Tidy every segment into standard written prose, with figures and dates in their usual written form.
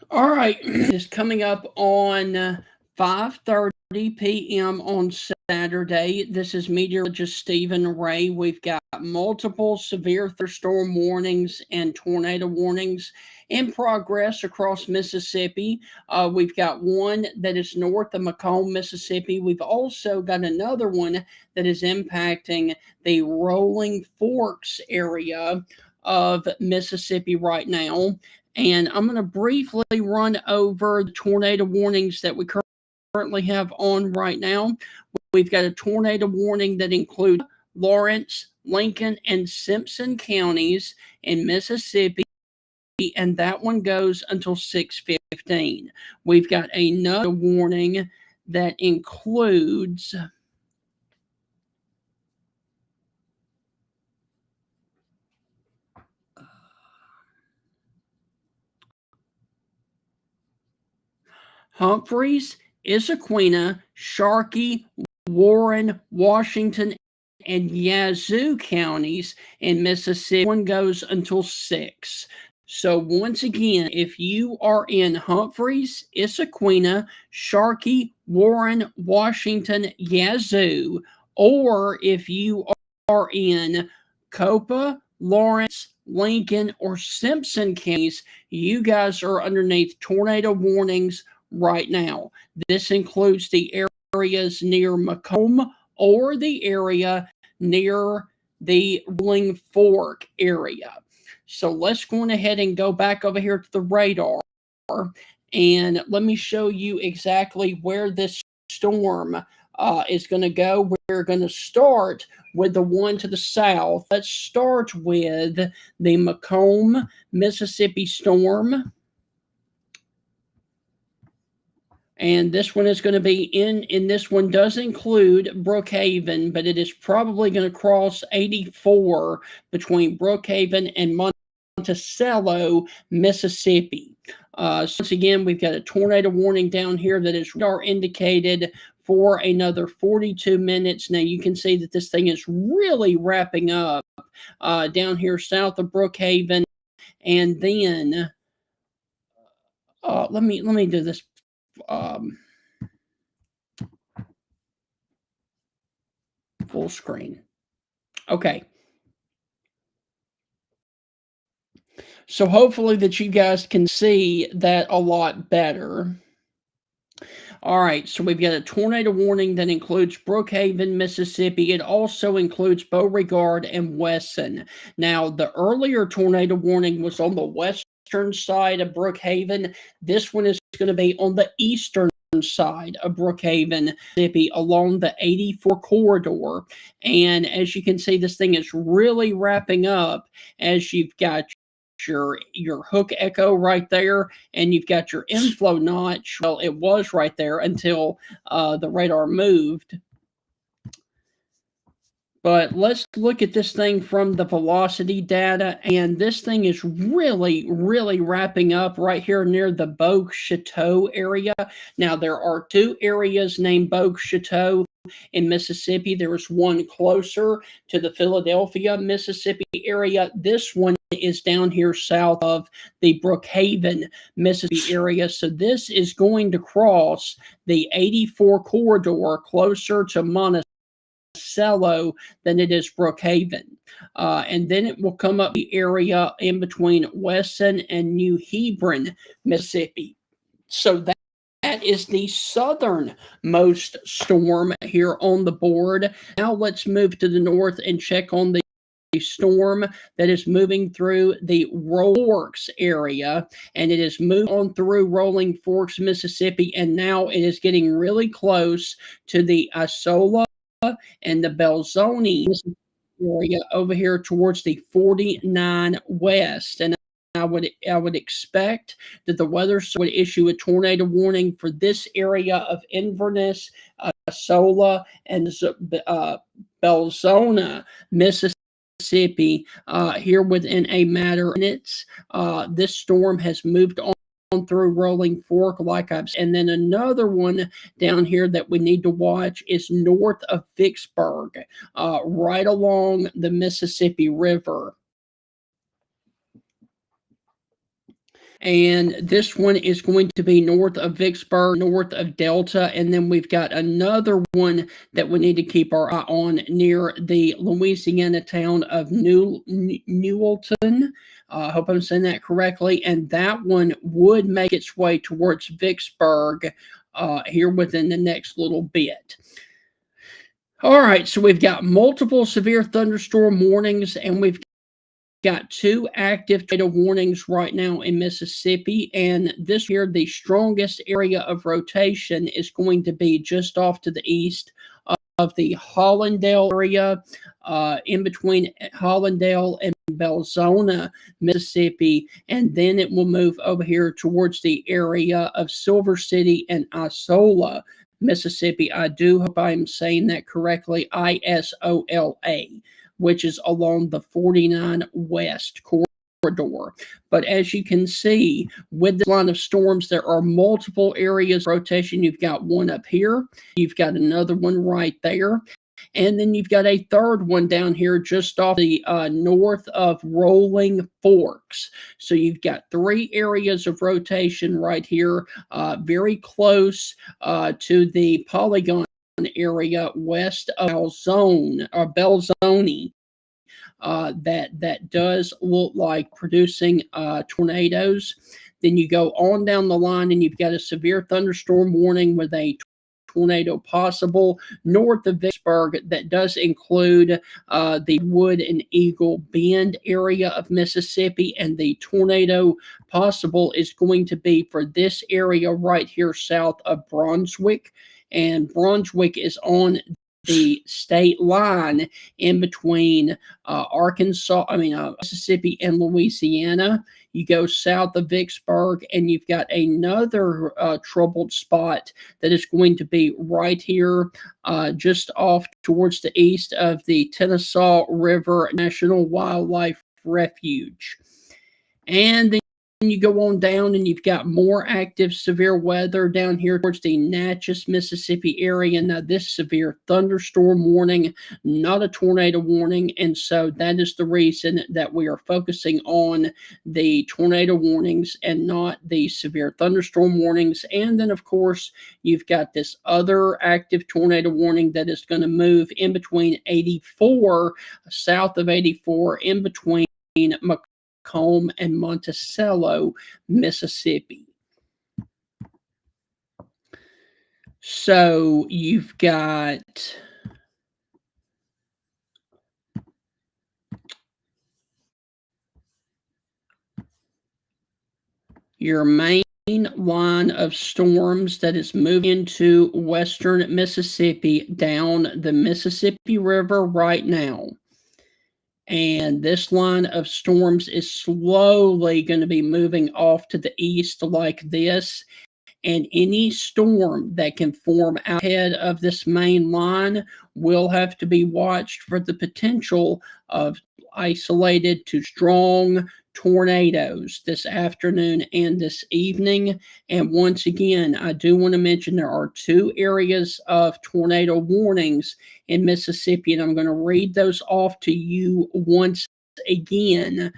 All right, it's coming up on 5:30 p.m. on Saturday. This is meteorologist Stephen Ray. We've got multiple severe thunderstorm warnings and tornado warnings in progress across Mississippi. We've got one that is north of Macomb, Mississippi. We've also got another one that is impacting the Rolling Forks area of Mississippi right now. And I'm going to briefly run over the tornado warnings that we currently have on right now. We've got a tornado warning that includes Lawrence, Lincoln, and Simpson counties in Mississippi, and that one goes until 6:15. We've got another warning that includes Humphreys, Issaquena, Sharkey, Warren, Washington, and Yazoo counties in Mississippi. One goes until 6. So once again, if you are in Humphreys, Issaquena, Sharkey, Warren, Washington, Yazoo, or if you are in Copa, Lawrence, Lincoln, or Simpson counties, you guys are underneath tornado warnings right now. This includes the areas near Macomb or the area near the Rolling Fork area. So let's go on ahead and go back over here to the radar, and let me show you exactly where this storm is going to go. We're going to start with the one to the south. Let's start with the Macomb, Mississippi storm. And this one is going to be and this one does include Brookhaven, but it is probably going to cross 84 between Brookhaven and Monticello, Mississippi. So once again, we've got a tornado warning down here that is radar indicated for another 42 minutes. Now you can see that this thing is really wrapping up down here south of Brookhaven, and then let me do this. Full screen. Okay. So hopefully that you guys can see that a lot better. All right, so we've got a tornado warning that includes Brookhaven, Mississippi. It also includes Beauregard and Wesson. Now, the earlier tornado warning was on the western side of Brookhaven. This one is going to be on the eastern side of Brookhaven, Mississippi, along the 84 corridor. And as you can see, this thing is really wrapping up as you've got your hook echo right there, and you've got your inflow notch. Well, it was right there until the radar moved. But let's look at this thing from the velocity data, and this thing is really, really wrapping up right here near the Bogue Château area. Now, there are two areas named Bogue Château in Mississippi. There is one closer to the Philadelphia, Mississippi area. This one is down here south of the Brookhaven, Mississippi area. So this is going to cross the 84 corridor closer to Monticello than it is Brookhaven. And then it will come up the area in between Wesson and New Hebron, Mississippi. So that is the southernmost storm here on the board. Now let's move to the north and check on the storm that is moving through the Rolling Forks area, and it is moving on through Rolling Forks, Mississippi, and now it is getting really close to the Isola and the Belzoni area over here towards the 49 West. And I would expect that the weather would issue a tornado warning for this area of Inverness, Sola and Belzona, Mississippi, here within a matter of minutes. This storm has moved on through Rolling Fork, like I've said. And then another one down here that we need to watch is north of Vicksburg, right along the Mississippi River. And this one is going to be north of Vicksburg, north of Delta. And then we've got another one that we need to keep our eye on near the Louisiana town of Newellton. I hope I'm saying that correctly. And that one would make its way towards Vicksburg here within the next little bit. All right, so we've got multiple severe thunderstorm warnings, and we've got 2 active tornado warnings right now in Mississippi, and this year the strongest area of rotation is going to be just off to the east of the Hollandale area, in between Hollandale and Belzona, Mississippi, and then it will move over here towards the area of Silver City and Isola, Mississippi. I do hope I'm saying that correctly, Isola, which is along the 49 West corridor. But as you can see, with this line of storms, there are multiple areas of rotation. You've got one up here, you've got another one right there, and then you've got a third one down here just off the north of Rolling Forks. So you've got 3 areas of rotation right here, very close to the Polygon area west of Belzoni, that does look like producing tornadoes. Then you go on down the line and you've got a severe thunderstorm warning with a tornado possible north of Vicksburg that does include the Wood and Eagle Bend area of Mississippi, and the tornado possible is going to be for this area right here south of Brunswick. And Brunswick is on the state line in between Mississippi and Louisiana. You go south of Vicksburg, and you've got another troubled spot that is going to be right here, just off towards the east of the Kennesaw River National Wildlife Refuge. And then you go on down and you've got more active severe weather down here towards the Natchez, Mississippi area. Now, this severe thunderstorm warning, not a tornado warning. And so that is the reason that we are focusing on the tornado warnings and not the severe thunderstorm warnings. And then, of course, you've got this other active tornado warning that is going to move in between 84, south of 84, in between Macomb and Monticello, Mississippi. So you've got your main line of storms that is moving into western Mississippi down the Mississippi River right now. And this line of storms is slowly going to be moving off to the east like this. And any storm that can form ahead of this main line will have to be watched for the potential of isolated to strong tornadoes this afternoon and this evening. And once again, I do want to mention there are 2 areas of tornado warnings in Mississippi, and I'm going to read those off to you once again,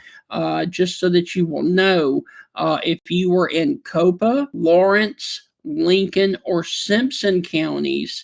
just so that you will know. If you were in Copa, Lawrence, Lincoln, or Simpson counties,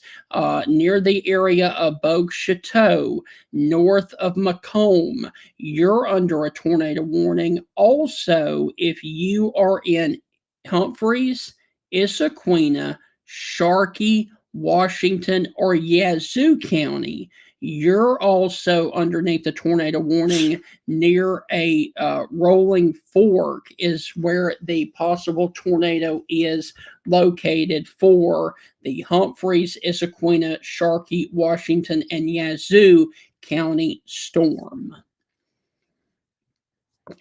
near the area of Bogue Château, north of Macomb, you're under a tornado warning. Also, if you are in Humphreys, Issaquena, Sharkey, Washington, or Yazoo County, you're also underneath the tornado warning. Near a Rolling Fork is where the possible tornado is located for the Humphreys, Issaquena, Sharkey, Washington, and Yazoo County storm.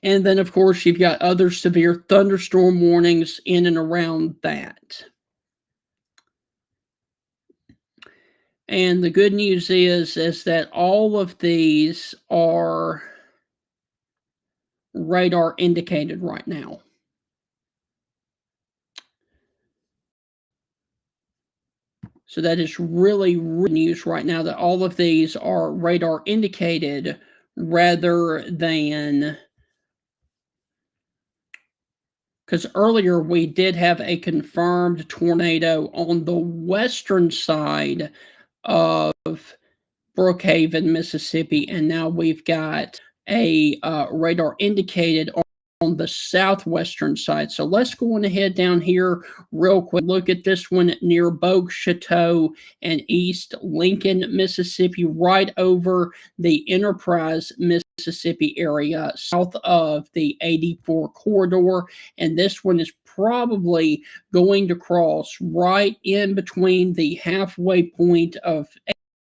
And then, of course, you've got other severe thunderstorm warnings in and around that. And the good news is that all of these are radar indicated right now. So that is really, really news right now that all of these are radar indicated rather than, because earlier we did have a confirmed tornado on the western side of Brookhaven, Mississippi, and now we've got a radar indicated on the southwestern side. So let's go on ahead down here real quick. Look at this one near Bogue Château and East Lincoln, Mississippi, right over the Enterprise, Mississippi area, south of the 84 corridor. And this one is probably going to cross right in between the halfway point of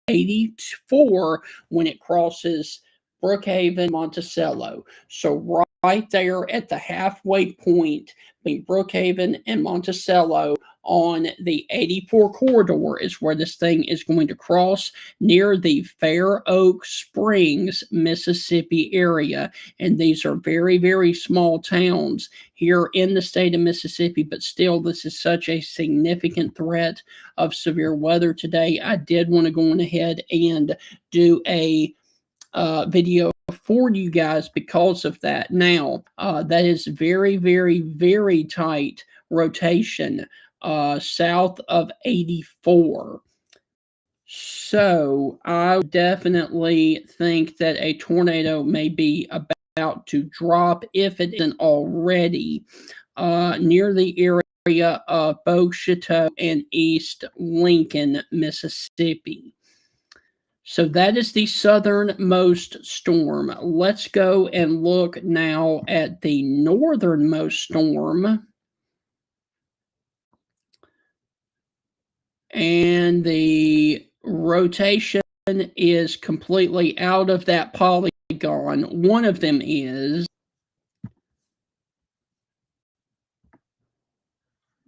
84 when it crosses Brookhaven, Monticello. So right there at the halfway point between Brookhaven and Monticello on the 84 corridor is where this thing is going to cross near the Fair Oak Springs, Mississippi area. And these are very, very small towns here in the state of Mississippi, but still, this is such a significant threat of severe weather today. I did want to go on ahead and do a video for you guys because of that. Now, that is very, very, very tight rotation south of 84. So I definitely think that a tornado may be about to drop, if it isn't already, near the area of Bogue Château and East Lincoln, Mississippi. So that is the southernmost storm. Let's go and look now at the northernmost storm. And the rotation is completely out of that polygon. One of them is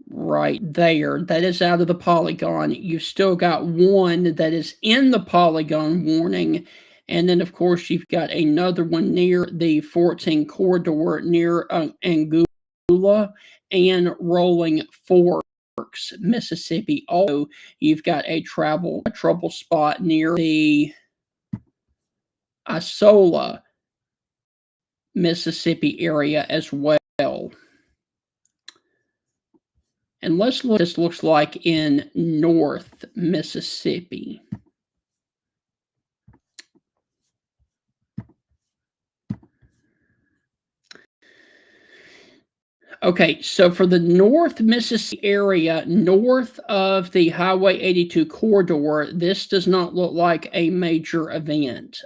right there. That is out of the polygon. You've still got one that is in the polygon warning. And then, of course, you've got another one near the 14 corridor near Angula and Rolling Forks, Mississippi. Also, you've got a trouble spot near the Isola, Mississippi area as well. And let's look what this looks like in North Mississippi. Okay, so for the North Mississippi area, north of the Highway 82 corridor, this does not look like a major event.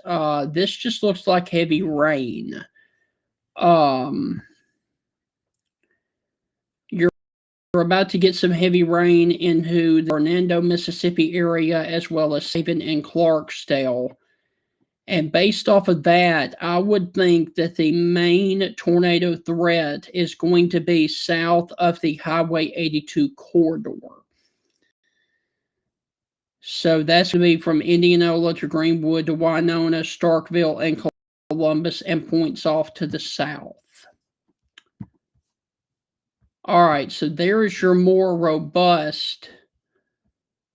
This just looks like heavy rain. We're about to get some heavy rain into the Fernando, Mississippi area, as well as Haven and Clarksdale. And based off of that, I would think that the main tornado threat is going to be south of the Highway 82 corridor. So that's going to be from Indianola to Greenwood to Winona, Starkville, and Columbus, and points off to the south. All right, so there is your more robust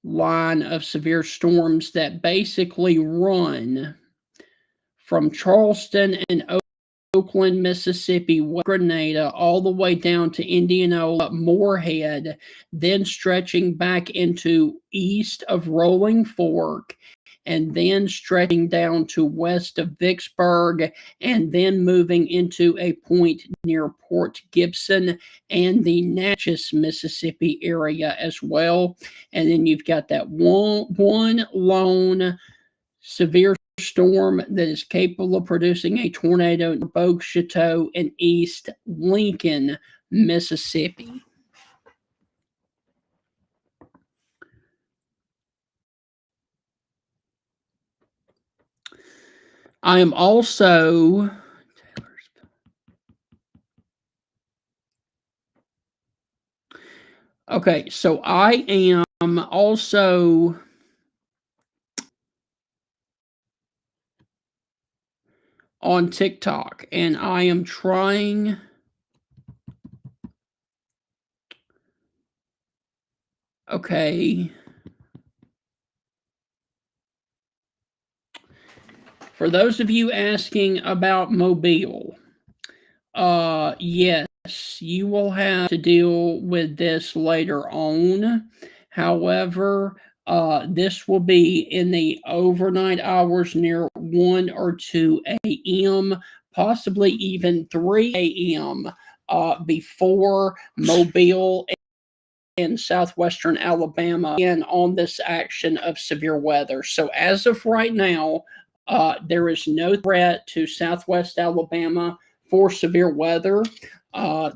line of severe storms that basically run from Charleston and Oakland, Mississippi, Grenada, all the way down to Indianola, Moorhead, then stretching back into east of Rolling Fork, and then stretching down to west of Vicksburg, and then moving into a point near Port Gibson and the Natchez, Mississippi area as well. And then you've got that one lone severe storm that is capable of producing a tornado in Bogue Château in East Lincoln, Mississippi. I am also okay, so I am also on TikTok, and I am trying. Okay. For those of you asking about Mobile, yes, you will have to deal with this later on. However, this will be in the overnight hours near 1 or 2 a.m., possibly even 3 a.m., before Mobile in southwestern Alabama and on this action of severe weather. So, as of right now, there is no threat to southwest Alabama for severe weather.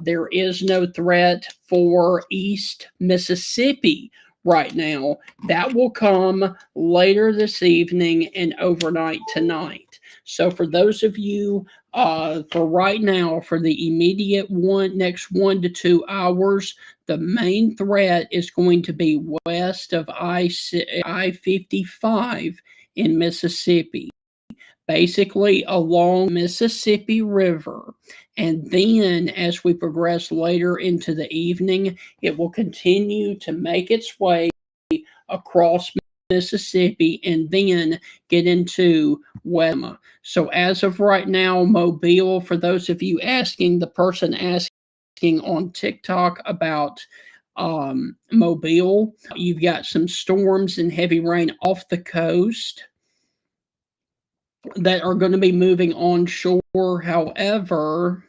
There is no threat for East Mississippi right now. That will come later this evening and overnight tonight. So, for those of you, for right now, for the immediate next 1 to 2 hours, the main threat is going to be west of I-55 in Mississippi, basically along Mississippi River. And then as we progress later into the evening, it will continue to make its way across Mississippi and then get into Wema. So as of right now, Mobile, for those of you asking, the person asking on TikTok about Mobile, you've got some storms and heavy rain off the coast that are going to be moving onshore. However,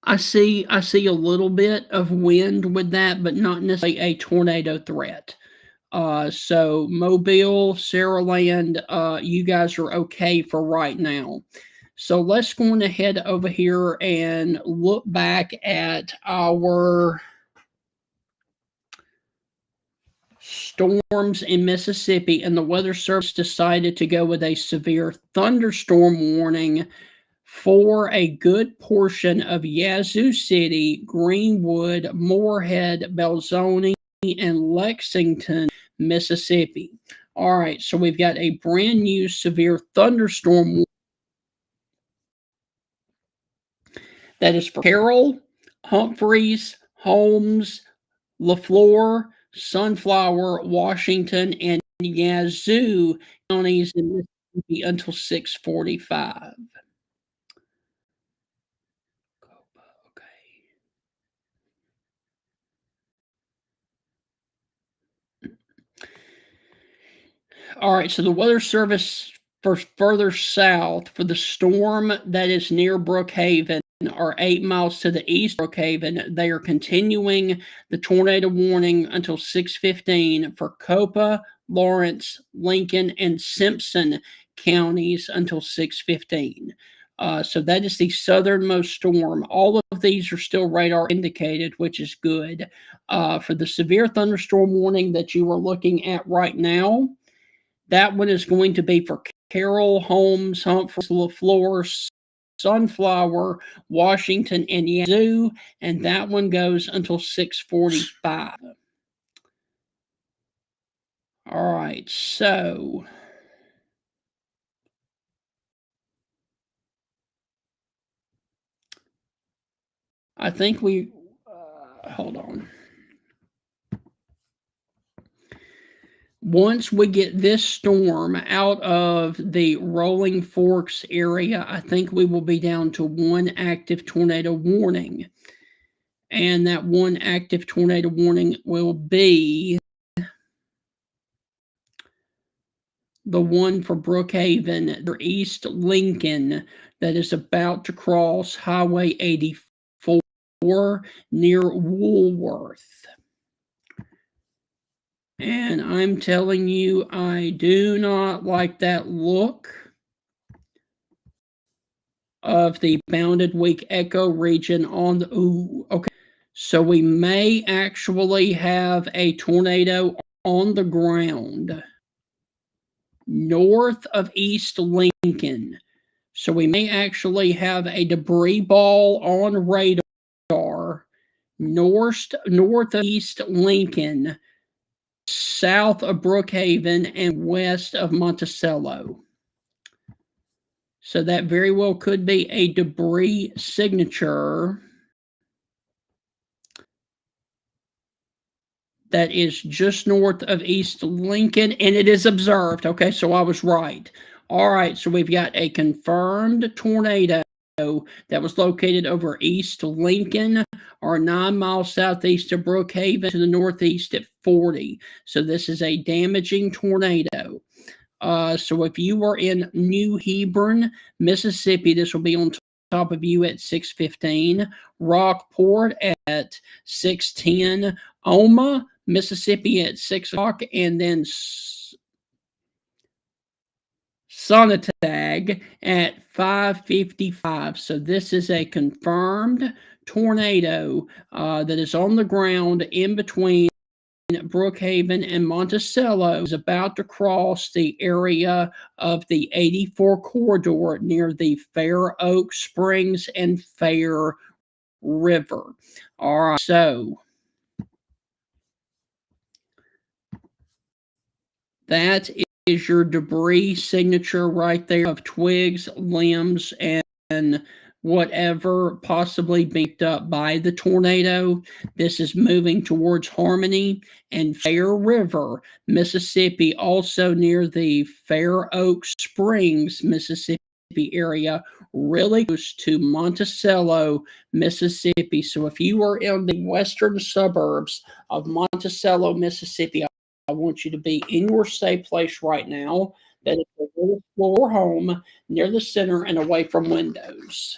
I see a little bit of wind with that, but not necessarily a tornado threat. So Mobile, Saraland, you guys are okay for right now. So let's go on ahead over here and look back at our storms in Mississippi, and the Weather Service decided to go with a severe thunderstorm warning for a good portion of Yazoo City, Greenwood, Moorhead, Belzoni, and Lexington, Mississippi. All right, so we've got a brand new severe thunderstorm that is for Carroll, Humphreys, Holmes, LaFleur, Sunflower, Washington, and Yazoo counties in Mississippi until 6:45. All right, so the Weather Service for further south for the storm that is near Brookhaven are 8 miles to the east of Brookhaven. They are continuing the tornado warning until 6:15 for Copa, Lawrence, Lincoln, and Simpson counties until 6:15. So that is the southernmost storm. All of these are still radar indicated, which is good. For the severe thunderstorm warning that you are looking at right now, that one is going to be for Carroll, Holmes, Humphreys, LaFleur, Sunflower, Washington, and Yazoo, and that one goes until 6:45. All right, so I think hold on. Once we get this storm out of the Rolling Forks area, I think we will be down to one active tornado warning. And that one active tornado warning will be the one for Brookhaven or East Lincoln that is about to cross Highway 84 near Woolworth. And I'm telling you, I do not like that look of the bounded weak echo region on the. Ooh, okay. So we may actually have a tornado on the ground north of East Lincoln. So we may actually have a debris ball on radar north of East Lincoln, south of Brookhaven, and west of Monticello. So that very well could be a debris signature that is just north of East Lincoln, and it is observed. Okay, so I was right. All right, so we've got a confirmed tornado that was located over East Lincoln, or 9 miles southeast of Brookhaven to the northeast at 40. So this is a damaging tornado. So if you were in New Hebron, Mississippi, this will be on top of you at 6:15. Rockport at 6:10. Oma, Mississippi at 6 o'clock, and then Sonatag at 5:55. So this is a confirmed tornado that is on the ground in between Brookhaven and Monticello, is about to cross the area of the 84 corridor near the Fair Oak Springs and Fair River. All right, so that is your debris signature right there of twigs, limbs, and whatever possibly picked up by the tornado. This is moving towards Harmony and Fair River, Mississippi, also near the Fair Oak Springs, Mississippi area, really close to Monticello, Mississippi. So if you are in the western suburbs of Monticello, Mississippi, I want you to be in your safe place right now. That is a little floor home near the center and away from windows.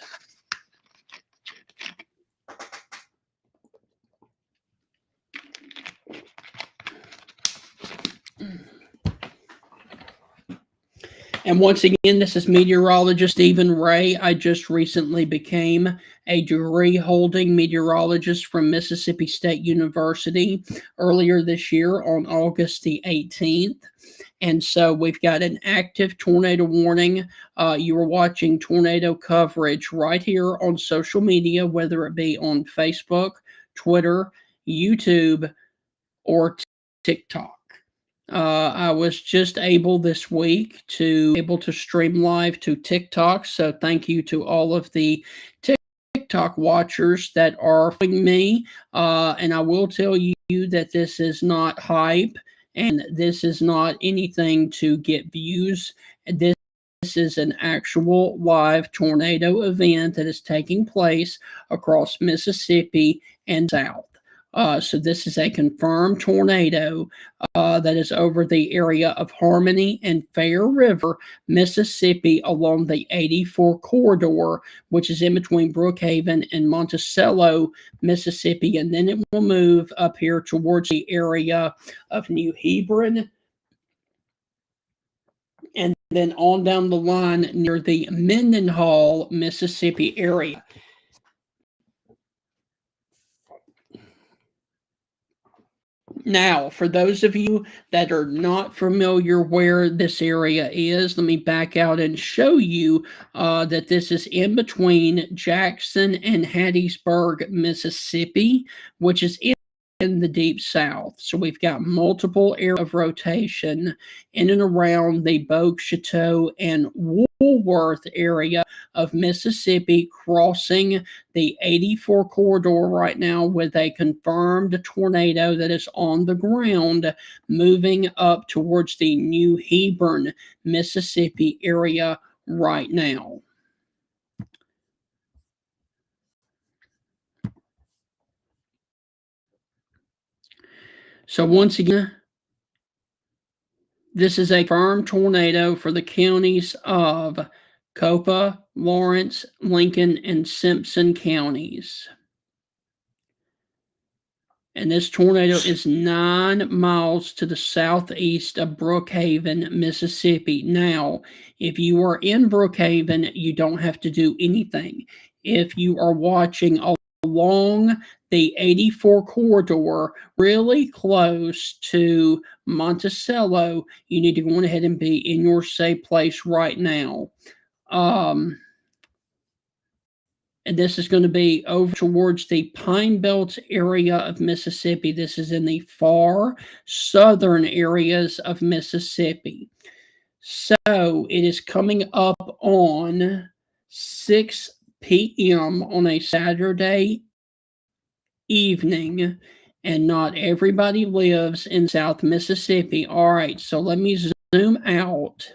And once again, this is meteorologist Stephen Ray. I just recently became a degree holding meteorologist from Mississippi State University earlier this year on August the 18th. And so we've got an active tornado warning. You are watching tornado coverage right here on social media, whether it be on Facebook, Twitter, YouTube, or TikTok. I was just able this week to stream live to TikTok. So thank you to all of the TikTok watchers that are following me. And I will tell you that this is not hype and this is not anything to get views. This is an actual live tornado event that is taking place across Mississippi and South. So this is a confirmed tornado that is over the area of Harmony and Fair River, Mississippi, along the 84 corridor, which is in between Brookhaven and Monticello, Mississippi. And then it will move up here towards the area of New Hebron, and then on down the line near the Mendenhall, Mississippi area. Now, for those of you that are not familiar where this area is, let me back out and show you that this is in between Jackson and Hattiesburg, Mississippi, which is in the deep south. So we've got multiple areas of rotation in and around the Bogue Chouteau and Woolworth area of Mississippi, crossing the 84 corridor right now with a confirmed tornado that is on the ground, moving up towards the New Hebron, Mississippi area right now. So once again, this is a confirmed tornado for the counties of Copa, Lawrence, Lincoln, and Simpson counties. And this tornado is 9 miles to the southeast of Brookhaven, Mississippi. Now, if you are in Brookhaven, you don't have to do anything. If you are watching along the 84 corridor, really close to Monticello, you need to go ahead and be in your safe place right now. And this is going to be over towards the Pine Belt area of Mississippi. This is in the far southern areas of Mississippi. So it is coming up on 6 p.m. on a Saturday evening, and not everybody lives in South Mississippi. All right, so let me zoom out.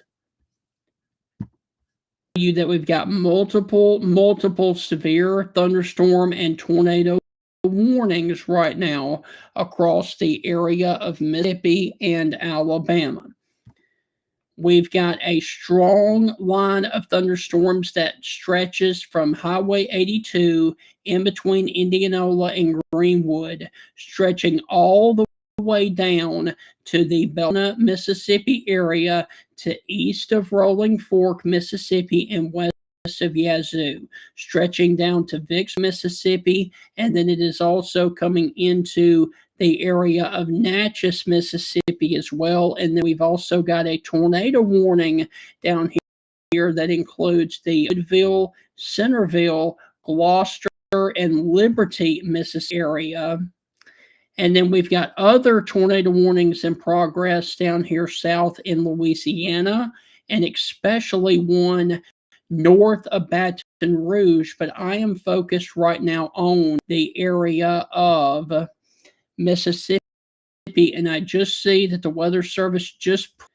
You that we've got multiple severe thunderstorm and tornado warnings right now across the area of Mississippi and Alabama. We've got a strong line of thunderstorms that stretches from Highway 82 in between Indianola and Greenwood, stretching all the way down to the Belknap, Mississippi area to east of Rolling Fork, Mississippi, and west of Yazoo, stretching down to Vicks, Mississippi, and then it is also coming into the area of Natchez, Mississippi as well. And then we've also got a tornado warning down here that includes the Woodville, Centerville, Gloucester, and Liberty, Mississippi area. And then we've got other tornado warnings in progress down here south in Louisiana, and especially one north of Baton Rouge. But I am focused right now on the area of Mississippi, and I just see that the Weather Service just put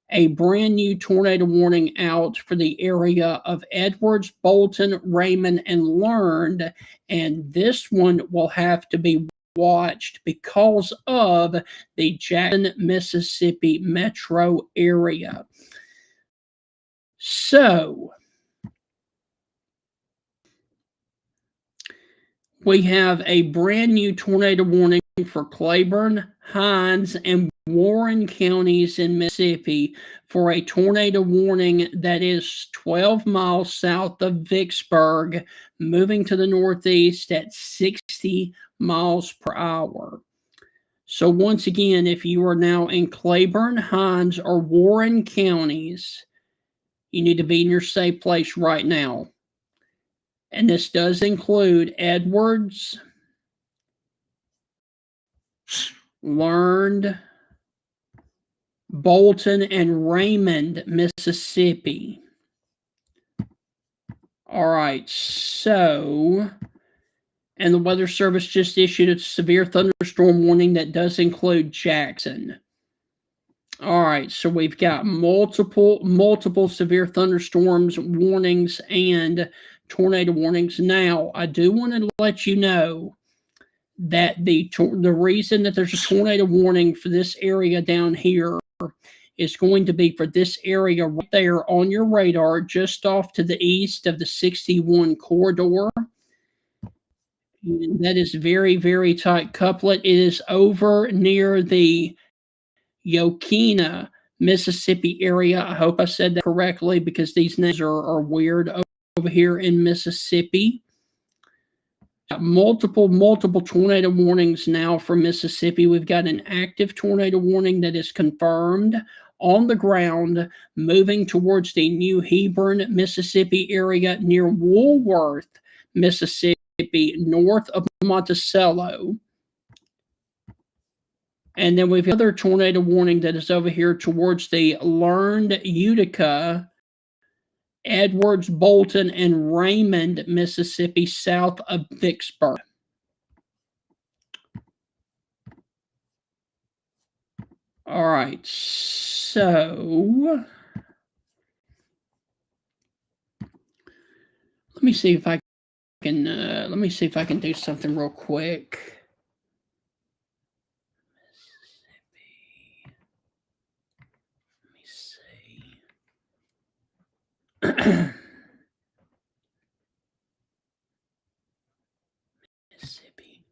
a brand new tornado warning out for the area of Edwards, Bolton, Raymond, and Learned, and this one will have to be watched because of the Jackson, Mississippi metro area. So we have a brand new tornado warning for Claiborne, Hinds, and Warren counties in Mississippi for a tornado warning that is 12 miles south of Vicksburg, moving to the northeast at 60 miles per hour. So once again, if you are now in Claiborne, Hinds, or Warren counties, you need to be in your safe place right now. And this does include Edwards, Learned, Bolton, and Raymond, Mississippi. All right, so, and the Weather Service just issued a severe thunderstorm warning that does include Jackson. All right, so we've got multiple severe thunderstorms warnings and tornado warnings. Now, I do want to let you know that the reason that there's a tornado warning for this area down here is going to be for this area right there on your radar, just off to the east of the 61 corridor. And that is very tight couplet. It is over near the Yokina, Mississippi area. I hope I said that correctly because these names are weird over here in Mississippi. Multiple tornado warnings now for Mississippi. We've got an active tornado warning that is confirmed on the ground, moving towards the New Hebron, Mississippi area near Woolworth, Mississippi, north of Monticello. And then we've got another tornado warning that is over here towards the Learned, Utica, Edwards, Bolton, and Raymond, Mississippi, south of Vicksburg. All right, so let me see if I can do something real quick. Let me see. Mississippi.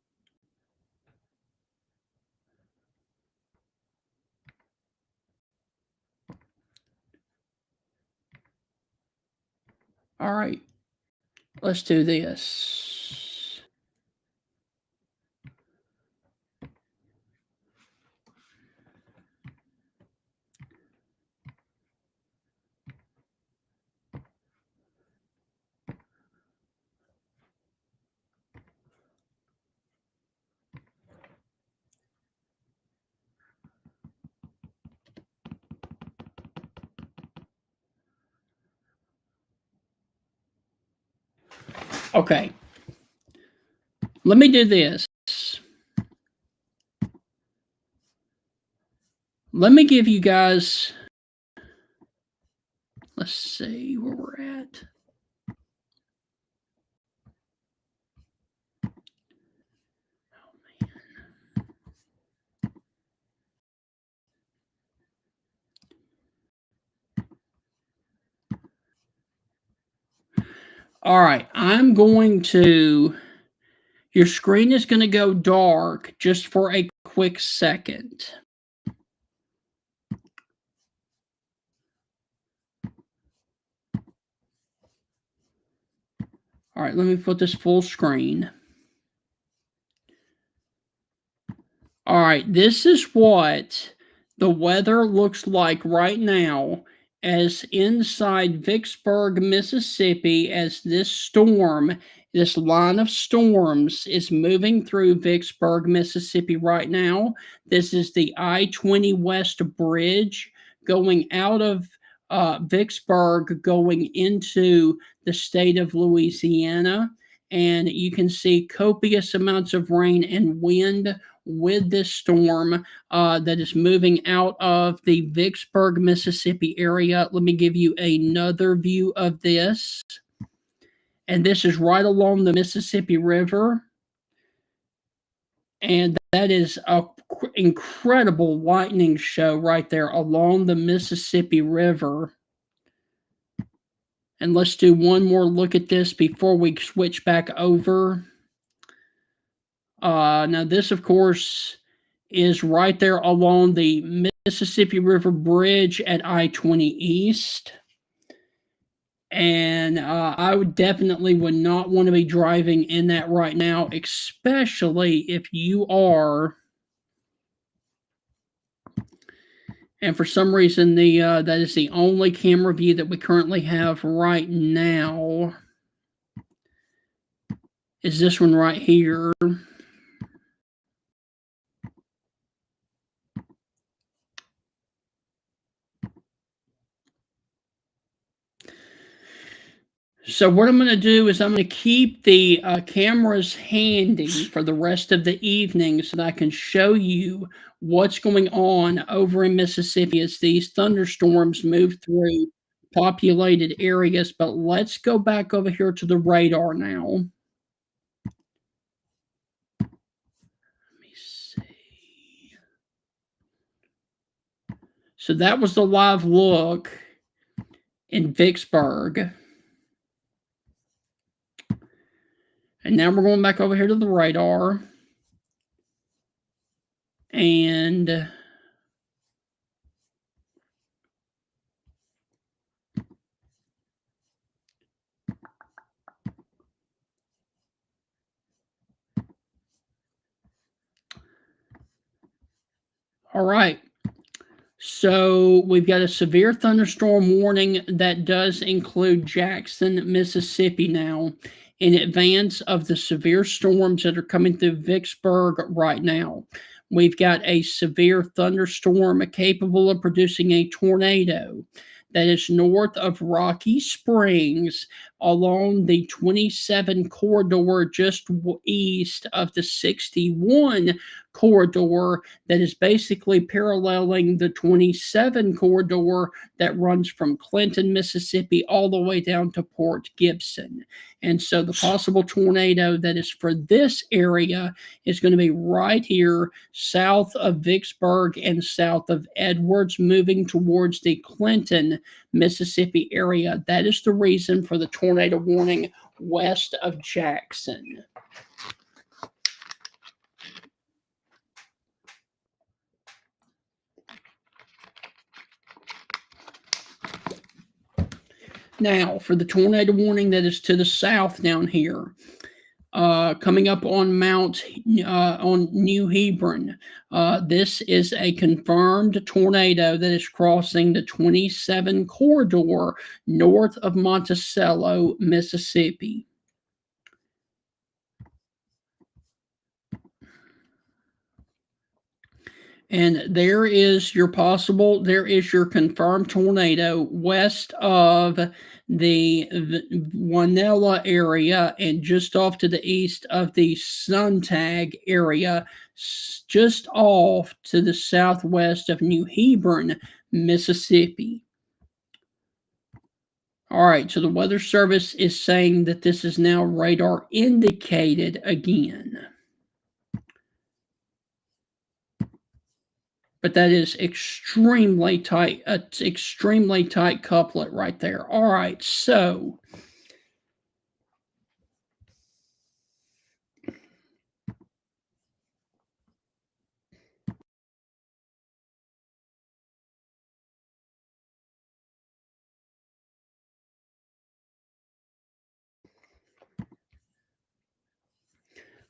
All right, let's do this. Okay. Let me do this. Let me give you guys, let's see where we're at. All right, I'm going to, your screen is going to go dark just for a quick second. All right, let me put this full screen. All right, this is what the weather looks like right now as inside Vicksburg, Mississippi, as this storm, this line of storms is moving through Vicksburg, Mississippi right now. This is the I-20 West Bridge going out of Vicksburg, going into the state of Louisiana. And you can see copious amounts of rain and wind with this storm that is moving out of the Vicksburg, Mississippi area. Let me give you another view of this. And this is right along the Mississippi River. And that is an incredible lightning show right there along the Mississippi River. And let's do one more look at this before we switch back over. Now, this, of course, is right there along the Mississippi River Bridge at I-20 East. And I would definitely would not want to be driving in that right now, especially if you are. And for some reason, that is the only camera view that we currently have right now. Is this one right here? So what I'm going to do is I'm going to keep the cameras handy for the rest of the evening so that I can show you what's going on over in Mississippi as these thunderstorms move through populated areas. But let's go back over here to the radar now. Let me see. So that was the live look in Vicksburg. And now we're going back over here to the radar. And all right. So we've got a severe thunderstorm warning that does include Jackson, Mississippi now, in advance of the severe storms that are coming through Vicksburg right now. We've got a severe thunderstorm capable of producing a tornado that is north of Rocky Springs along the 27 corridor just east of the 61 corridor that is basically paralleling the 27 corridor that runs from Clinton, Mississippi, all the way down to Port Gibson. And so the possible tornado that is for this area is going to be right here south of Vicksburg and south of Edwards, moving towards the Clinton, Mississippi area. That is the reason for the tornado warning west of Jackson. Now, for the tornado warning that is to the south down here, coming up on on New Hebron, this is a confirmed tornado that is crossing the 27 corridor north of Monticello, Mississippi. And there is your confirmed tornado west of the Wanella area and just off to the east of the Suntag area, just off to the southwest of New Hebron, Mississippi. All right, so the Weather Service is saying that this is now radar indicated again. But that is extremely tight, extremely tight couplet right there. All right, so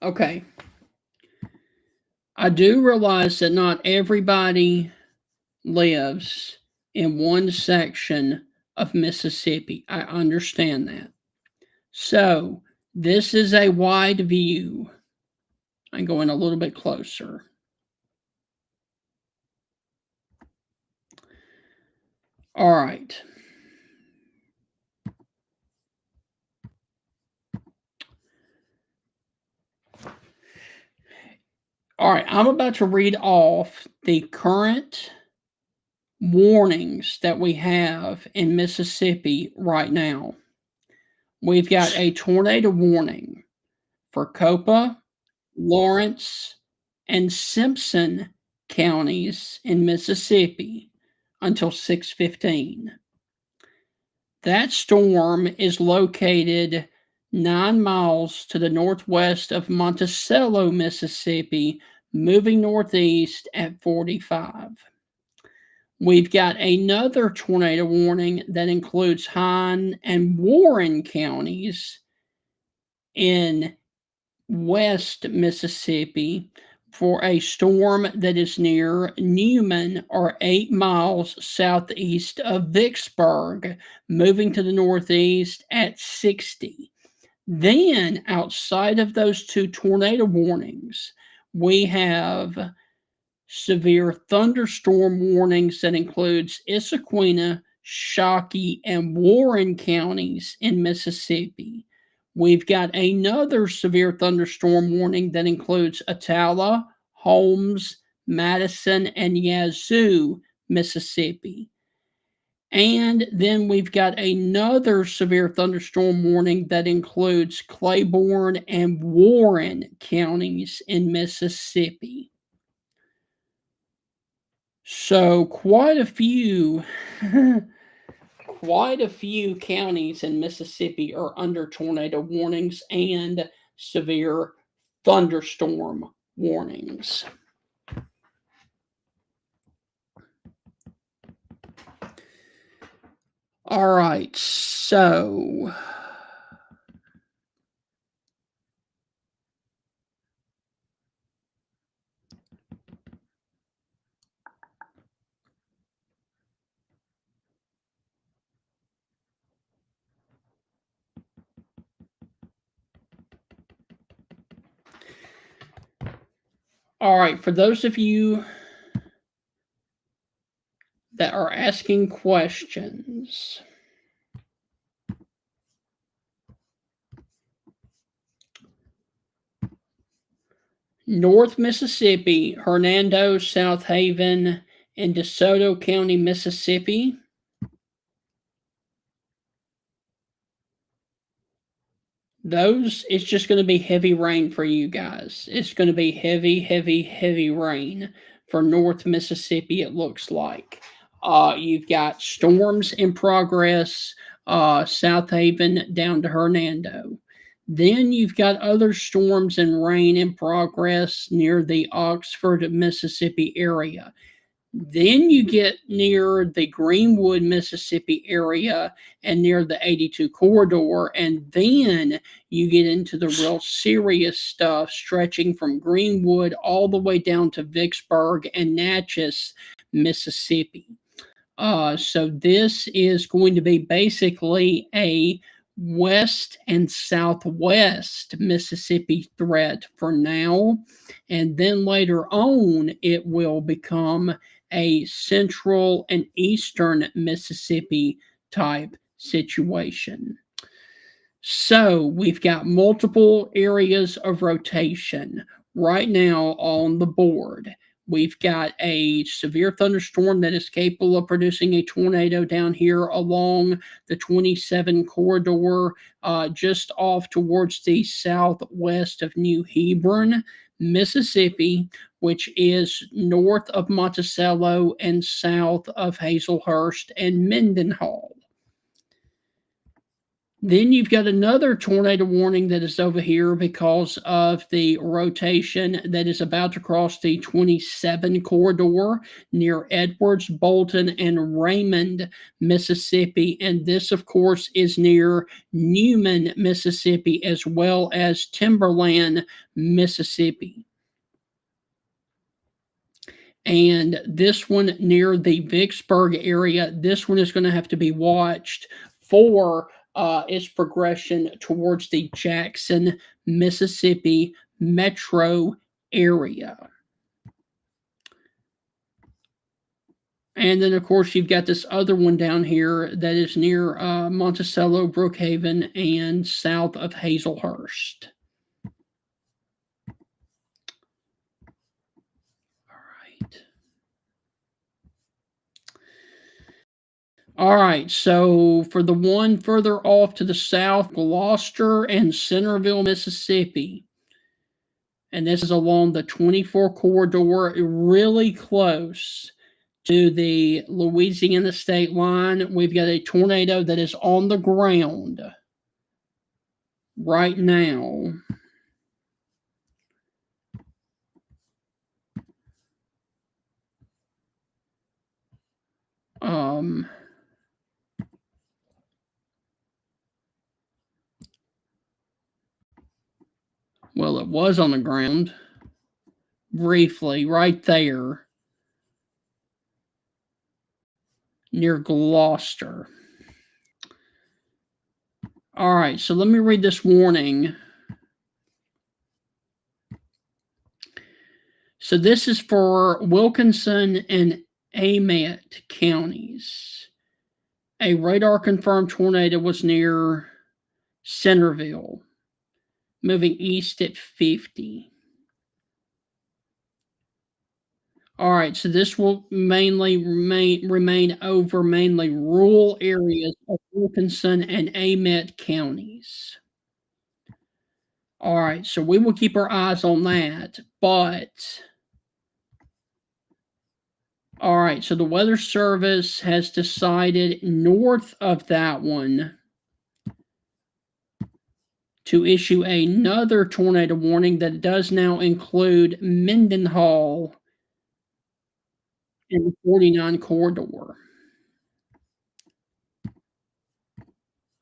okay. I do realize that not everybody lives in one section of Mississippi. I understand that. So, this is a wide view. I'm going a little bit closer. All right. All right, I'm about to read off the current warnings that we have in Mississippi right now. We've got a tornado warning for Copa, Lawrence, and Simpson counties in Mississippi until 6:15. That storm is located 9 miles to the northwest of Monticello, Mississippi, moving northeast at 45. We've got another tornado warning that includes Hine and Warren counties in West Mississippi for a storm that is near Newman or 8 miles southeast of Vicksburg, moving to the northeast at 60. Then, outside of those two tornado warnings, we have severe thunderstorm warnings that includes Issaquena, Shockey, and Warren counties in Mississippi. We've got another severe thunderstorm warning that includes Attala, Holmes, Madison, and Yazoo, Mississippi. And then we've got another severe thunderstorm warning that includes Claiborne and Warren counties in Mississippi. So quite a few counties in Mississippi are under tornado warnings and severe thunderstorm warnings. All right, so all right, for those of you that are asking questions, North Mississippi, Hernando, South Haven, and DeSoto County, Mississippi. Those, it's just going to be heavy rain for you guys. It's going to be heavy, heavy, heavy rain for North Mississippi, it looks like. You've got storms in progress, South Haven down to Hernando. Then you've got other storms and rain in progress near the Oxford, Mississippi area. Then you get near the Greenwood, Mississippi area and near the 82 corridor. And then you get into the real serious stuff stretching from Greenwood all the way down to Vicksburg and Natchez, Mississippi. So this is going to be basically a west and southwest Mississippi threat for now. And then later on, it will become a central and eastern Mississippi type situation. So we've got multiple areas of rotation right now on the board. We've got a severe thunderstorm that is capable of producing a tornado down here along the 27 corridor, just off towards the southwest of New Hebron, Mississippi, which is north of Monticello and south of Hazelhurst and Mendenhall. Then you've got another tornado warning that is over here because of the rotation that is about to cross the 27 corridor near Edwards, Bolton, and Raymond, Mississippi. And this, of course, is near Newman, Mississippi, as well as Timberland, Mississippi. And this one near the Vicksburg area, this one is going to have to be watched for its progression towards the Jackson, Mississippi metro area. And then, of course, you've got this other one down here that is near Monticello, Brookhaven, and south of Hazelhurst. All right, so for the one further off to the south, Gloucester and Centerville, Mississippi. And this is along the 24 corridor, really close to the Louisiana state line. We've got a tornado that is on the ground right now. Well, it was on the ground briefly right there near Gloucester. All right, so let me read this warning. So this is for Wilkinson and Amite counties. A radar-confirmed tornado was near Centerville, moving east at 50. All right, so this will mainly remain over mainly rural areas of Wilkinson and Amite counties. All right, so we will keep our eyes on that, but all right, so the Weather Service has decided north of that one to issue another tornado warning that does now include Mendenhall in the 49 corridor.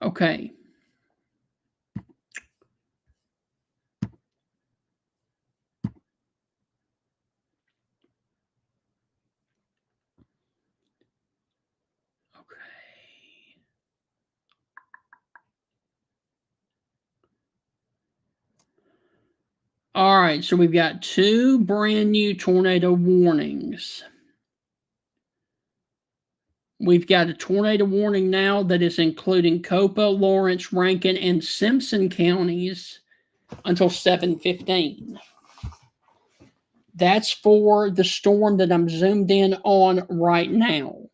Okay. All right, so we've got two brand new tornado warnings. We've got a tornado warning now that is including Copa, Lawrence, Rankin, and Simpson counties until 7:15. That's for the storm that I'm zoomed in on right now.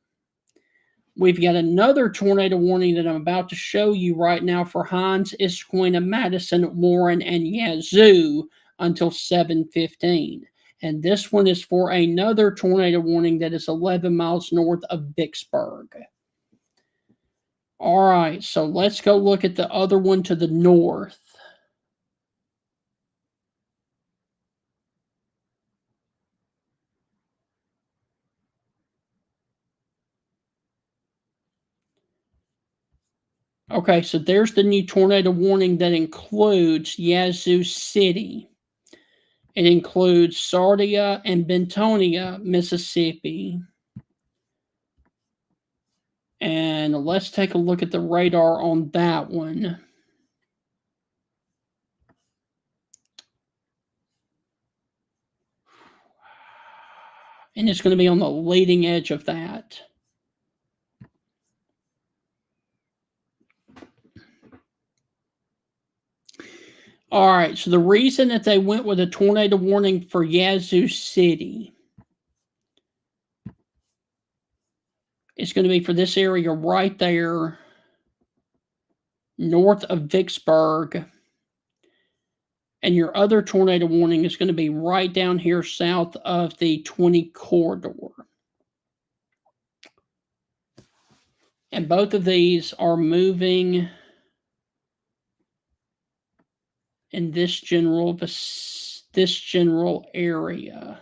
We've got another tornado warning that I'm about to show you right now for Hinds, Issaquah, Madison, Warren, and Yazoo until 7:15. And this one is for another tornado warning that is 11 miles north of Vicksburg. All right, so let's go look at the other one to the north. Okay, so there's the new tornado warning that includes Yazoo City. It includes Sardia and Bentonia, Mississippi. And And let's take a look at the radar on that one. And it's going to be on the leading edge of that. All right, so the reason that they went with a tornado warning for Yazoo City is going to be for this area right there, north of Vicksburg. And your other tornado warning is going to be right down here south of the 20 corridor. And both of these are moving in this general area.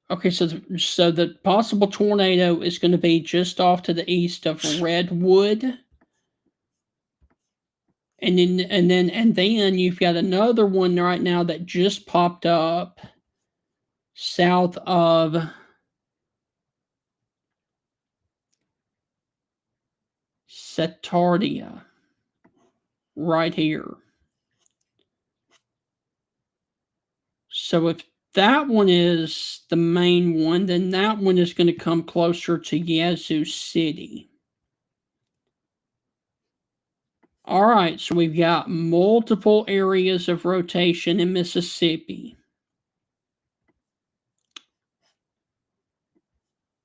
Okay, so the possible tornado is going to be just off to the east of Redwood. And then you've got another one right now that just popped up south of Satardia, right here. So if that one is the main one, then that one is going to come closer to Yazoo City. All right, so we've got multiple areas of rotation in Mississippi.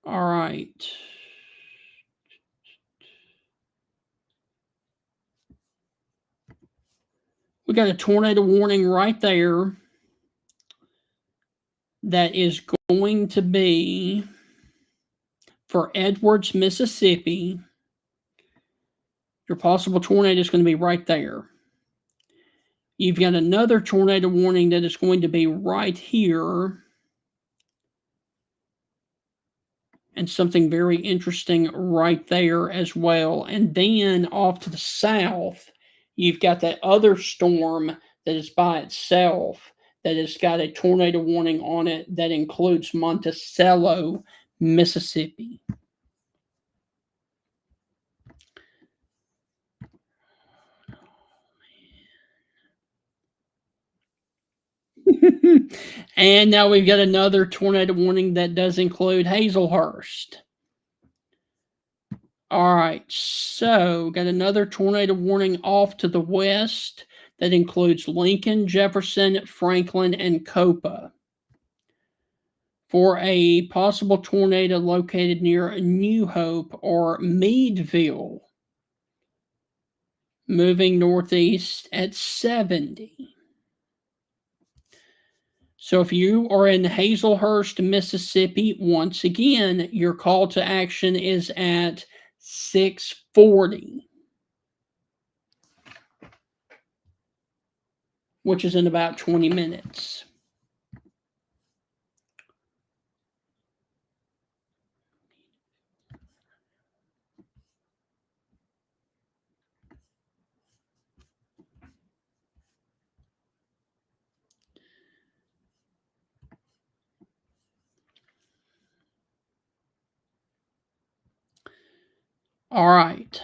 All right. We got a tornado warning right there that is going to be for Edwards, Mississippi. Your possible tornado is going to be right there. You've got another tornado warning that is going to be right here. And something very interesting right there as well. And then off to the south, you've got that other storm that is by itself that has got a tornado warning on it that includes Monticello, Mississippi. And now we've got another tornado warning that does include Hazelhurst. All right, so got another tornado warning off to the west that includes Lincoln, Jefferson, Franklin, and Copa for a possible tornado located near New Hope or Meadville, moving northeast at 70. So if you are in Hazelhurst, Mississippi, once again, your call to action is at 6:40, which is in about 20 minutes. All right.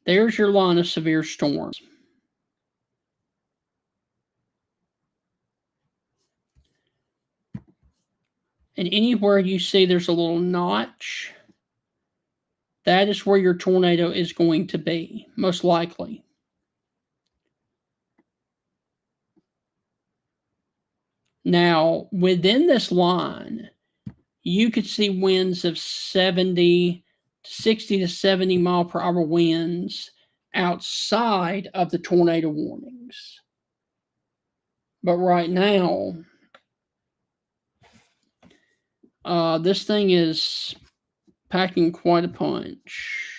There's your line of severe storms. And anywhere you see there's a little notch, that is where your tornado is going to be, most likely. Now, within this line, you could see winds of 60 to 70 mile per hour winds outside of the tornado warnings. But right now, this thing is packing quite a punch.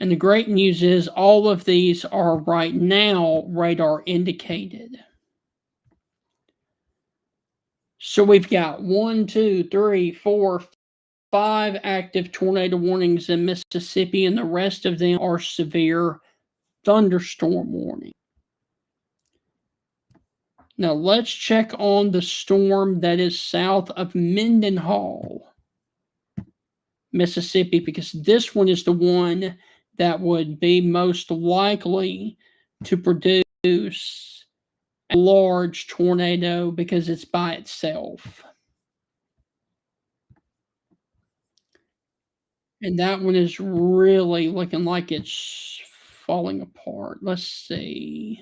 And the great news is all of these are right now radar indicated. So we've got 1, 2, 3, 4, 5 active tornado warnings in Mississippi, and the rest of them are severe thunderstorm warning. Now let's check on the storm that is south of Mendenhall, Mississippi, because this one is the one that would be most likely to produce a large tornado because it's by itself. And that one is really looking like it's falling apart. Let's see.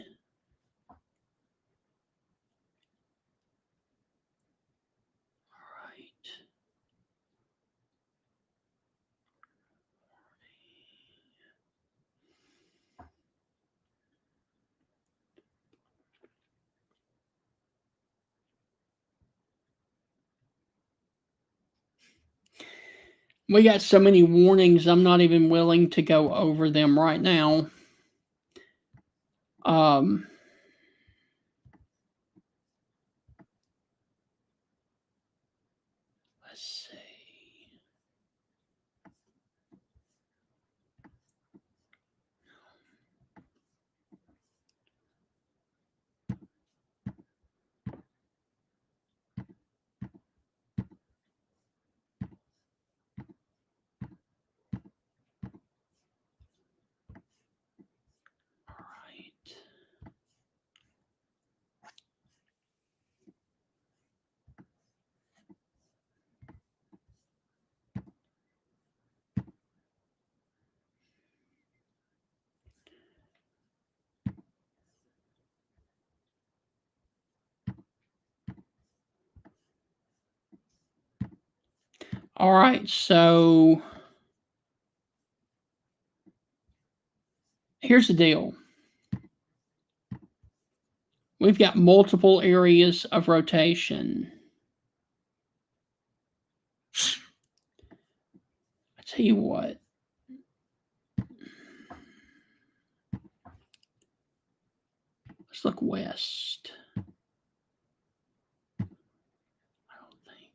All right. We got so many warnings, I'm not even willing to go over them right now. Let's see. All right. All right, so here's the deal. We've got multiple areas of rotation. I tell you what. Let's look west. I don't think.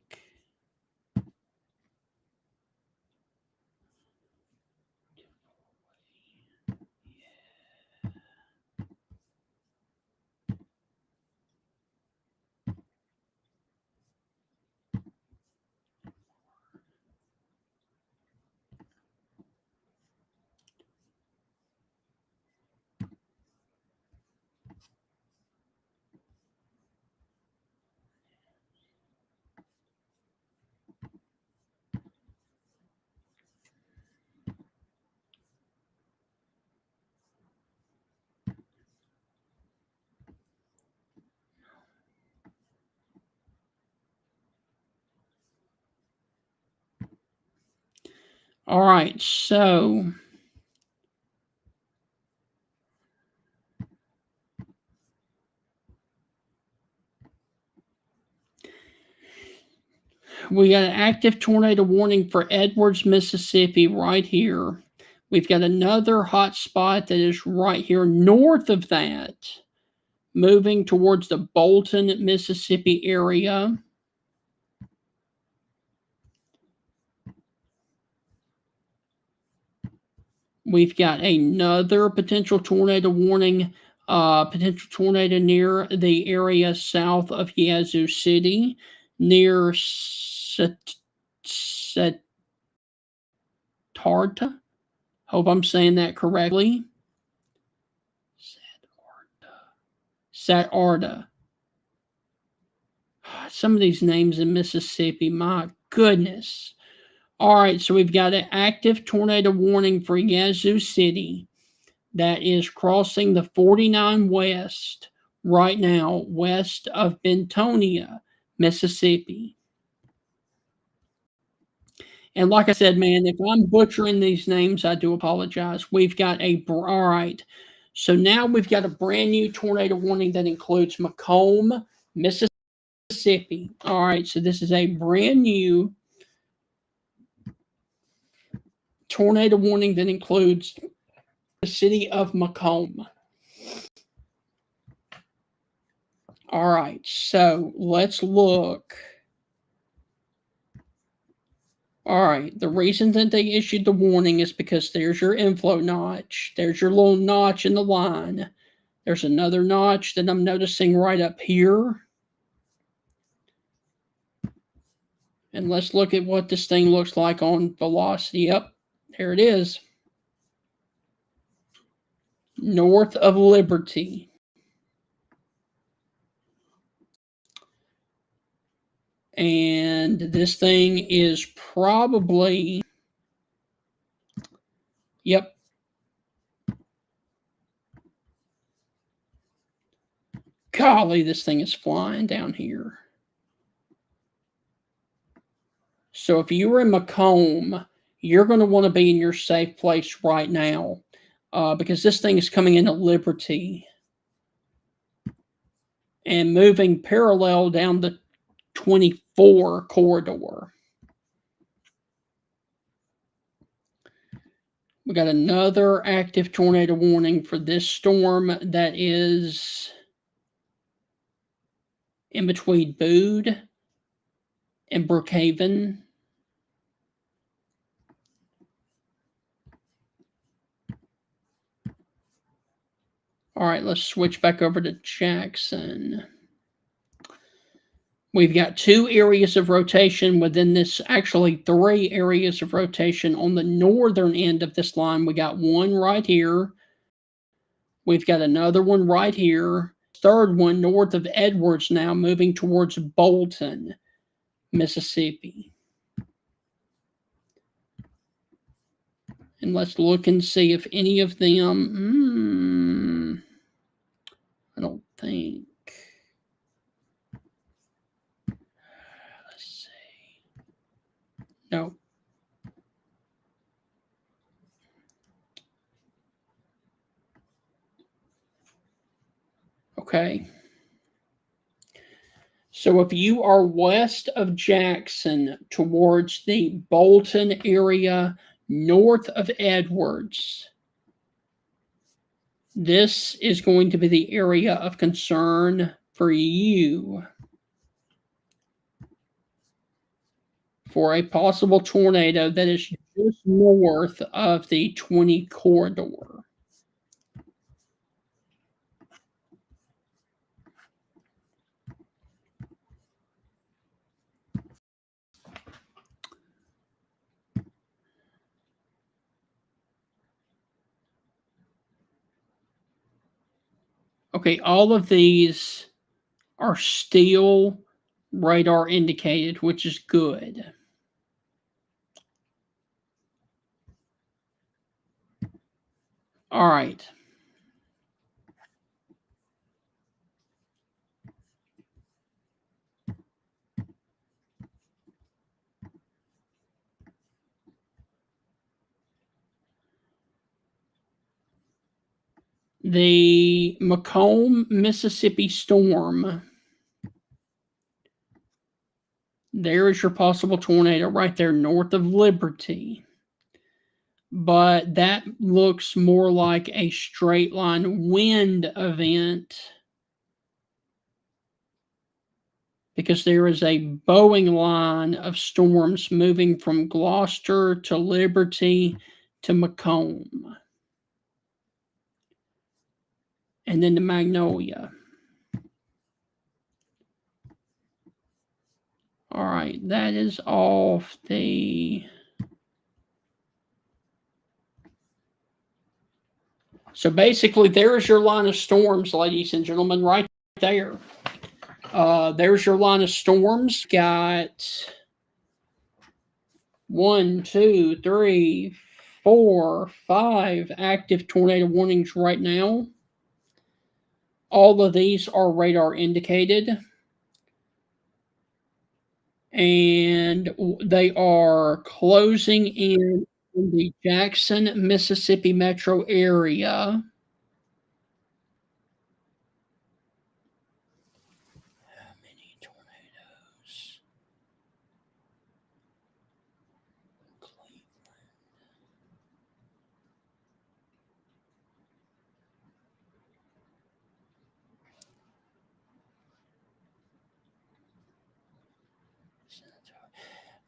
All right, so we got an active tornado warning for Edwards, Mississippi, right here. We've got another hot spot that is right here north of that, moving towards the Bolton, Mississippi area. We've got another potential tornado warning, potential tornado near the area south of Yazoo City, near Satarta. Hope I'm saying that correctly. Satarta. Some of these names in Mississippi, my goodness. All right, so we've got an active tornado warning for Yazoo City that is crossing the 49 West right now, west of Bentonia, Mississippi. And like I said, man, if I'm butchering these names, I do apologize. We've got all right. So now we've got a brand new tornado warning that includes Macomb, Mississippi. All right, so this is a brand new tornado warning that includes the city of Macomb. All right, so let's look. All right, the reason that they issued the warning is because there's your inflow notch. There's your little notch in the line. There's another notch that I'm noticing right up here. And let's look at what this thing looks like on velocity. Yep, there it is. North of Liberty. And this thing is probably, yep. Golly, this thing is flying down here. So if you were in Macomb, you're going to want to be in your safe place right now because this thing is coming into Liberty and moving parallel down the 24 corridor. We got another active tornado warning for this storm that is in between Bude and Brookhaven. All right, let's switch back over to Jackson. We've got 2 areas of rotation within this, actually 3 areas of rotation on the northern end of this line. We got one right here. We've got another one right here. Third one north of Edwards now, moving towards Bolton, Mississippi. And let's look and see if any of them, I don't think. Let's see. No. Okay. So if you are west of Jackson towards the Bolton area, north of Edwards, this is going to be the area of concern for you for a possible tornado that is just north of the 20 corridor. Okay, all of these are still radar indicated, which is good. All right. The Macomb, Mississippi storm. There is your possible tornado right there north of Liberty. But that looks more like a straight line wind event because there is a bowing line of storms moving from Gloucester to Liberty to Macomb. And then to Magnolia. All right, that is off the... So basically, there is your line of storms, ladies and gentlemen, right there. There's your line of storms. Got 1, 2, 3, 4, 5 active tornado warnings right now. All of these are radar indicated. and they are closing in on the Jackson, Mississippi metro area. How many tornadoes?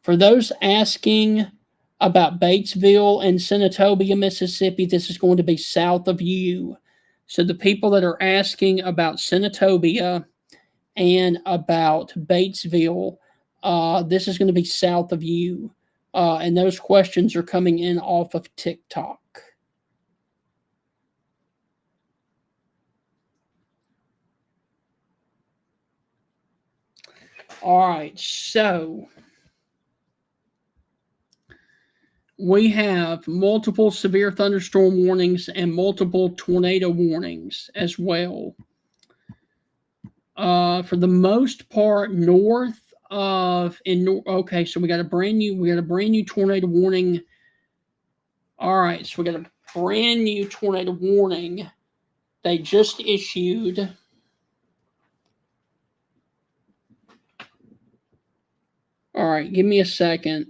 For those asking about Batesville and Senatobia, Mississippi, this is going to be south of you. So the people that are asking about Senatobia and about Batesville, this is going to be south of you. And those questions are coming in off of TikTok. All right, so we have multiple severe thunderstorm warnings and multiple tornado warnings as well. For the most part, north of okay, so we got a brand new tornado warning. All right, so we got a brand new tornado warning they just issued. All right, give me a second.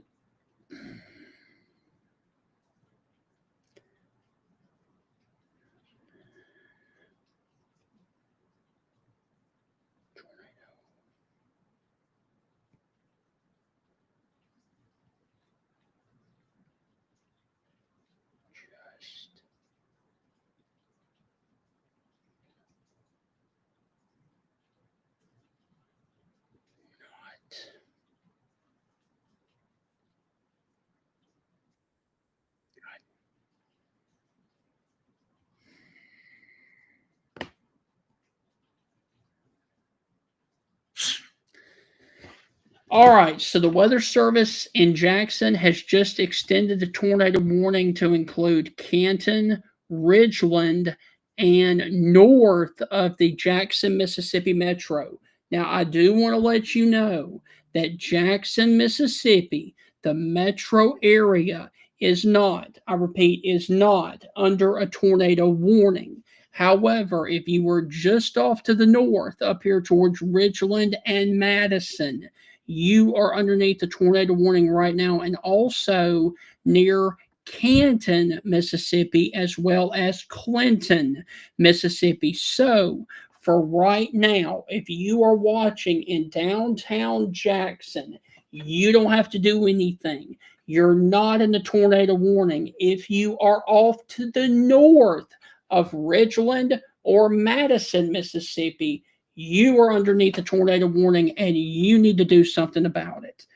All right, so the Weather Service in Jackson has just extended the tornado warning to include Canton, Ridgeland, and north of the Jackson, Mississippi metro. Now, I do want to let you know that Jackson, Mississippi, the metro area, is not, I repeat, is not under a tornado warning. However, if you were just off to the north, up here towards Ridgeland and Madison, you are underneath the tornado warning right now, and also near Canton, Mississippi, as well as Clinton, Mississippi. So, for right now, if you are watching in downtown Jackson, you don't have to do anything. You're not in the tornado warning. If you are off to the north of Ridgeland or Madison, Mississippi, you are underneath a tornado warning and you need to do something about it.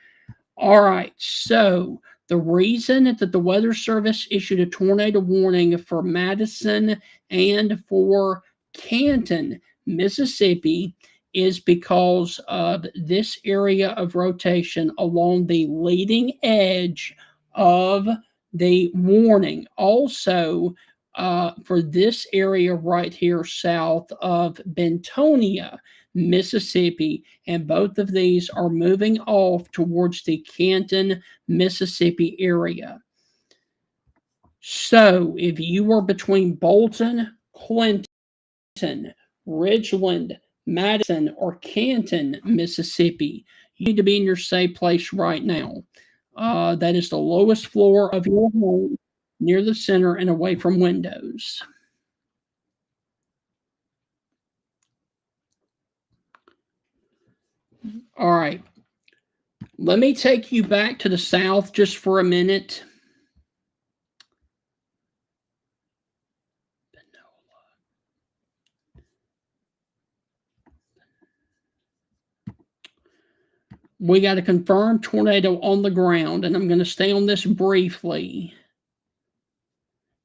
All right, so the reason that the Weather Service issued a tornado warning for Madison and for Canton, Mississippi, is because of this area of rotation along the leading edge of the warning. Also, for this area right here south of Bentonia, Mississippi, and both of these are moving off towards the Canton, Mississippi area. So if you are between Bolton, Clinton, Ridgeland, Madison, or Canton, Mississippi, you need to be in your safe place right now. That is the lowest floor of your home, near the center and away from windows. All right. Let me take you back to the south just for a minute. We got a confirmed tornado on the ground, and I'm going to stay on this briefly.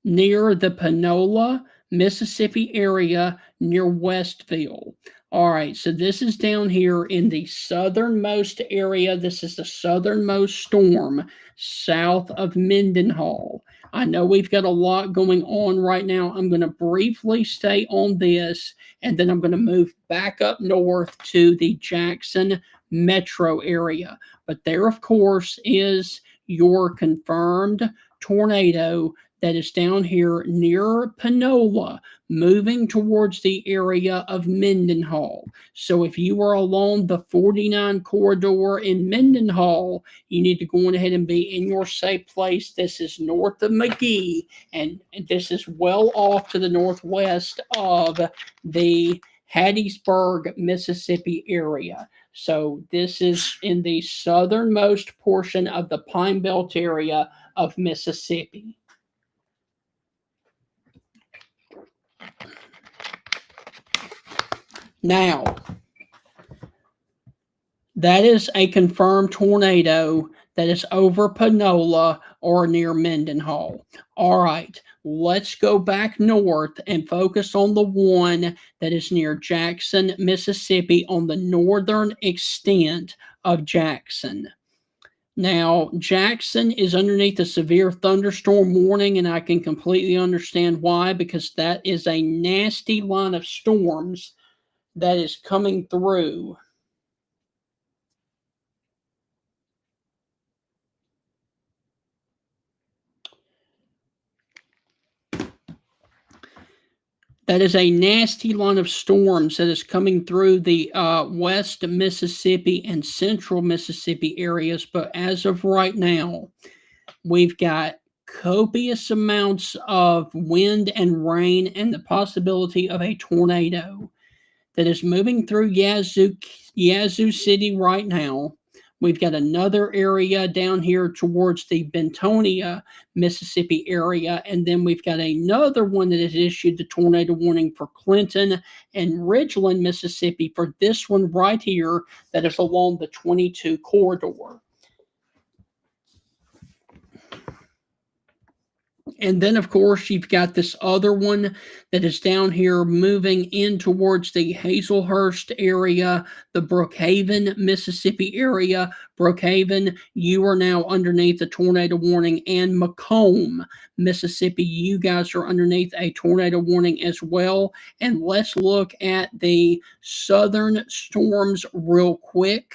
Near the Panola, Mississippi area near Westville. All right, so this is down here in the southernmost area. This is the southernmost storm south of Mendenhall. I know we've got a lot going on right now. I'm going to briefly stay on this, and then I'm going to move back up north to the Jackson, metro area. But there, of course, is your confirmed tornado that is down here near Panola, moving towards the area of Mendenhall. So if you are along the 49 corridor in Mendenhall, you need to go on ahead and be in your safe place. This is north of McGee, and this is well off to the northwest of the Hattiesburg, Mississippi area. So this is in the southernmost portion of the Pine Belt area of Mississippi. Now, that is a confirmed tornado that is over Panola or near Mendenhall. All right, let's go back north and focus on the one that is near Jackson, Mississippi, on the northern extent of Jackson. Now, Jackson is underneath a severe thunderstorm warning, and I can completely understand why, because that is a nasty line of storms that is coming through. That is a nasty line of storms that is coming through the west Mississippi and central Mississippi areas. But as of right now, we've got copious amounts of wind and rain and the possibility of a tornado that is moving through Yazoo City right now. We've got another area down here towards the Bentonia, Mississippi area, and then we've got another one that has issued the tornado warning for Clinton and Ridgeland, Mississippi, for this one right here that is along the 22 corridor. And then, of course, you've got this other one that is down here moving in towards the Hazelhurst area, the Brookhaven, Mississippi area. Brookhaven, you are now underneath a tornado warning, and Macomb, Mississippi, you guys are underneath a tornado warning as well. And let's look at the southern storms real quick.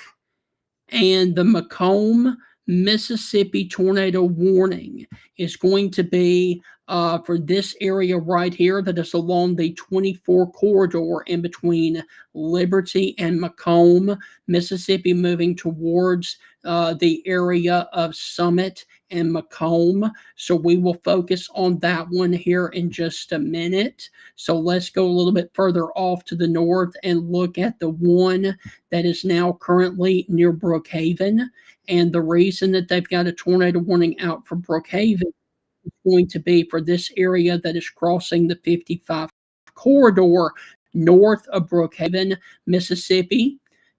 And the Macomb, Mississippi tornado warning is going to be for this area right here that is along the 24 corridor in between Liberty and Macomb, Mississippi, moving towards the area of Summit and Macomb. So we will focus on that one here in just a minute. So let's go a little bit further off to the north and look at the one that is now currently near Brookhaven. And the reason that they've got a tornado warning out for Brookhaven is going to be for this area that is crossing the 55 corridor north of Brookhaven, Mississippi.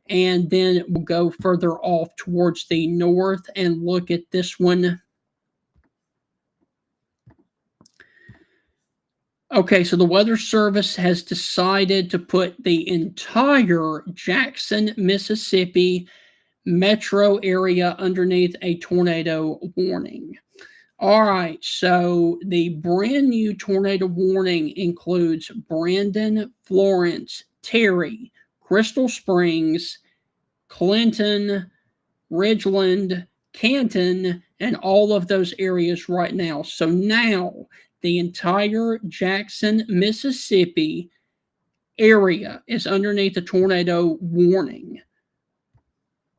And then we'll go further off towards the north and look at this one. Okay, so the Weather Service has decided to put the entire Jackson, Mississippi metro area underneath a tornado warning. All right, so the brand new tornado warning includes Brandon, Florence, Terry, Crystal Springs, Clinton, Ridgeland, Canton, and all of those areas right now. So now the entire Jackson, Mississippi area is underneath a tornado warning.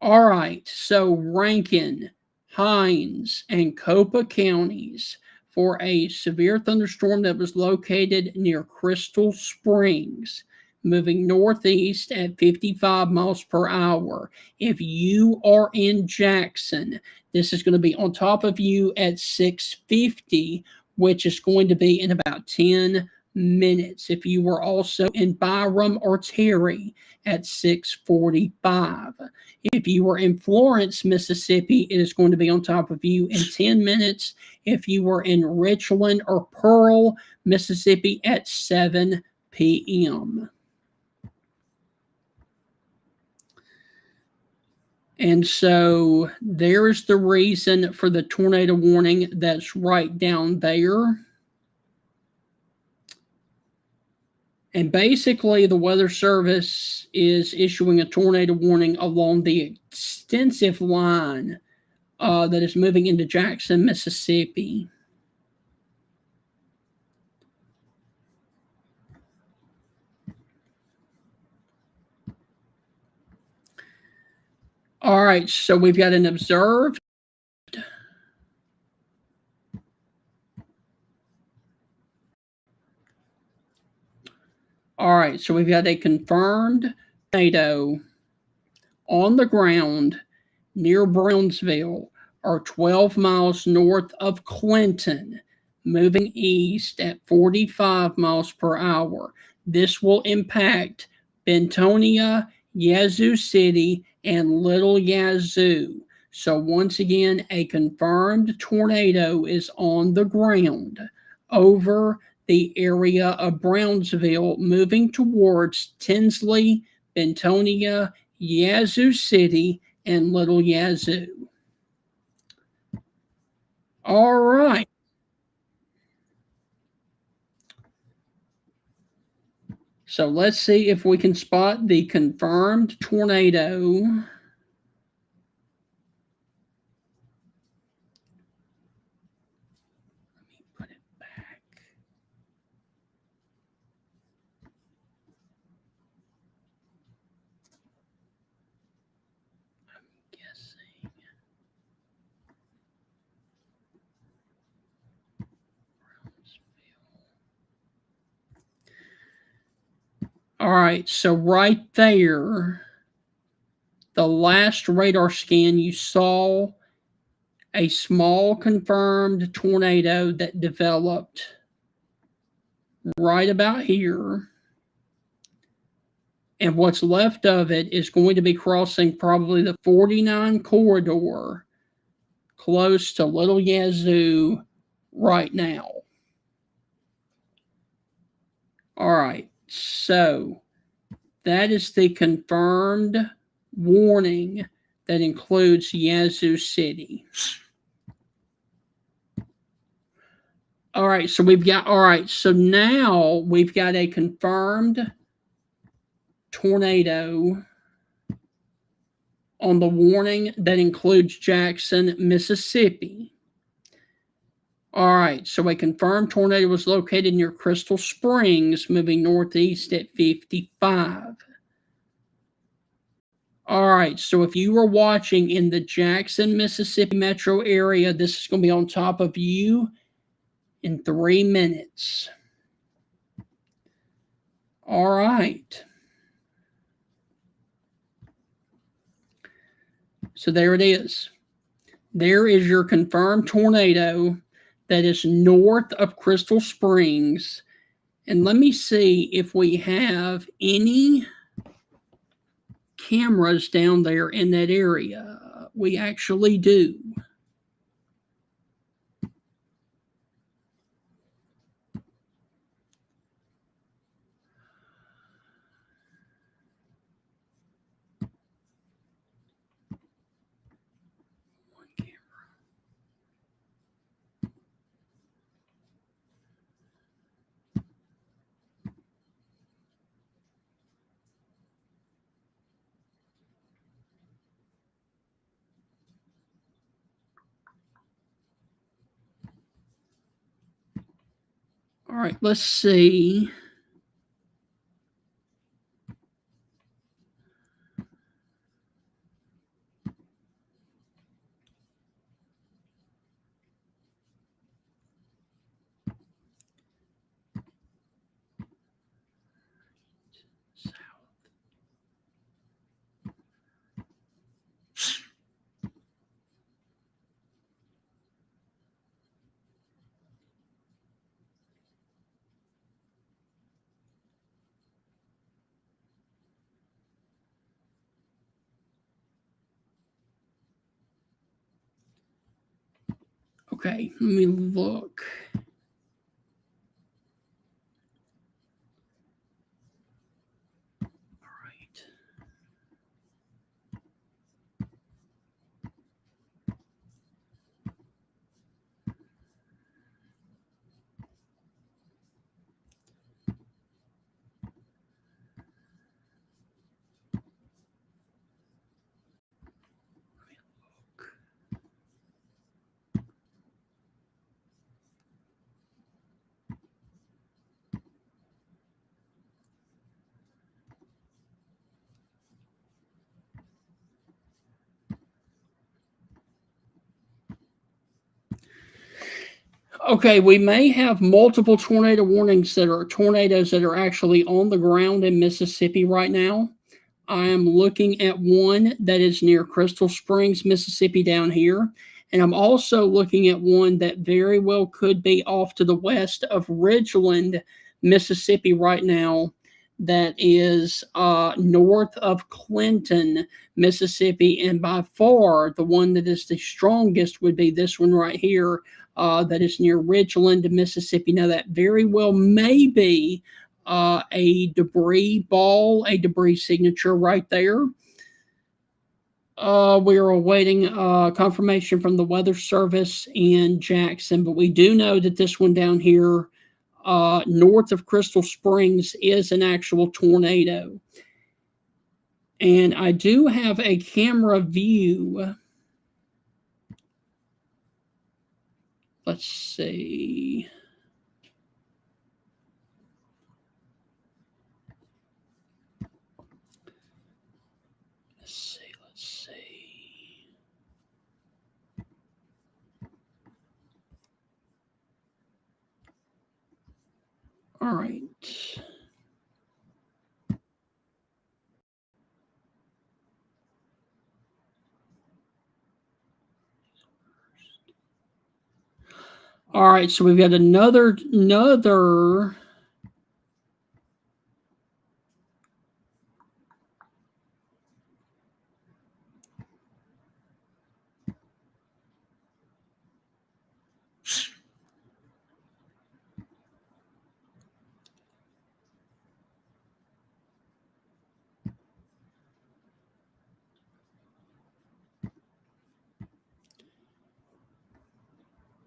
All right, so Rankin, Hinds, and Copa counties for a severe thunderstorm that was located near Crystal Springs, moving northeast at 55 miles per hour. If you are in Jackson, this is going to be on top of you at 6:50, which is going to be in about 10 minutes. If you were also in Byram or Terry at 6:45. If you were in Florence, Mississippi, it is going to be on top of you in 10 minutes. If you were in Richland or Pearl, Mississippi, at 7 p.m. And so there's the reason for the tornado warning that's right down there. And basically, the Weather Service is issuing a tornado warning along the extensive line that is moving into Jackson, Mississippi. All right, so we've got an observed. All right, so we've got a confirmed tornado on the ground near Brownsville, or 12 miles north of Clinton, moving east at 45 miles per hour. This will impact Bentonia, Yazoo City, and Little Yazoo. So, once again, a confirmed tornado is on the ground over the area of Brownsville, moving towards Tinsley, Bentonia, Yazoo City, and Little Yazoo. All right. So let's see if we can spot the confirmed tornado. Let me put it back. I'm guessing. All right, so right there, the last radar scan, you saw a small confirmed tornado that developed right about here. And what's left of it is going to be crossing probably the 49 corridor close to Little Yazoo right now. All right, so that is the confirmed warning that includes Yazoo City. All right, so now we've got a confirmed tornado on the warning that includes Jackson, Mississippi. All right, so a confirmed tornado was located near Crystal Springs, moving northeast at 55. All right, so if you were watching in the Jackson, Mississippi metro area, this is going to be on top of you in 3 minutes. All right. So there it is. There is your confirmed tornado that is north of Crystal Springs. And let me see if we have any cameras down there in that area. We actually do. All right, let's see. Okay, let me look. Okay, we may have multiple tornado warnings that are tornadoes that are actually on the ground in Mississippi right now. I am looking at one that is near Crystal Springs, Mississippi, down here. And I'm also looking at one that very well could be off to the west of Ridgeland, Mississippi, right now, that is north of Clinton, Mississippi. And by far, the one that is the strongest would be this one right here, that is near Ridgeland, Mississippi. Now, that very well may be a debris ball, a debris signature right there. We are awaiting confirmation from the Weather Service in Jackson, but we do know that this one down here north of Crystal Springs is an actual tornado. And I do have a camera view. Let's see. Let's see. All right. All right, so we've got another.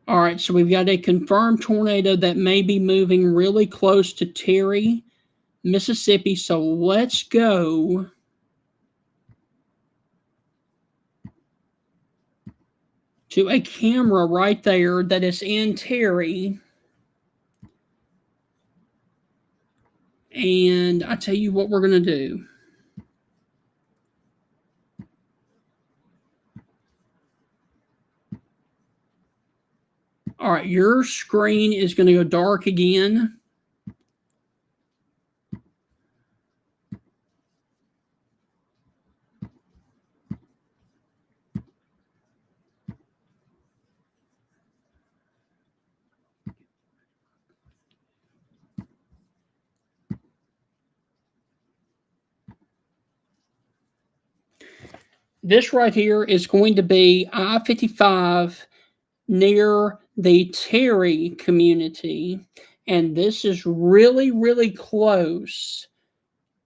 All right, so we've got a confirmed tornado that may be moving really close to Terry, Mississippi. So let's go to a camera right there that is in Terry. And I tell you what we're going to do. All right, your screen is going to go dark again. This right here is going to be I-55 near the Terry community. And this is really, really close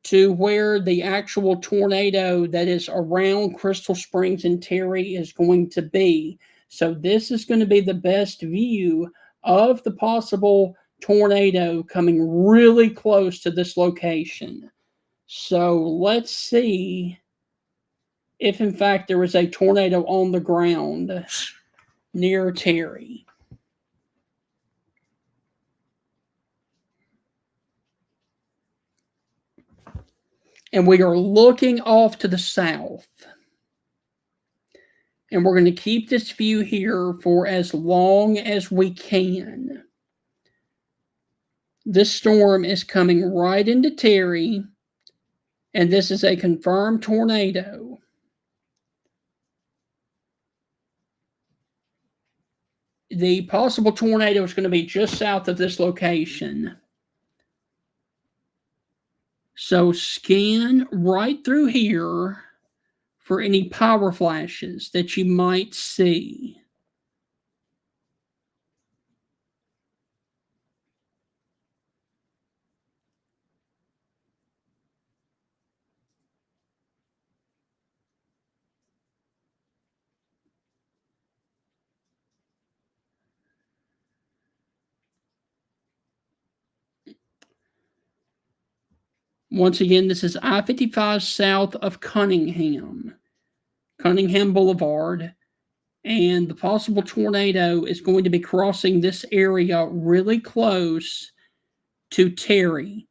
to where the actual tornado that is around Crystal Springs and Terry is going to be. So this is going to be the best view of the possible tornado coming really close to this location. So let's see if in fact there is a tornado on the ground near Terry. And we are looking off to the south. And we're going to keep this view here for as long as we can. This storm is coming right into Terry, and this is a confirmed tornado. The possible tornado is going to be just south of this location. So scan right through here for any power flashes that you might see. Once again, this is I-55 south of Cunningham Boulevard. And the possible tornado is going to be crossing this area really close to Terry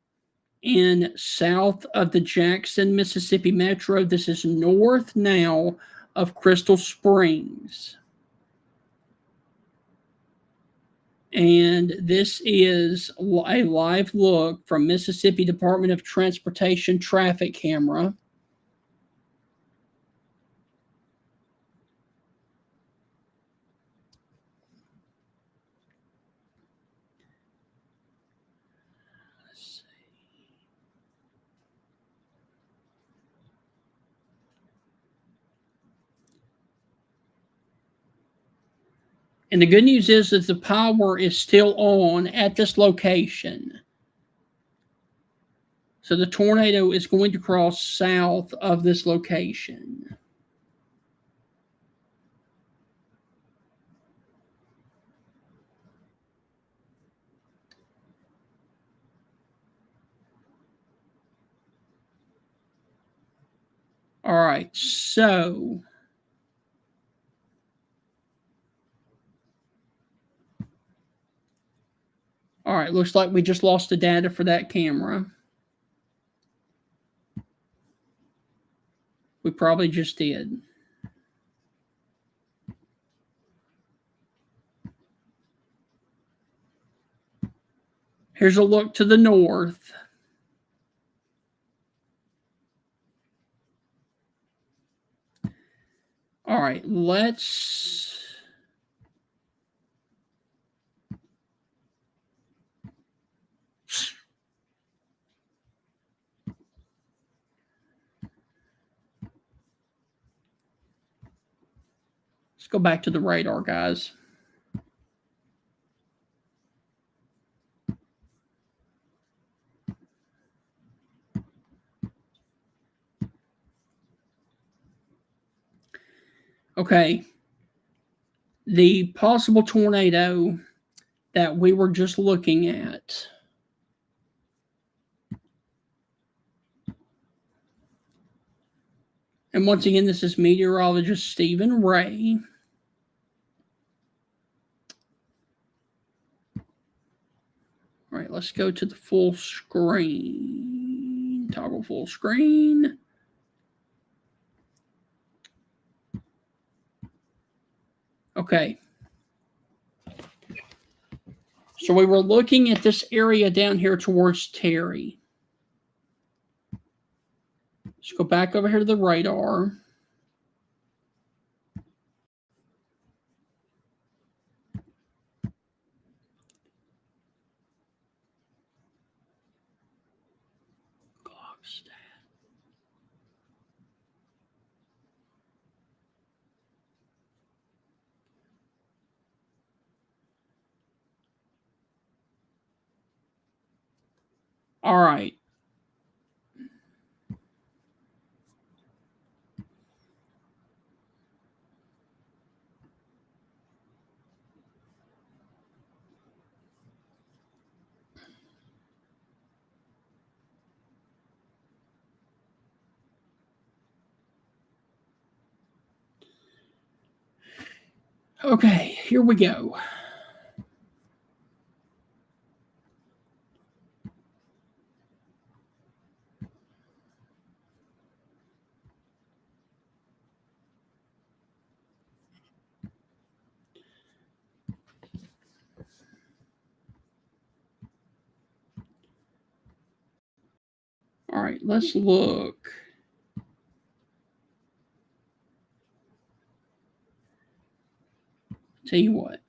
in south of the Jackson, Mississippi Metro. This is north now of Crystal Springs. And this is a live look from Mississippi Department of Transportation traffic camera. And the good news is that the power is still on at this location. So the tornado is going to cross south of this location. All right, so all right, looks like we just lost the data for that camera. We probably just did. Here's a look to the north. All right, let's go back to the radar, guys. Okay. The possible tornado that we were just looking at. And once again, this is meteorologist Stephen Ray. All right, let's go to the full screen. Toggle full screen. Okay. So we were looking at this area down here towards Terry. Let's go back over here to the radar. All right. Okay, here we go. All right, let's look. Tell you what.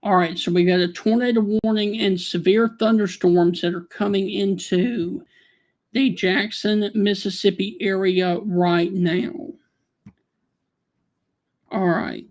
All right, so we got a tornado warning and severe thunderstorms that are coming into the Jackson, Mississippi area right now. All right.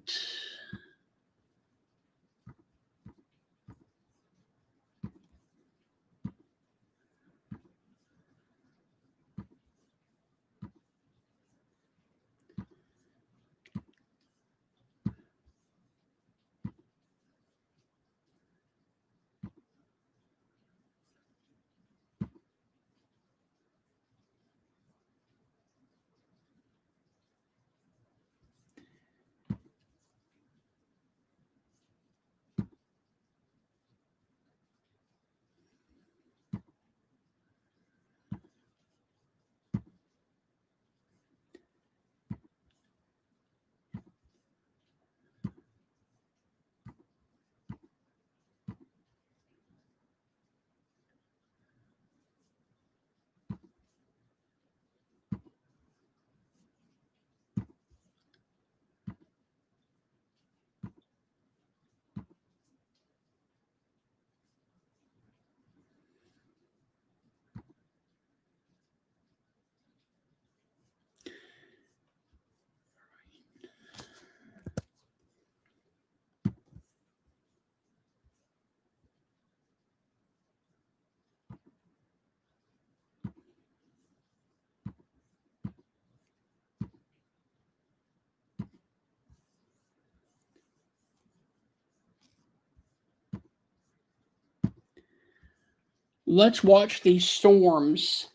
Let's watch these storms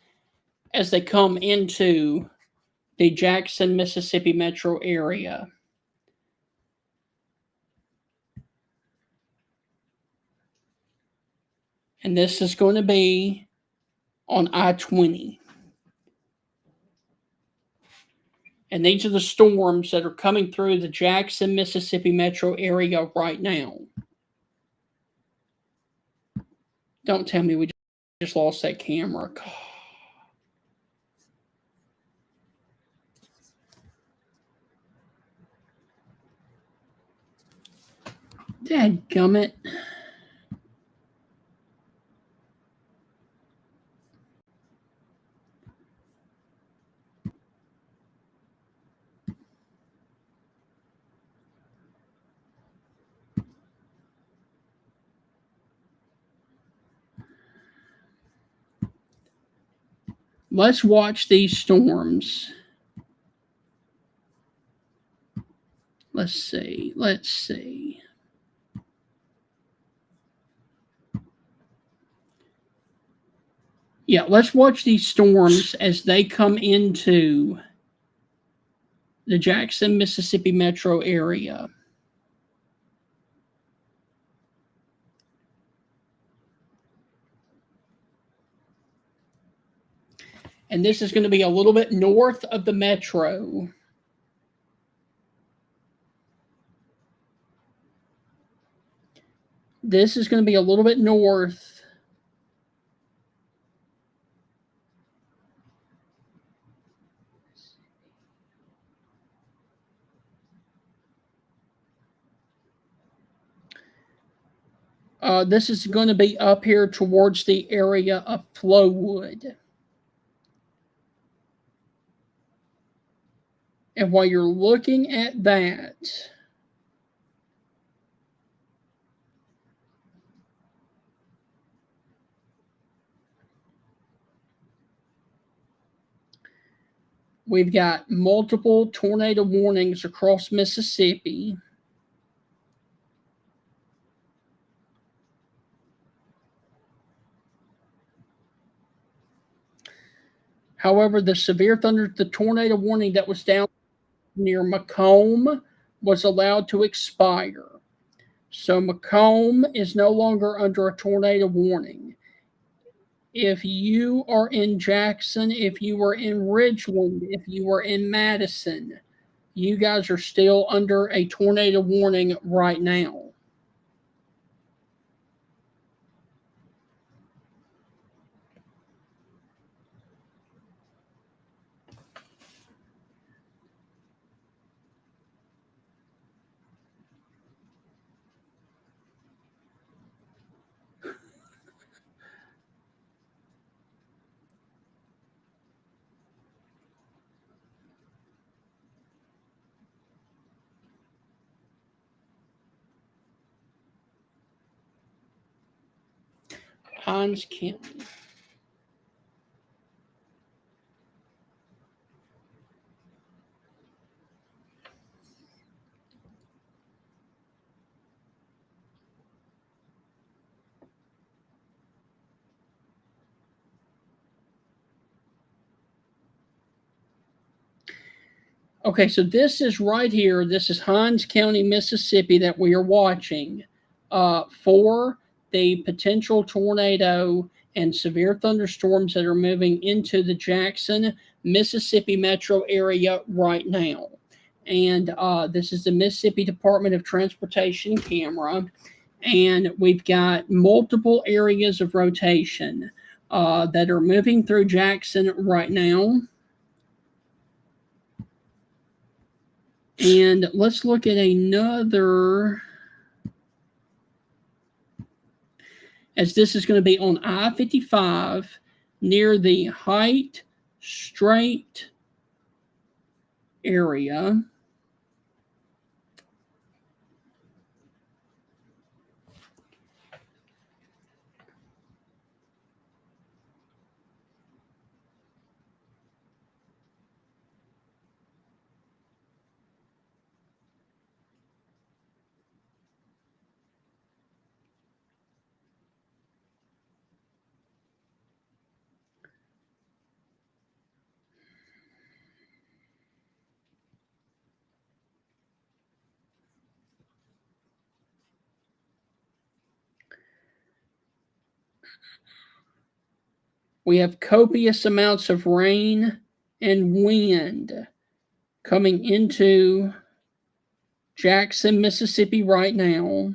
as they come into the Jackson, Mississippi metro area. And this is going to be on I-20. And these are the storms that are coming through the Jackson, Mississippi metro area right now. Don't tell me we just lost that camera. God. Dadgummit. Let's watch these storms. Let's see. Yeah, let's watch these storms as they come into the Jackson, Mississippi metro area. And this is going to be a little bit north of the metro. This is going to be a little bit north. This is going to be up here towards the area of Flowood. And while you're looking at that, we've got multiple tornado warnings across Mississippi. However, the tornado warning that was down near Macomb was allowed to expire. So Macomb is no longer under a tornado warning. If you are in Jackson, if you were in Ridgeland, if you were in Madison, you guys are still under a tornado warning right now. Hinds County. Okay, so this is right here. This is Hinds County, Mississippi that we are watching for the potential tornado and severe thunderstorms that are moving into the Jackson, Mississippi metro area right now. And this is the Mississippi Department of Transportation camera. And we've got multiple areas of rotation that are moving through Jackson right now. And let's look at another, as this is going to be on I-55 near the Height Strait area. We have copious amounts of rain and wind coming into Jackson, Mississippi right now.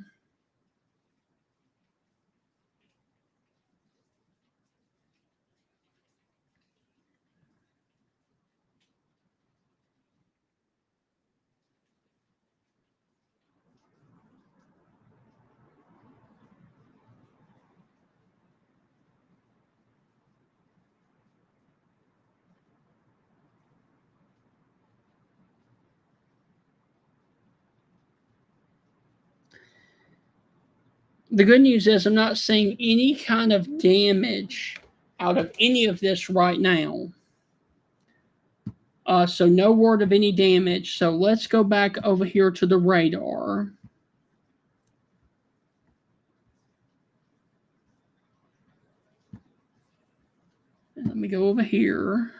The good news is I'm not seeing any kind of damage out of any of this right now. So no word of any damage. So let's go back over here to the radar. And let me go over here.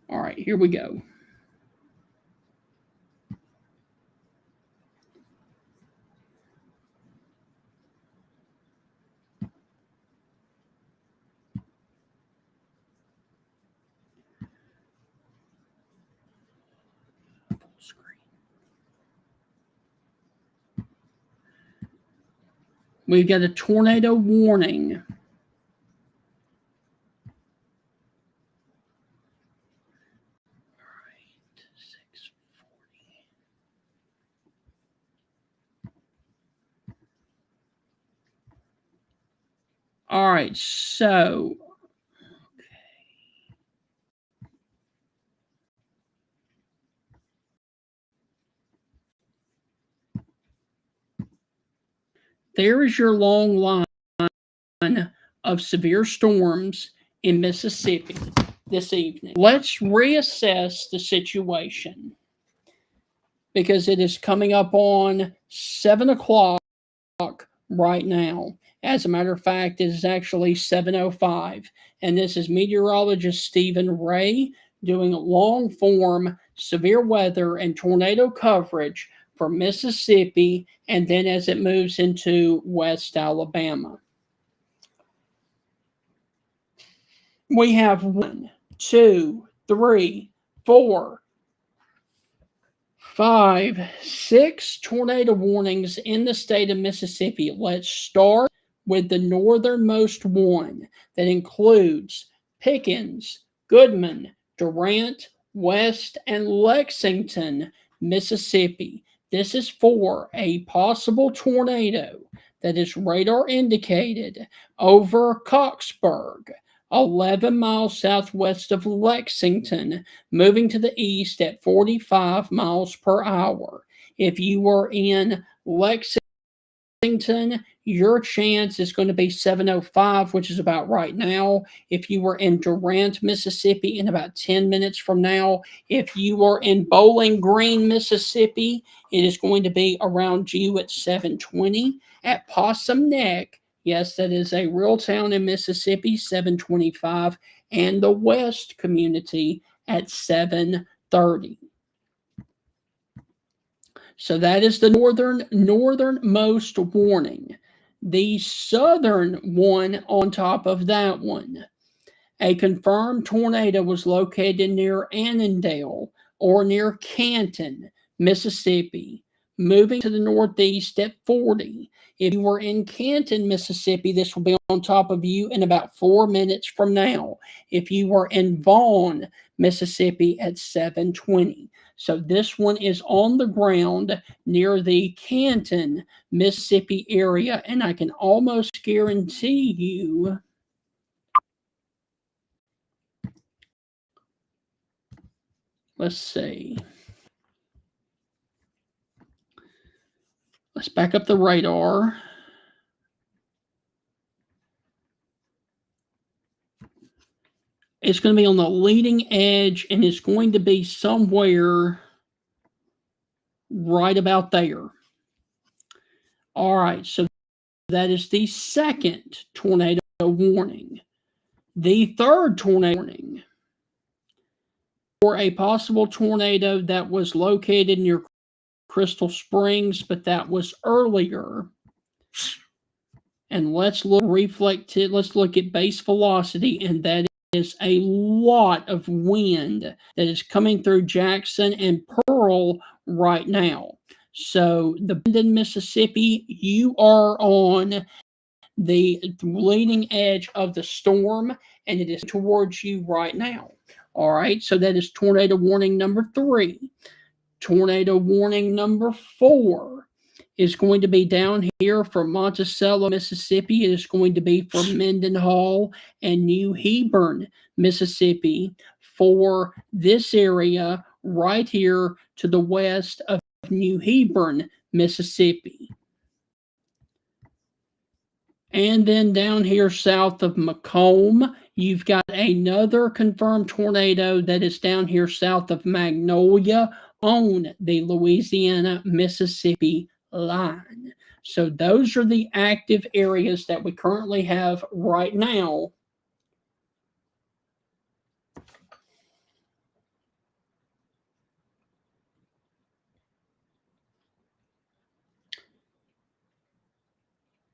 All right, here we go. We've got a tornado warning. All right, so there is your long line of severe storms in Mississippi this evening. Let's reassess the situation because it is coming up on 7 o'clock right now. As a matter of fact, it is actually 7:05, and this is meteorologist Stephen Ray doing long form severe weather and tornado coverage for Mississippi, and then as it moves into West Alabama. We have 1, 2, 3, 4, 5, 6 tornado warnings in the state of Mississippi. Let's start with the northernmost one that includes Pickens, Goodman, Durant, West, and Lexington, Mississippi. This is for a possible tornado that is radar indicated over Coxburg, 11 miles southwest of Lexington, moving to the east at 45 miles per hour. If you were in Lexington, your chance is going to be 7:05, which is about right now. If you were in Durant, Mississippi, in about 10 minutes from now. If you were in Bowling Green, Mississippi, it is going to be around you at 7:20. At Possum Neck, yes, that is a real town in Mississippi, 7:25, and the West community at 7:30. So that is the northernmost warning. The southern one on top of that one. A confirmed tornado was located near Annandale or near Canton, Mississippi, moving to the northeast at 40. If you were in Canton, Mississippi, this will be on top of you in about 4 minutes from now. If you were in Vaughn, Mississippi, at 7:20. So this one is on the ground near the Canton, Mississippi area, and I can almost guarantee you let's see. Let's back up the radar. It's going to be on the leading edge, and it's going to be somewhere right about there. All right, so that is the second tornado warning. The third tornado warning for a possible tornado that was located near Crystal Springs, but that was earlier. And let's look at base velocity, and that is a lot of wind that is coming through Jackson and Pearl right now. So the Bend, Mississippi, you are on the leading edge of the storm, and it is towards you right now. All right, so that is tornado warning number 3. Tornado warning number 4 is going to be down here from Monticello, Mississippi. It is going to be for Mendenhall and New Hebron, Mississippi, for this area right here to the west of New Hebron, Mississippi. And then down here south of Macomb, you've got another confirmed tornado that is down here south of Magnolia on the Louisiana-Mississippi line. So those are the active areas that we currently have right now.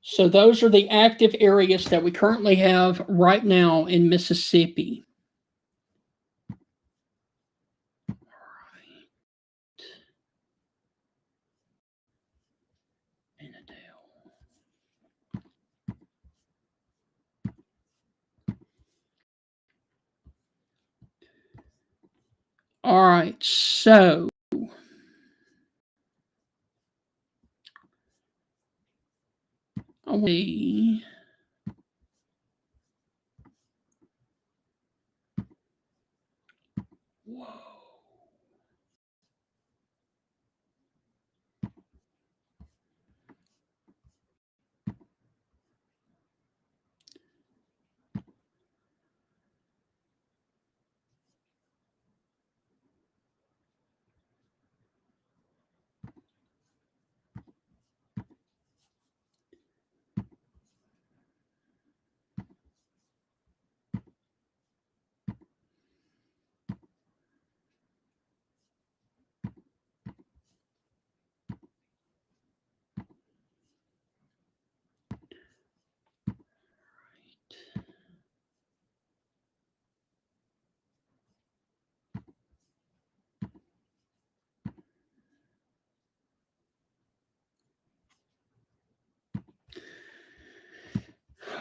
So those are the active areas that we currently have right now in Mississippi. All right, so whoa.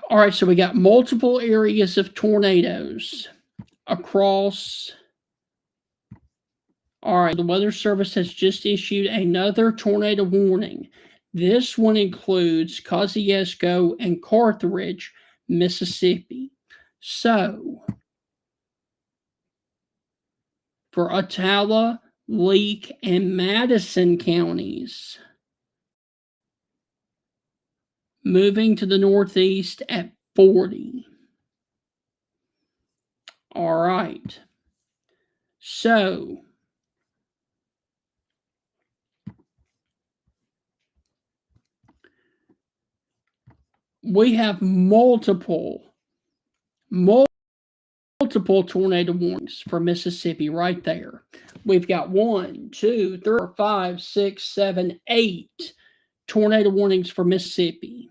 All right, so we got multiple areas of tornadoes across. All right, the Weather Service has just issued another tornado warning. This one includes Kosciuszko and Carthage, Mississippi. So, for Attalla, Leake, and Madison counties. Moving to the northeast at 40. All right. So we have multiple tornado warnings for Mississippi right there. We've got 1, 2, 3, 4, 5, 6, 7, 8 tornado warnings for Mississippi.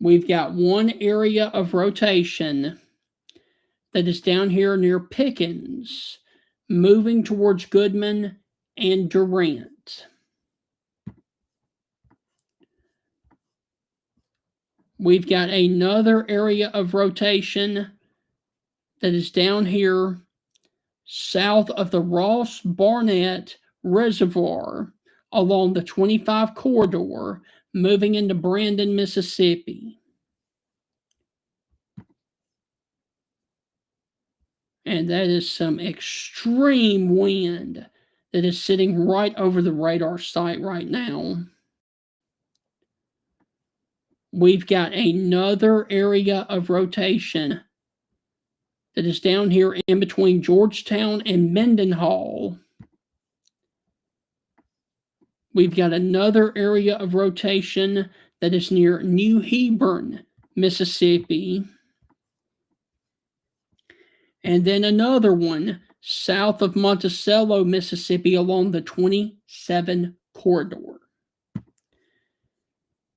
We've got one area of rotation that is down here near Pickens, moving towards Goodman and Durant. We've got another area of rotation that is down here south of the Ross Barnett Reservoir along the 25 corridor, moving into Brandon, Mississippi. And that is some extreme wind that is sitting right over the radar site right now. We've got another area of rotation that is down here in between Georgetown and Mendenhall. We've got another area of rotation that is near New Hebron, Mississippi. And then another one south of Monticello, Mississippi, along the 27 corridor.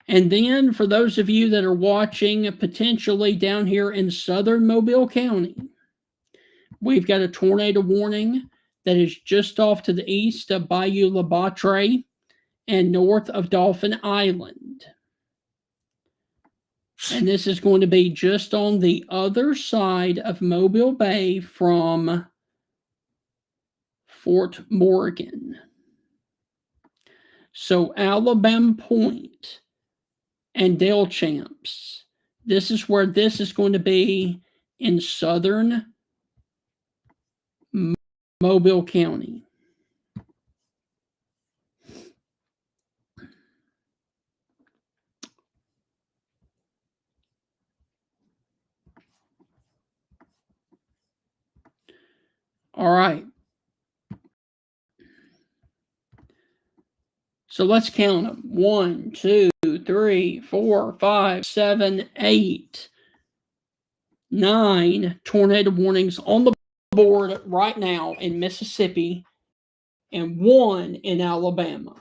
And then for those of you that are watching potentially down here in southern Mobile County, we've got a tornado warning that is just off to the east of Bayou La Batre and north of Dauphin Island. And this is going to be just on the other side of Mobile Bay from Fort Morgan. So Alabama Point and Deschamps, this is where this is going to be in southern Mobile County. All right. So let's count them. 1, 2, 3, 4, 5, 7, 8, 9 tornado warnings on the board right now in Mississippi and 1 in Alabama.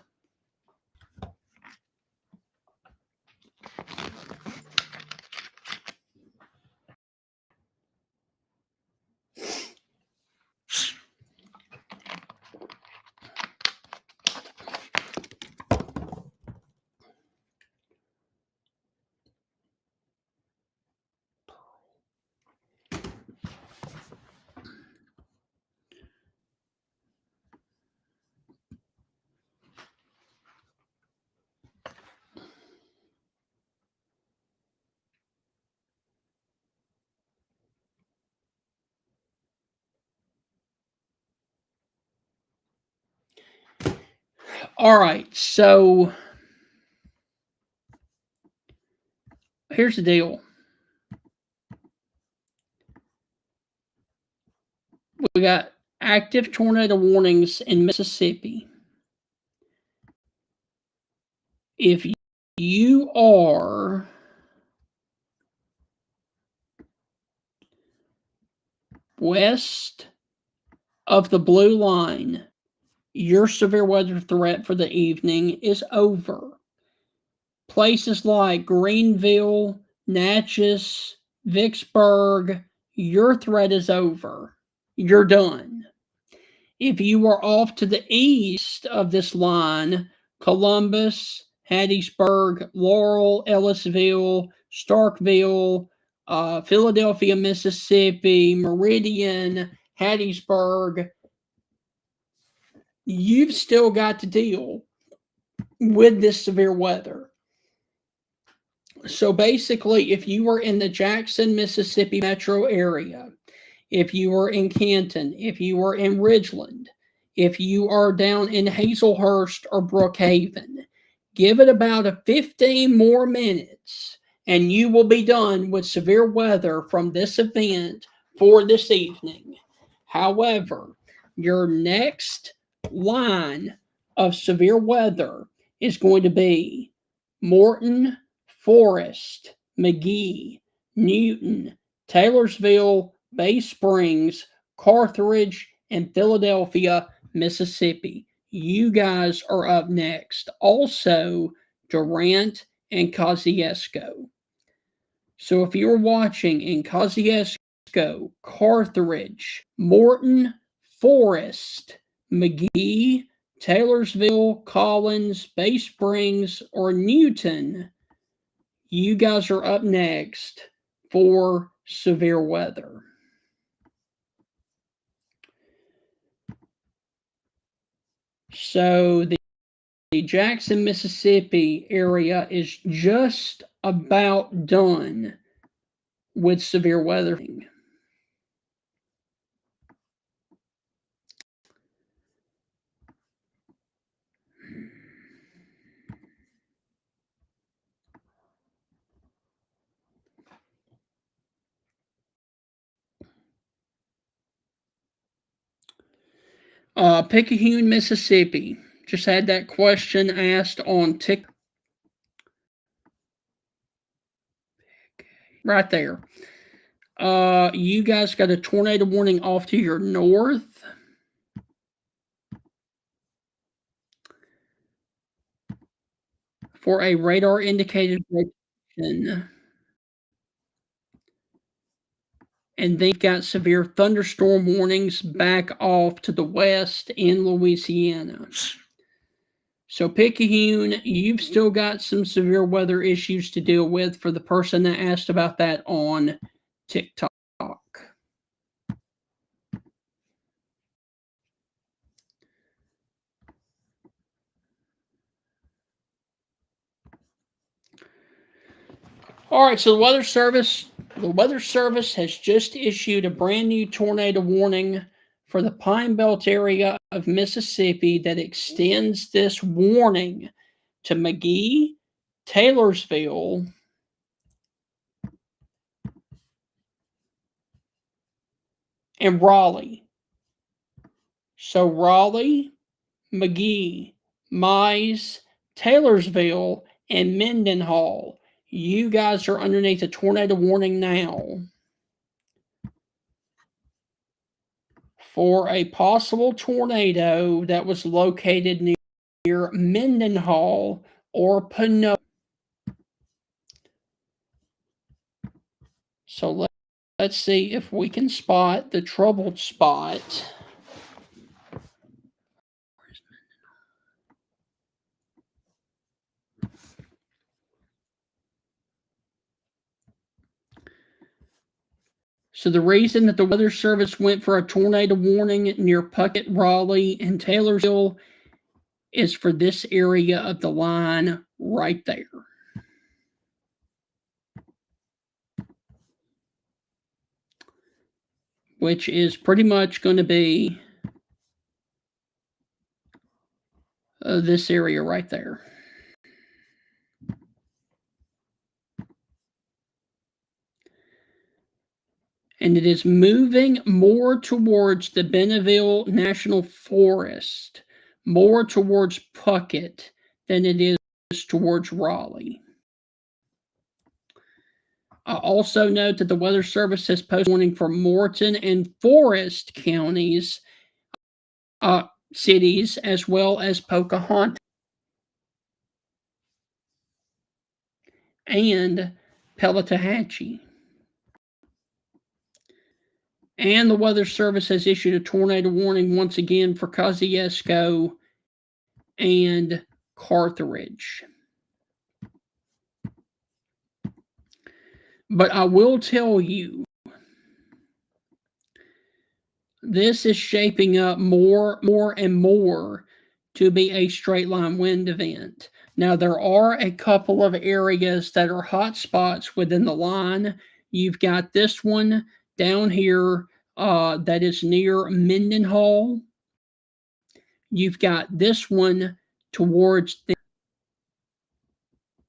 All right, so here's the deal. We got active tornado warnings in Mississippi. If you are west of the blue line, your severe weather threat for the evening is over. Places like Greenville, Natchez, Vicksburg, your threat is over. You're done. If you are off to the east of this line, Columbus, Hattiesburg, Laurel, Ellisville, Starkville, Philadelphia, Mississippi, Meridian, Hattiesburg, you've still got to deal with this severe weather. So basically, if you were in the Jackson, Mississippi metro area, if you were in Canton, if you were in Ridgeland, if you are down in Hazelhurst or Brookhaven, give it about 15 more minutes and you will be done with severe weather from this event for this evening. However, your next line of severe weather is going to be Morton, Forest, McGehee, Newton, Taylorsville, Bay Springs, Carthage, and Philadelphia, Mississippi. You guys are up next. Also, Durant and Kosciusko. So if you're watching in Kosciusko, Carthage, Morton, Forest, McGehee, Taylorsville, Collins, Bay Springs, or Newton, you guys are up next for severe weather. So the Jackson, Mississippi area is just about done with severe weather. Picayune, Mississippi. Just had that question asked on TikTok. Right there. You guys got a tornado warning off to your north. For a radar indicated location. And they've got severe thunderstorm warnings back off to the west in Louisiana. So Picayune, you've still got some severe weather issues to deal with for the person that asked about that on TikTok. All right, so the Weather Service has just issued a brand new tornado warning for the Pine Belt area of Mississippi that extends this warning to McGehee, Taylorsville, and Raleigh. So Raleigh, McGehee, Mize, Taylorsville, and Mendenhall. You guys are underneath a tornado warning now for a possible tornado that was located near Mendenhall or Pinot. So let's see if we can spot the troubled spot. So the reason that the Weather Service went for a tornado warning near Puckett, Raleigh, and Taylorsville is for this area of the line right there. Which is pretty much going to be this area right there. And it is moving more towards the Bonneville National Forest, more towards Puckett than it is towards Raleigh. Also note that the Weather Service has posted warning for Morton and Forest counties, cities, as well as Pocahontas and Pelahatchie. And the Weather Service has issued a tornado warning once again for Kosciusko and Carthage. But I will tell you, this is shaping up more and more to be a straight line wind event. Now, there are a couple of areas that are hot spots within the line. You've got this one down here that is near Mendenhall. You've got this one towards the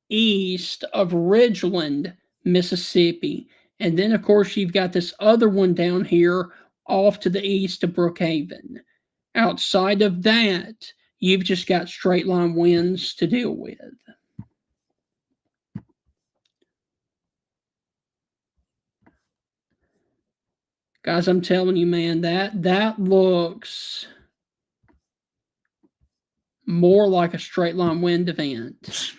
east of Ridgeland, Mississippi. And then, of course, you've got this other one down here off to the east of Brookhaven. Outside of that, you've just got straight line winds to deal with. Guys, I'm telling you, man, that looks more like a straight line wind event.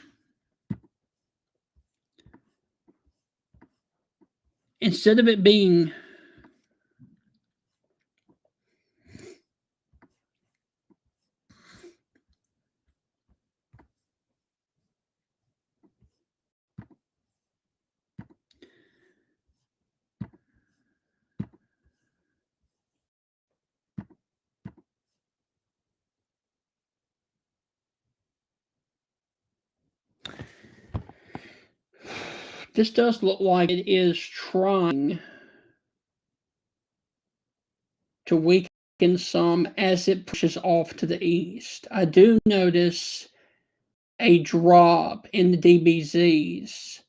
Instead of it being this does look like it is trying to weaken some as it pushes off to the east. I do notice a drop in the DBZs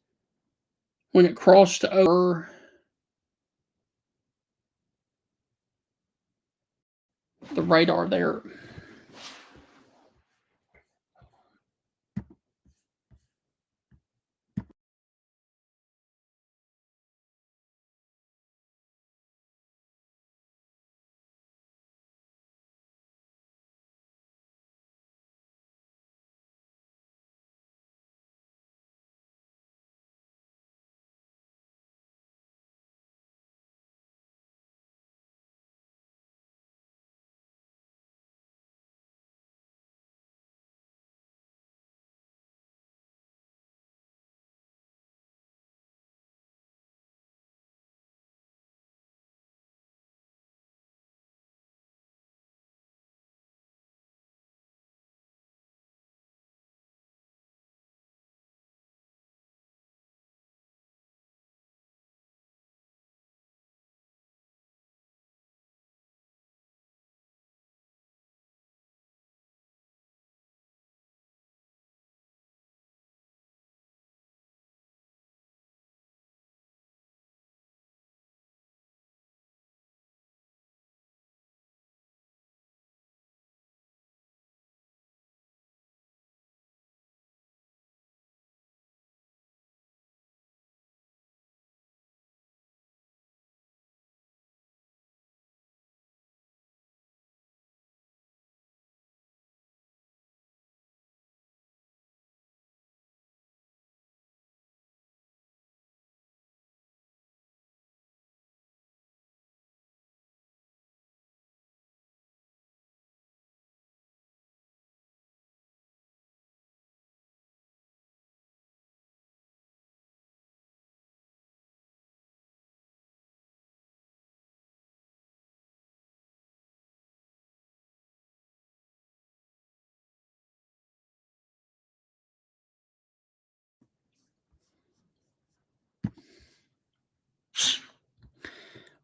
when it crossed over the radar there.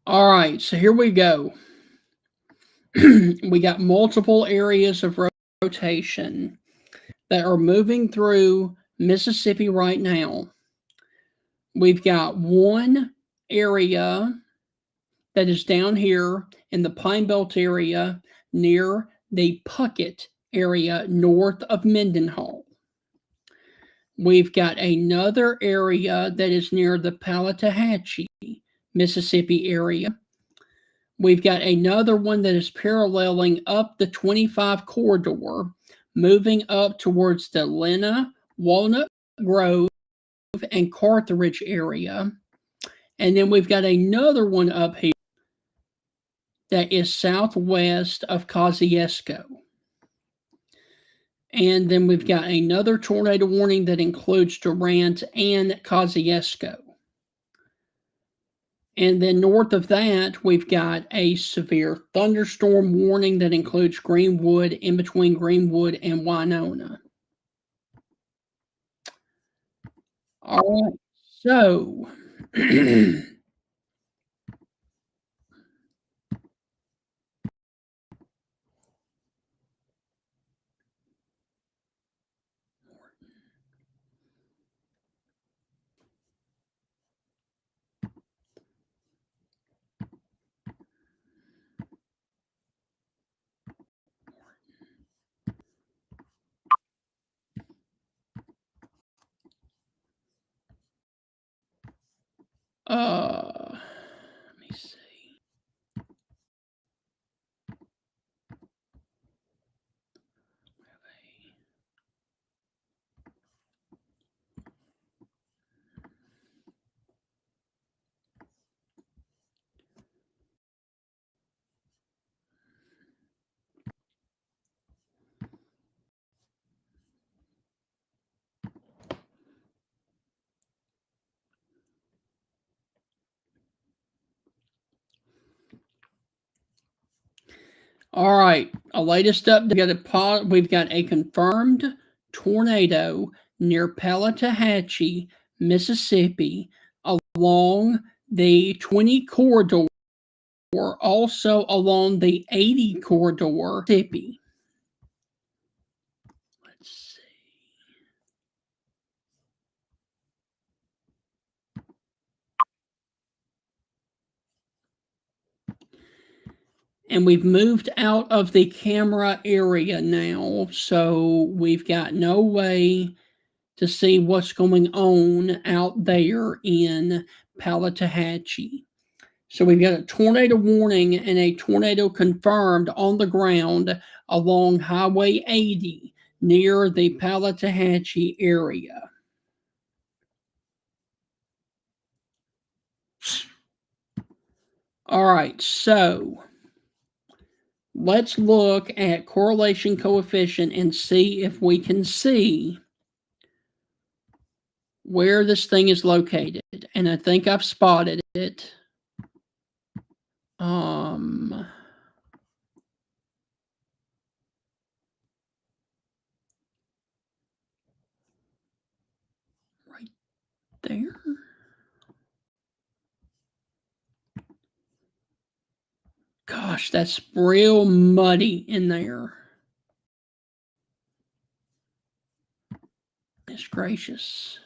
All right, so here we go. We got multiple areas of rotation that are moving through Mississippi right now. We've got one area that is down here in the Pine Belt area near the Puckett area north of Mendenhall. We've got another area that is near the Palahatchie, Mississippi area. We've got another one that is paralleling up the 25 corridor, moving up towards the Lena, Walnut Grove, and Carthage area. And then we've got another one up here that is southwest of Kosciusko. And then we've got another tornado warning that includes Durant and Kosciusko. And then north of that, we've got a severe thunderstorm warning that includes Greenwood, in between Greenwood and Winona. All right, so let me see. All right, a latest update. We've got a confirmed tornado near Pelahatchie, Mississippi, along the 20 corridor, also along the 80 corridor, Mississippi. Let's see. And we've moved out of the camera area now, so we've got no way to see what's going on out there in Pelahatchie. So we've got a tornado warning and a tornado confirmed on the ground along Highway 80 near the Pelahatchie area. All right, so let's look at correlation coefficient and see if we can see where this thing is located. And I think I've spotted it. Right there. Gosh, that's real muddy in there. Goodness gracious.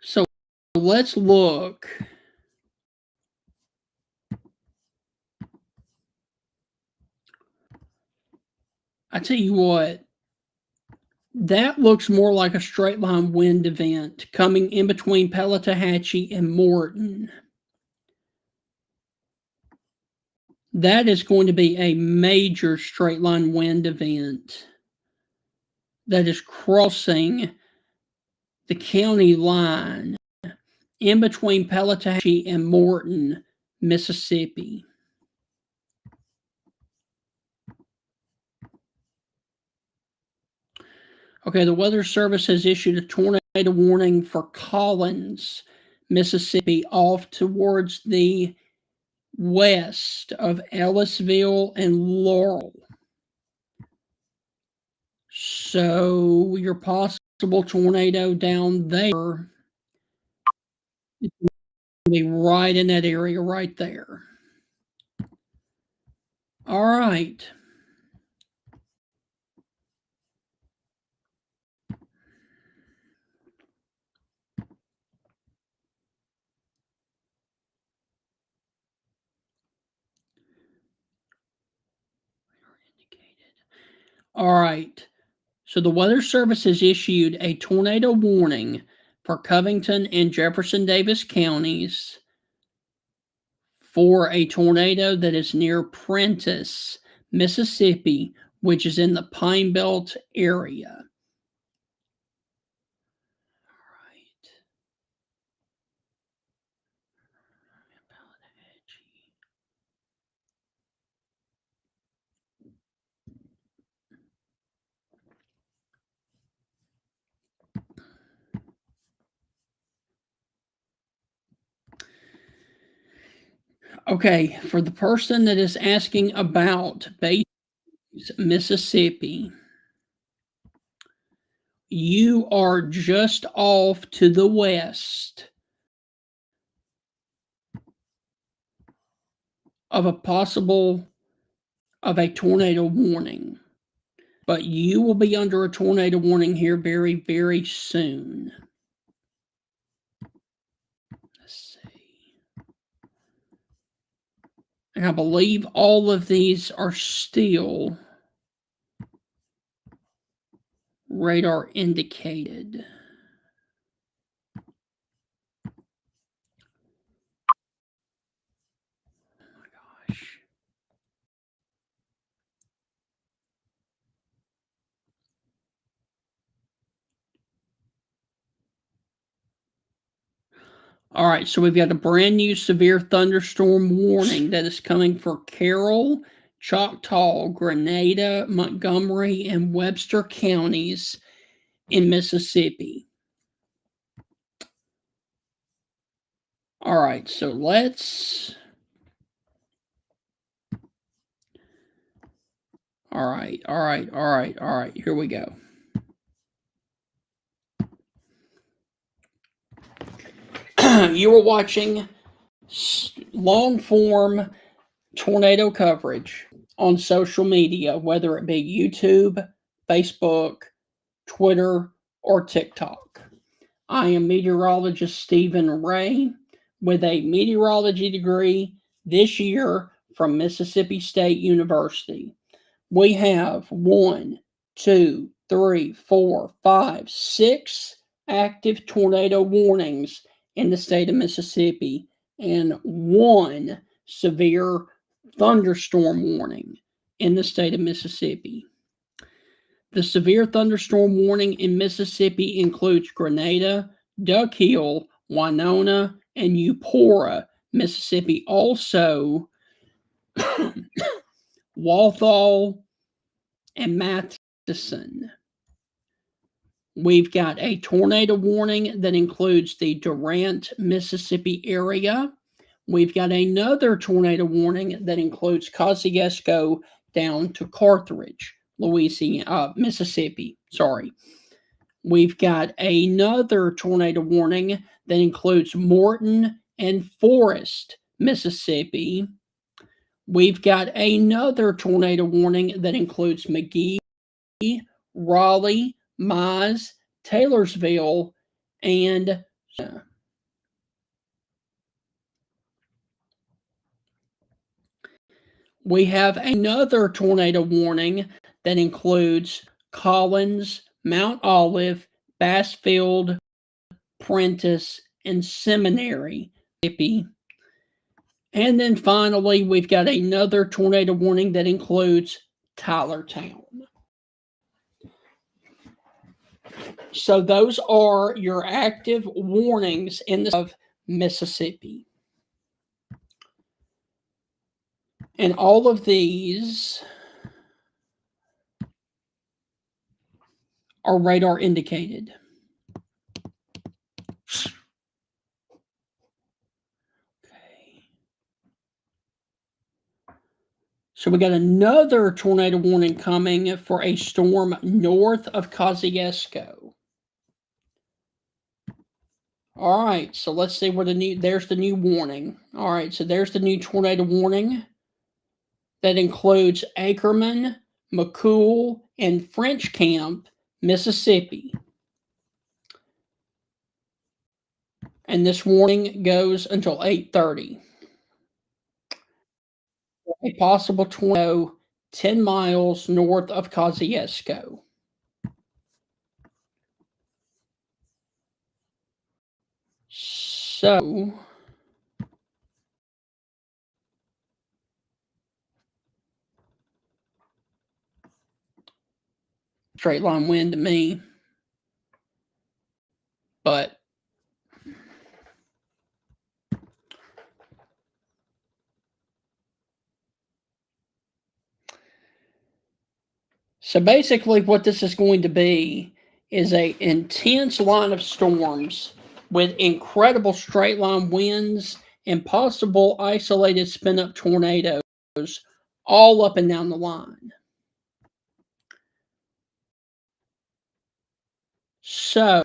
So let's look. I tell you what, that looks more like a straight line wind event coming in between Pelahatchie and Morton. That is going to be a major straight line wind event that is crossing the county line in between Pelahatchie and Morton, Mississippi. Okay, the Weather Service has issued a tornado warning for Collins, Mississippi, off towards the west of Ellisville and Laurel. So your possible tornado down there will be right in that area right there. All right. All right. So the Weather Service has issued a tornado warning for Covington and Jefferson Davis counties for a tornado that is near Prentiss, Mississippi, which is in the Pine Belt area. Okay, for the person that is asking about Base, Mississippi, you are just off to the west of a tornado warning. But you will be under a tornado warning here very, very soon. Let's see. And I believe all of these are still radar indicated. Oh my gosh. All right, so we've got a brand new severe thunderstorm warning that is coming for Carroll, Choctaw, Grenada, Montgomery, and Webster counties in Mississippi. All right, so let's. All right, here we go. You were watching long form tornado coverage on social media, whether it be YouTube, Facebook, Twitter, or TikTok. I am meteorologist Stephen Ray with a meteorology degree this year from Mississippi State University. We have 1, 2, 3, 4, 5, 6 active tornado warnings in the state of Mississippi and 1 severe thunderstorm warning in the state of Mississippi. The severe thunderstorm warning in Mississippi includes Grenada, Duck Hill, Winona, and Eupora, Mississippi. Also, Walthall and Matheson. We've got a tornado warning that includes the Durant, Mississippi area. We've got another tornado warning that includes Kosciuszko down to Carthage, Mississippi. Sorry. We've got another tornado warning that includes Morton and Forest, Mississippi. We've got another tornado warning that includes McGee, Raleigh, Mize, Taylorsville, and we have another tornado warning that includes Collins, Mount Olive, Bassfield, Prentice, and Seminary, Mississippi. And then finally, we've got another tornado warning that includes Tylertown. So those are your active warnings in the state of Mississippi. And all of these are radar indicated. So we got another tornado warning coming for a storm north of Kosciuszko. All right, so let's see where there's the new warning. All right, so there's the new tornado warning that includes Ackerman, McCool, and French Camp, Mississippi. And this warning goes until 8:30. A possible tornado 10 miles north of Kosciuszko. So straight line wind to me, but so basically what this is going to be is an intense line of storms with incredible straight line winds and possible isolated spin-up tornadoes all up and down the line. So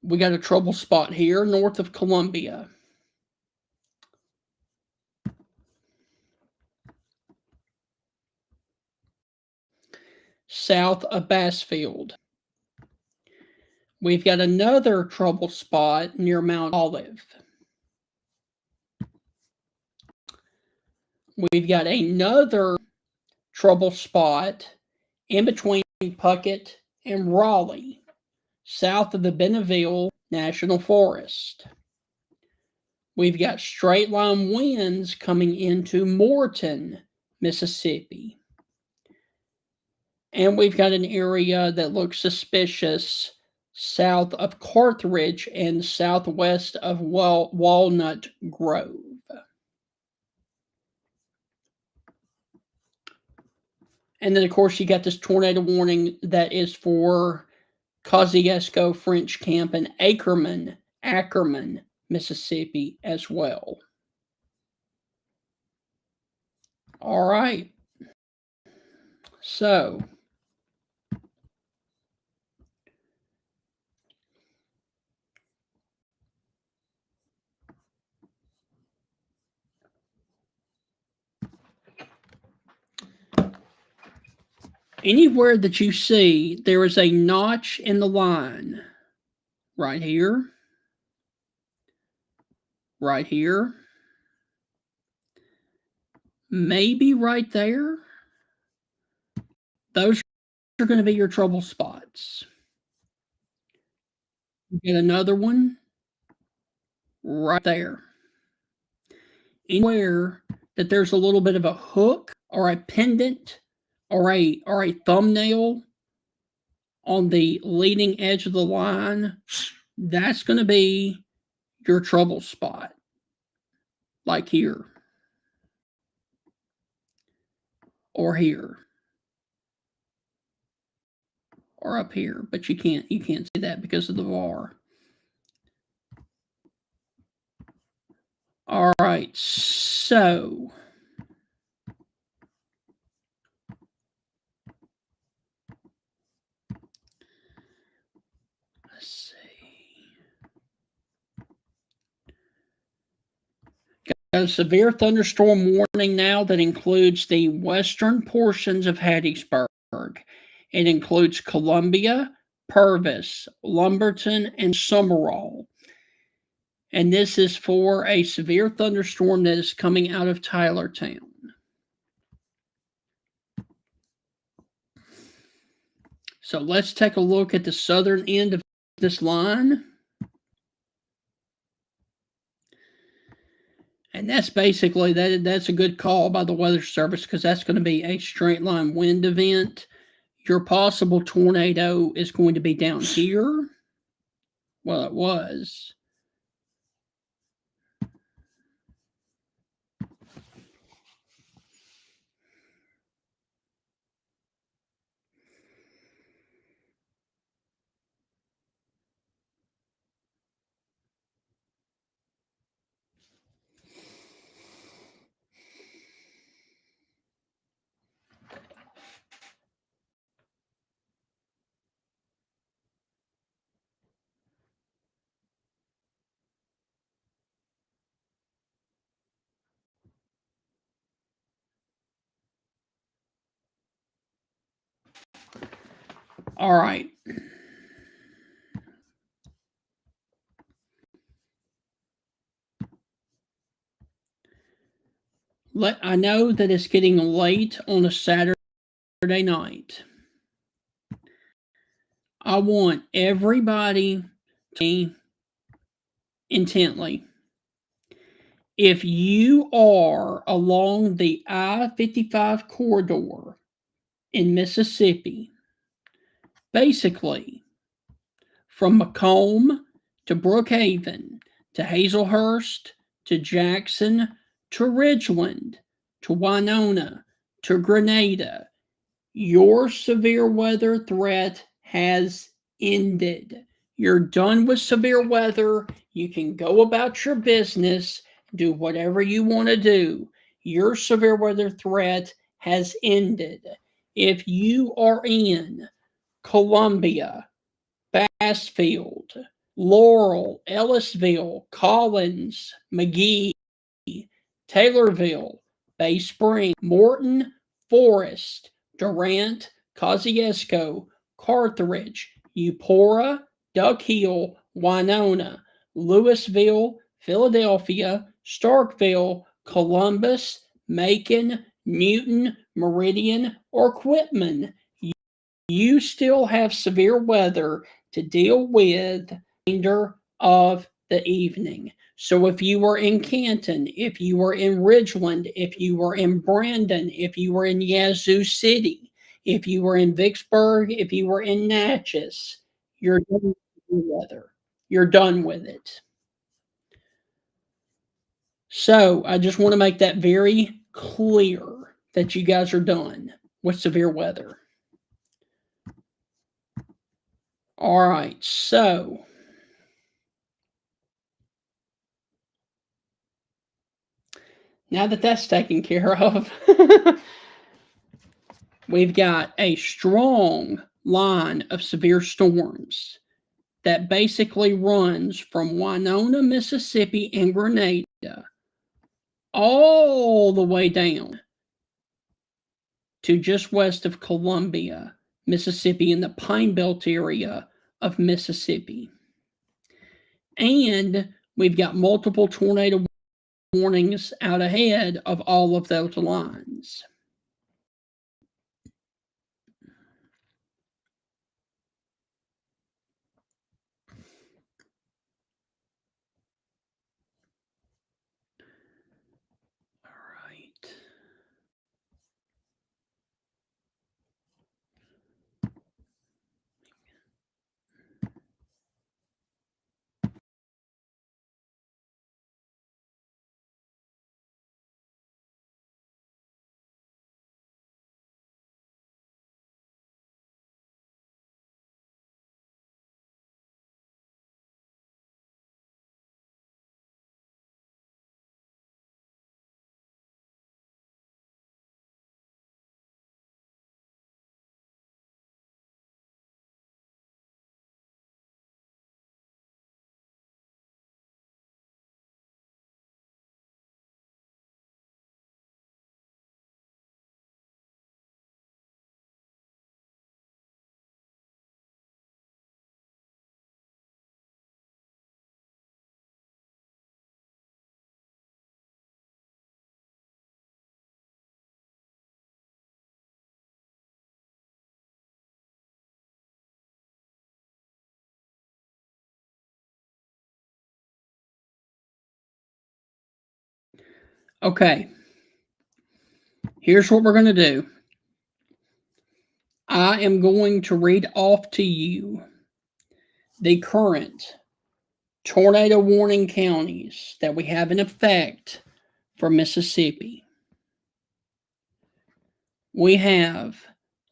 we got a trouble spot here north of Columbia. South of Bassfield. We've got another trouble spot near Mount Olive. We've got another trouble spot in between Puckett and Raleigh, south of the Bentonville National Forest. We've got straight line winds coming into Morton, Mississippi. And we've got an area that looks suspicious south of Carthage and southwest of Walnut Grove. And then, of course, you got this tornado warning that is for Kosciuszko French Camp in Ackerman, Mississippi as well. All right. So anywhere that you see there is a notch in the line, right here, maybe right there, those are going to be your trouble spots. You get another one right there. Anywhere that there's a little bit of a hook or a pendant or a thumbnail on the leading edge of the line, that's going to be your trouble spot, like here or here or up here, but you can't see that because of the VAR. All right, so let's see. Got a severe thunderstorm warning now that includes the western portions of Hattiesburg. It includes Columbia, Purvis, Lumberton, and Summerall. And this is for a severe thunderstorm that is coming out of Tylertown. So let's take a look at the southern end of this line. And that's basically, that's a good call by the Weather Service because that's going to be a straight line wind event. Your possible tornado is going to be down here. Well, it was. All right. I know that it's getting late on a Saturday night. I want everybody to intently. If you are along the I-55 corridor in Mississippi, basically from Macomb to Brookhaven to Hazelhurst to Jackson to Ridgeland to Winona to Grenada, your severe weather threat has ended. You're done with severe weather. You can go about your business, do whatever you want to do. Your severe weather threat has ended. If you are in Columbia, Bassfield, Laurel, Ellisville, Collins, McGee, Taylorville, Bay Spring, Morton, Forest, Durant, Kosciuszko, Carthage, Eupora, Duck Hill, Winona, Louisville, Philadelphia, Starkville, Columbus, Macon, Newton, Meridian, or Quitman. You still have severe weather to deal with the remainder of the evening. So if you were in Canton, if you were in Ridgeland, if you were in Brandon, if you were in Yazoo City, if you were in Vicksburg, if you were in Natchez, you're done with the weather. You're done with it. So I just want to make that very clear that you guys are done with severe weather. All right, so now that that's taken care of, we've got a strong line of severe storms that basically runs from Winona, Mississippi, and Grenada all the way down to just west of Columbia, Mississippi, in the Pine Belt area of Mississippi. And we've got multiple tornado warnings out ahead of all of those lines. All right. Okay, here's what we're going to do. I am going to read off to you the current tornado warning counties that we have in effect for Mississippi. We have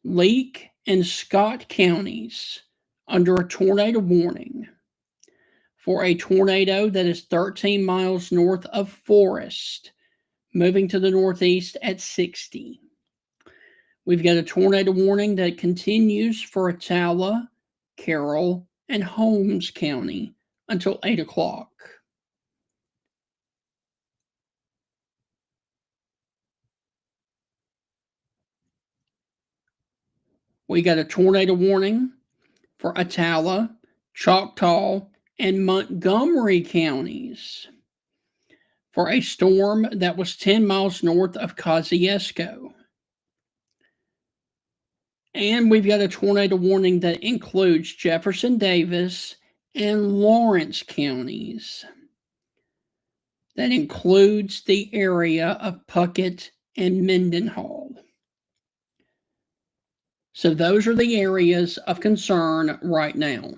Leake and Scott counties under a tornado warning for a tornado that is 13 miles north of Forest, moving to the northeast at 60. We've got a tornado warning that continues for Attala, Carroll, and Holmes County until 8 o'clock. We got a tornado warning for Attala, Choctaw, and Montgomery counties for a storm that was 10 miles north of Kosciuszko. And we've got a tornado warning that includes Jefferson Davis and Lawrence counties. That includes the area of Puckett and Mendenhall. So those are the areas of concern right now.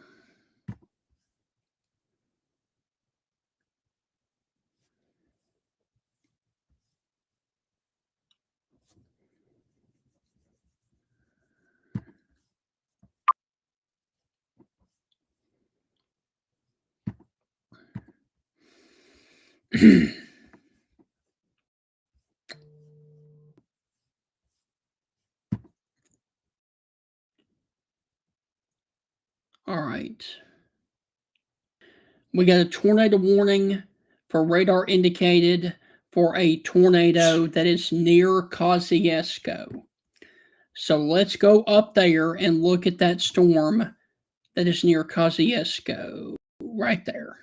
All right. We got a tornado warning for radar indicated for a tornado that is near Kosciuszko. So let's go up there and look at that storm that is near Kosciuszko, right there.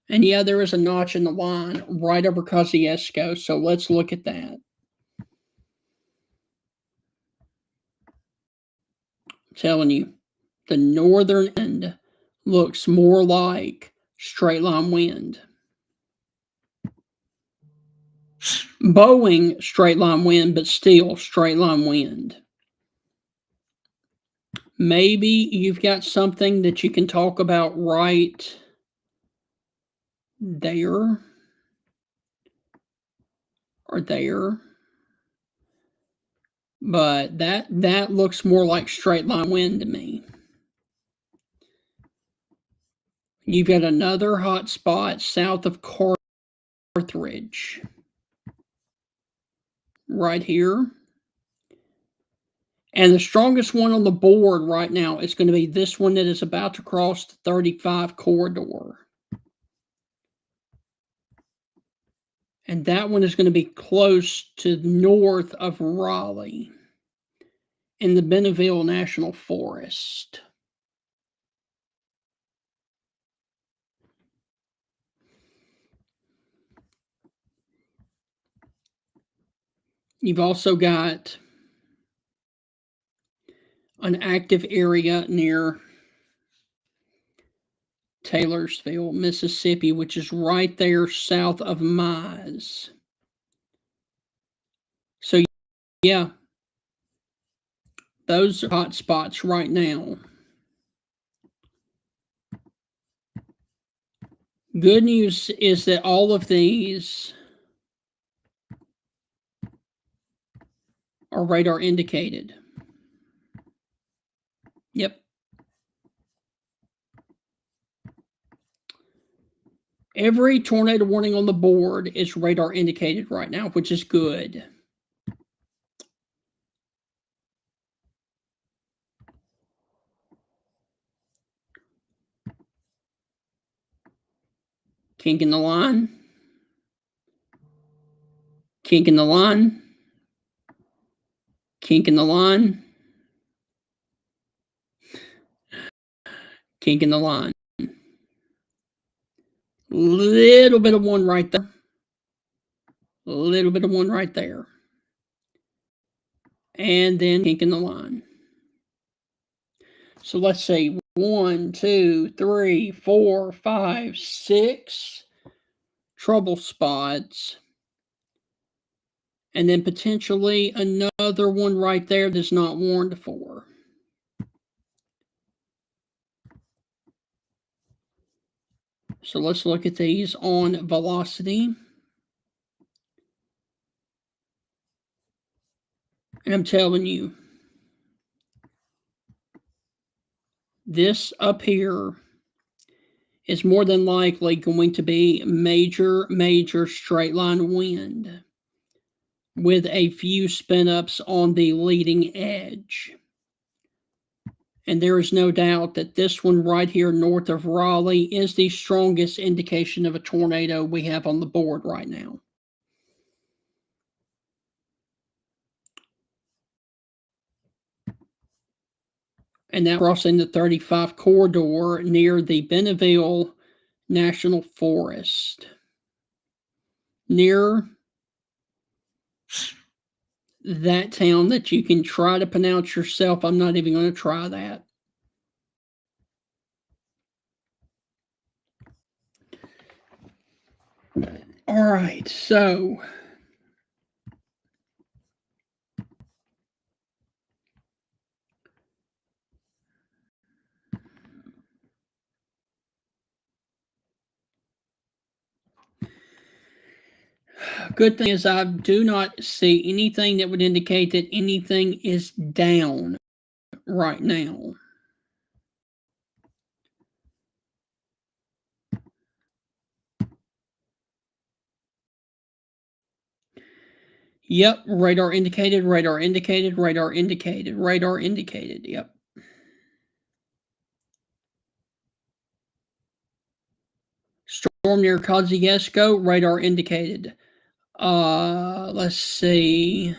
And yeah, there is a notch in the line right over Kosciuszko, so let's look at that. I'm telling you, the northern end looks more like straight line wind. Boeing straight line wind, but still straight line wind. Maybe you've got something that you can talk about right there or there. But that looks more like straight line wind to me. You've got another hot spot south of Carthage. Right here. And the strongest one on the board right now is going to be this one that is about to cross the 35 corridor. And that one is going to be close to north of Raleigh in the Bonneville National Forest. You've also got an active area near Taylorsville, Mississippi, which is right there south of Mize. So, yeah, those are hot spots right now. Good news is that all of these are radar indicated. Yep. Every tornado warning on the board is radar indicated right now, which is good. Kink in the line. Kink in the line. Kink in the line. Kink in the line. Little bit of one right there. A little bit of one right there. And then kink in the line. So let's say 1, 2, 3, 4, 5, 6 trouble spots. And then potentially another one right there that's not warned for. So let's look at these on velocity. And I'm telling you, this up here is more than likely going to be major straight line wind with a few spin ups on the leading edge. And there is no doubt that this one right here north of Raleigh is the strongest indication of a tornado we have on the board right now. And that crossing the 35 corridor near the Bonneville National Forest. Near that town that you can try to pronounce yourself. I'm not even going to try that. All right, so good thing is I do not see anything that would indicate that anything is down right now. Yep, radar indicated, radar indicated, radar indicated, radar indicated. Yep. Storm near Kosciuszko, radar indicated. Let's see.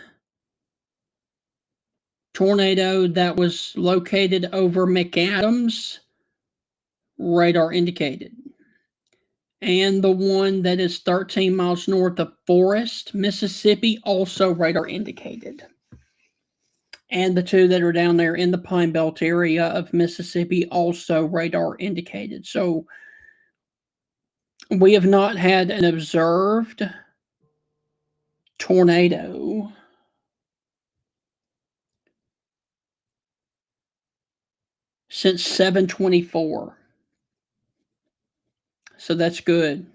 Tornado that was located over McAdams, radar indicated. And the one that is 13 miles north of Forest, Mississippi, also radar indicated. And the two that are down there in the Pine Belt area of Mississippi, also radar indicated. So we have not had an observed tornado since 7/24. So that's good.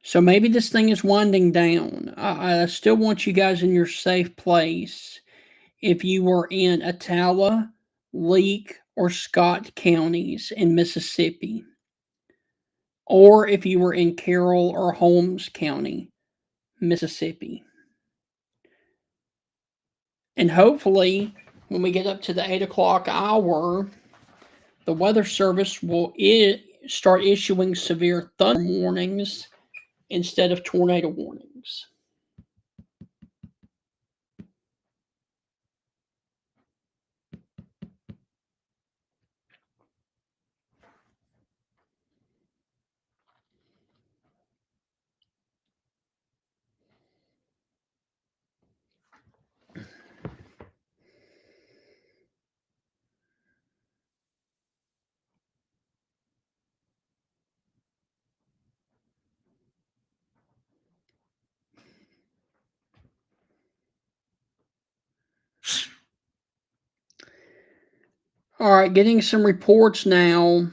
So maybe this thing is winding down. I still want you guys in your safe place. If you were in Attala, Leake, or Scott counties in Mississippi, or if you were in Carroll or Holmes County, Mississippi. And hopefully, when we get up to the 8 o'clock hour, the Weather Service will start issuing severe thunder warnings instead of tornado warnings. All right, getting some reports now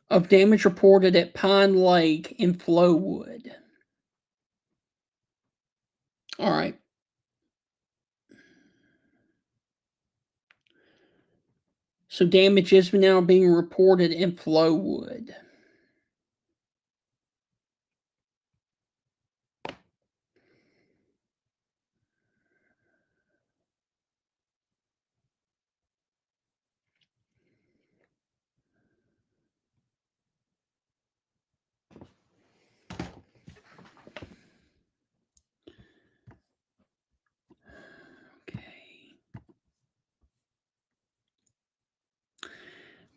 of damage reported at Pine Lake in Flowood. All right. So damage is now being reported in Flowood.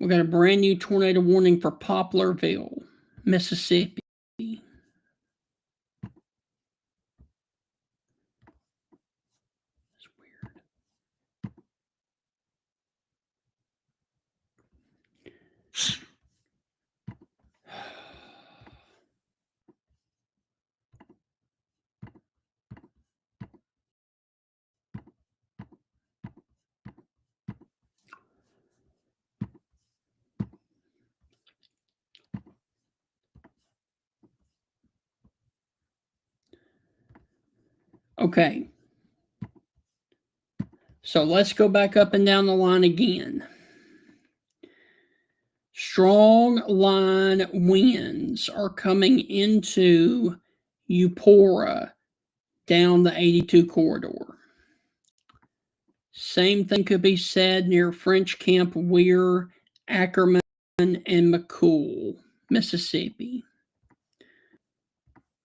We got a brand new tornado warning for Poplarville, Mississippi. That's weird. Okay. So let's go back up and down the line again. Strong line winds are coming into Eupora down the 82 corridor. Same thing could be said near French Camp, Weir, Ackerman, and McCool, Mississippi.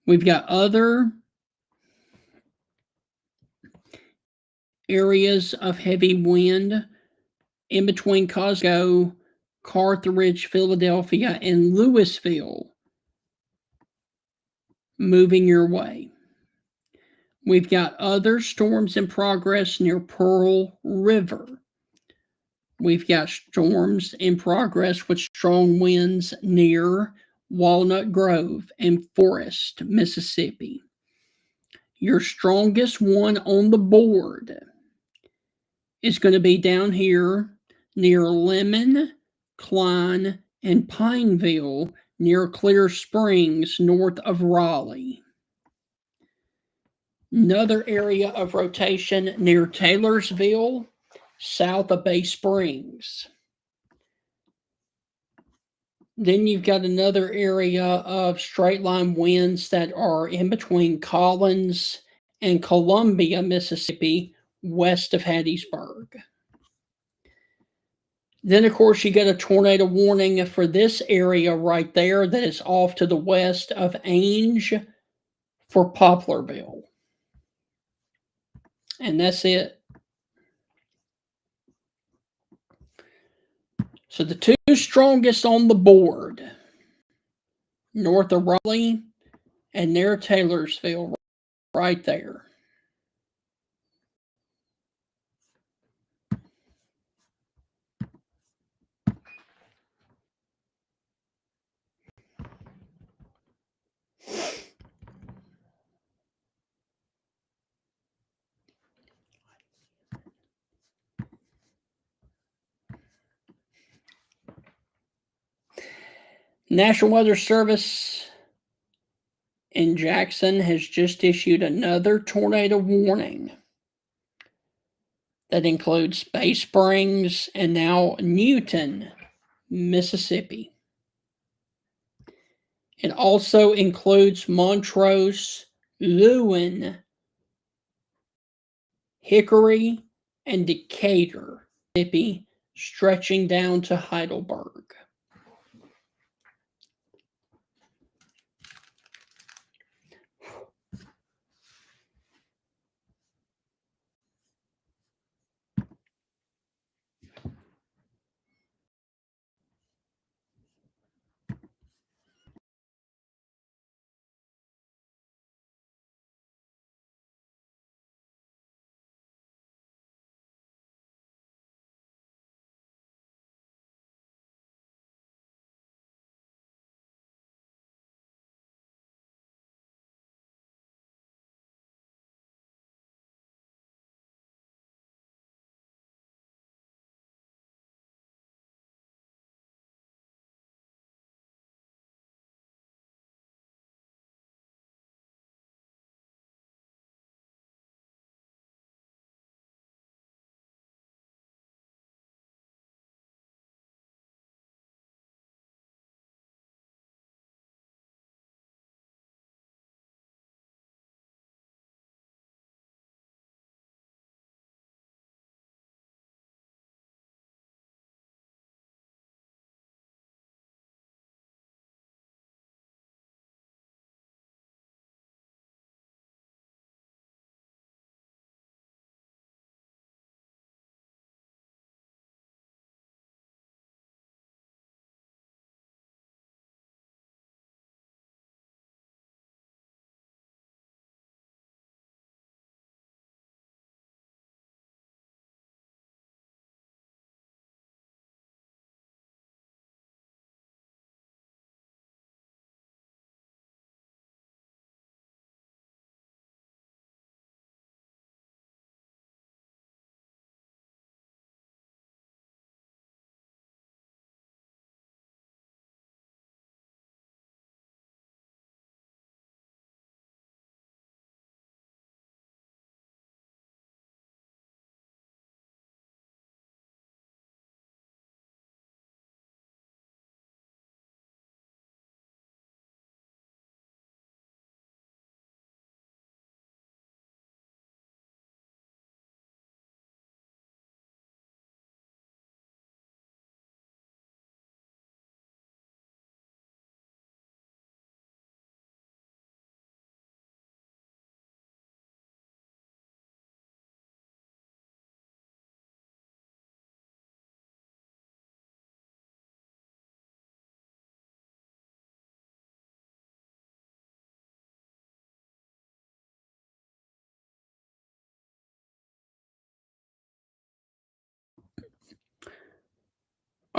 We've got other areas of heavy wind in between Costco, Carthage, Philadelphia, and Louisville moving your way. We've got other storms in progress near Pearl River. We've got storms in progress with strong winds near Walnut Grove and Forest, Mississippi. Your strongest one on the board is going to be down here near Lemon, Klein, and Pineville near Clear Springs, north of Raleigh. Another area of rotation near Taylorsville, south of Bay Springs. Then you've got another area of straight line winds that are in between Collins and Columbia, Mississippi, west of Hattiesburg. Then, of course, you get a tornado warning for this area right there that is off to the west of Ainge for Poplarville. And that's it. So the two strongest on the board, north of Raleigh and near Taylorsville, right there. National Weather Service in Jackson has just issued another tornado warning that includes Bay Springs and now Newton, Mississippi. It also includes Montrose, Lewin, Hickory, and Decatur, Mississippi, stretching down to Heidelberg.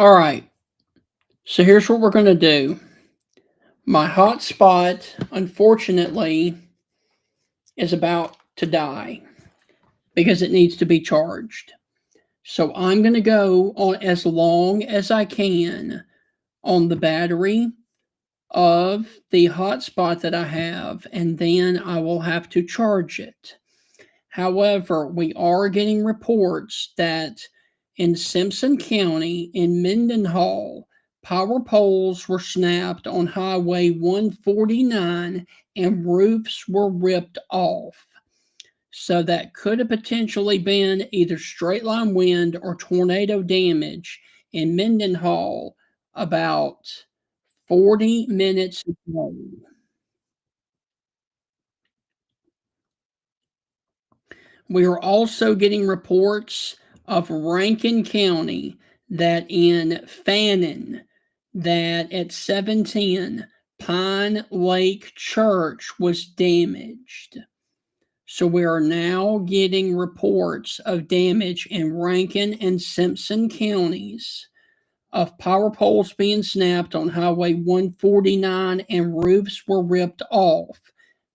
All right. So here's what we're going to do. My hotspot, unfortunately, is about to die because it needs to be charged. So I'm going to go on as long as I can on the battery of the hotspot that I have, and then I will have to charge it. However, we are getting reports that in Simpson County, in Mendenhall, Power poles were snapped on Highway 149 and roofs were ripped off. So that could have potentially been either straight line wind or tornado damage in Mendenhall about 40 minutes ago. We are also getting reports of Rankin County that in Fannin, that at 710 Pine Lake Church was damaged. So we are now getting reports of damage in Rankin and Simpson counties of power poles being snapped on Highway 149 and roofs were ripped off,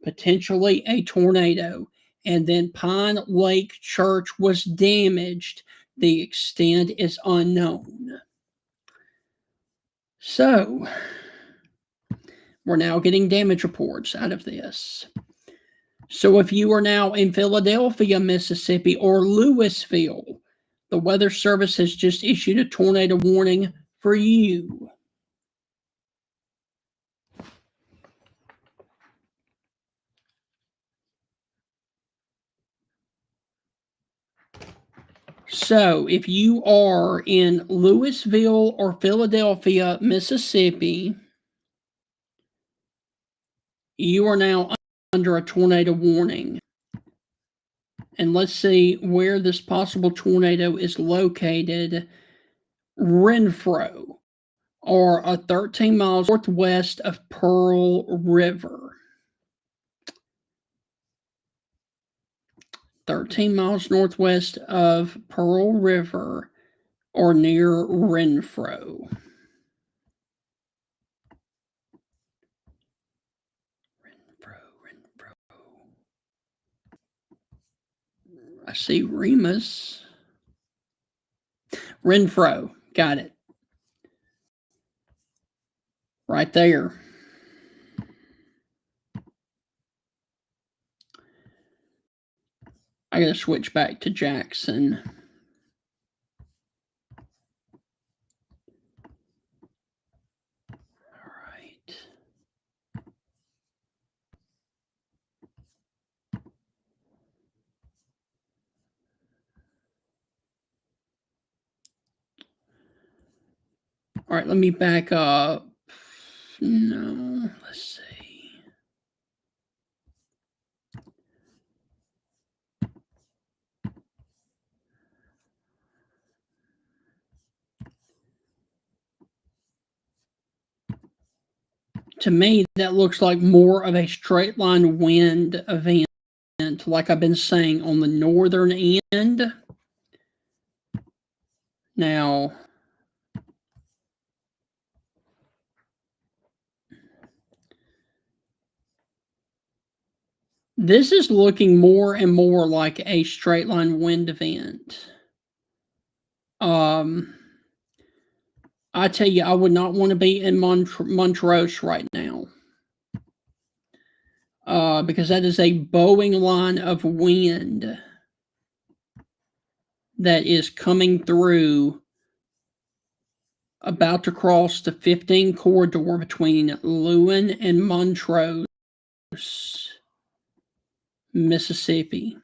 potentially a tornado. And then Pine Lake Church was damaged. The extent is unknown. So we're now getting damage reports out of this. So if you are now in Philadelphia, Mississippi, or Louisville, the Weather Service has just issued a tornado warning for you. So if you are in Louisville or Philadelphia, Mississippi, you are now under a tornado warning. And let's see where this possible tornado is located. Renfro, or 13 miles northwest of Pearl River. 13 miles northwest of Pearl River or near Renfro. Renfro. I see Remus. Renfro. Got it. Right there. I gotta switch back to Jackson. All right. All right, let me back up. No, let's see. To me, that looks like more of a straight line wind event, like I've been saying, on the northern end. Now, this is looking more and more like a straight line wind event. I tell you, I would not want to be in Montrose right now. Because that is a bowing line of wind that is coming through, about to cross the 15 corridor between Lewin and Montrose, Mississippi.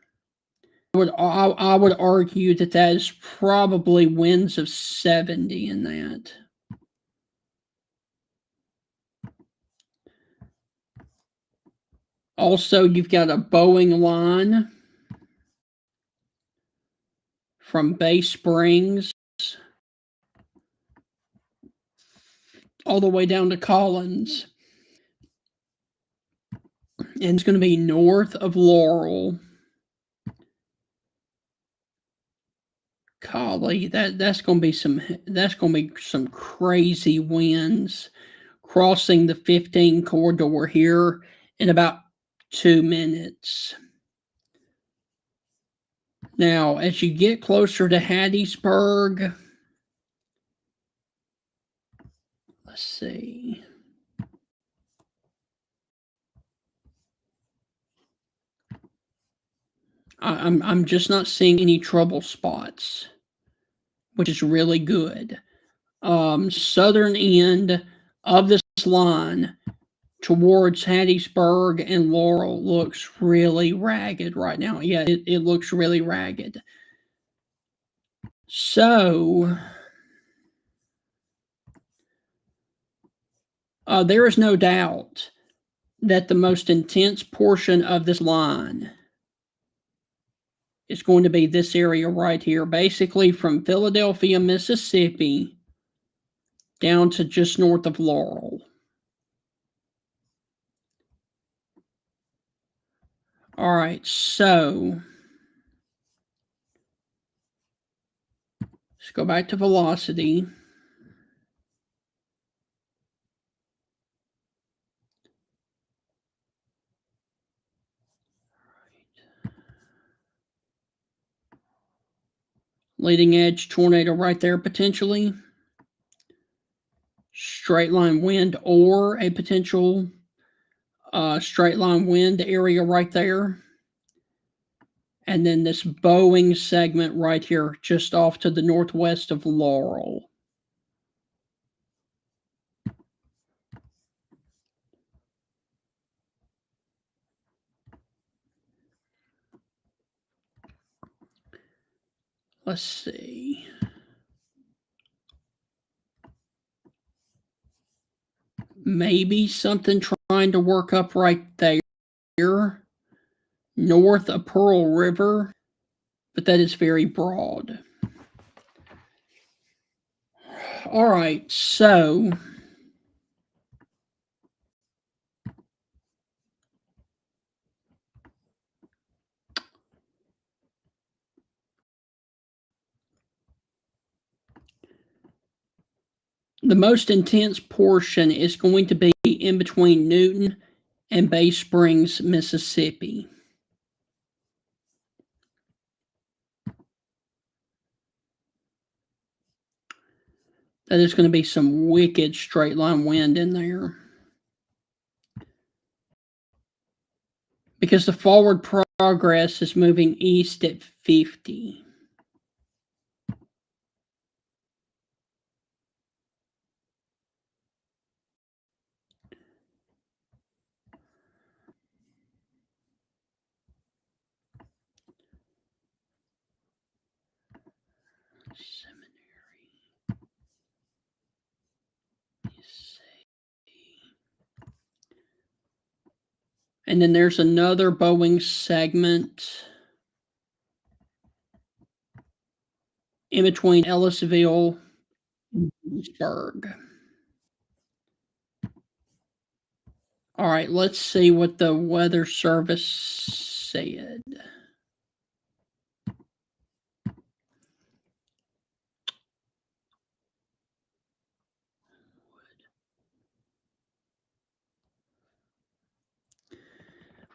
I would argue that that is probably winds of 70 in that. Also, you've got a bowing line from Bay Springs all the way down to Collins. And it's going to be north of Laurel. Golly, that's going to be some crazy winds crossing the 15 corridor here in about 2 minutes. Now, as you get closer to Hattiesburg, let's see. I'm just not seeing any trouble spots, which is really good. southern end of this line towards Hattiesburg and Laurel looks really ragged right now. Yeah, it looks really ragged. So there is no doubt that the most intense portion of this line is going to be this area right here, basically from Philadelphia, Mississippi, down to just north of Laurel. All right, so let's go back to velocity. Leading edge tornado right there potentially. Straight line wind or a potential straight line wind area right there. And then this bowing segment right here, just off to the northwest of Laurel. Let's see. Maybe something trying to work up right there, north of Pearl River, but that is very broad. All right, so the most intense portion is going to be in between Newton and Bay Springs, Mississippi. That is going to be some wicked straight line wind in there. Because the forward progress is moving east at 50. And then there's another bowing segment in between Ellisville and Pittsburgh. All right, let's see what the Weather Service said.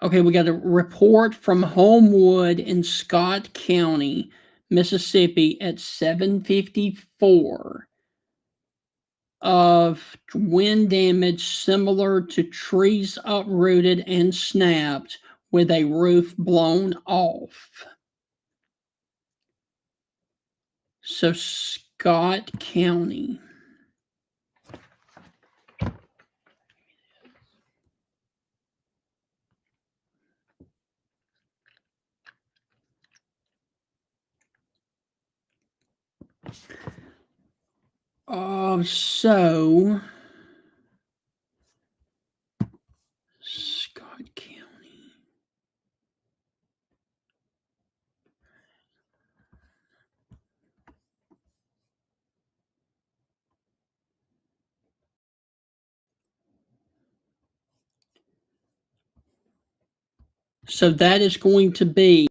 Okay, we got a report from Homewood in Scott County, Mississippi at 7:54 of wind damage similar to trees uprooted and snapped with a roof blown off. So Scott County. So Scott County. So that is going to be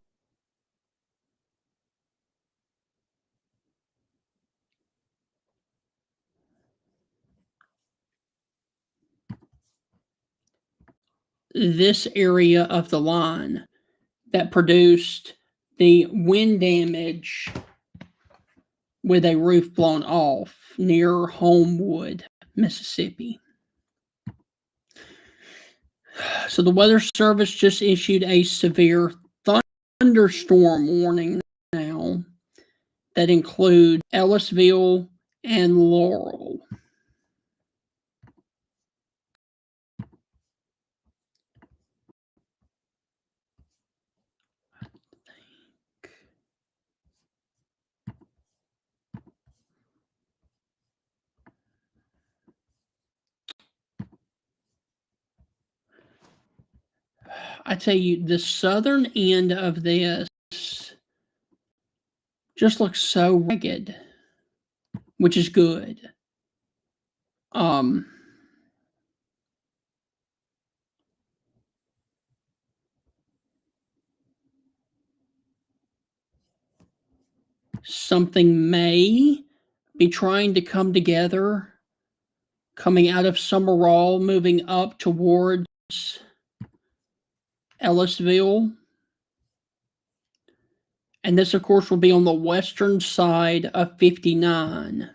this area of the line that produced the wind damage with a roof blown off near Homewood, Mississippi. So the Weather Service just issued a severe thunderstorm warning now that includes Ellisville and Laurel. I tell you, the southern end of this just looks so ragged, which is good. Something may be trying to come together, coming out of Summerall, moving up towards Ellisville. And this, of course, will be on the western side of 59.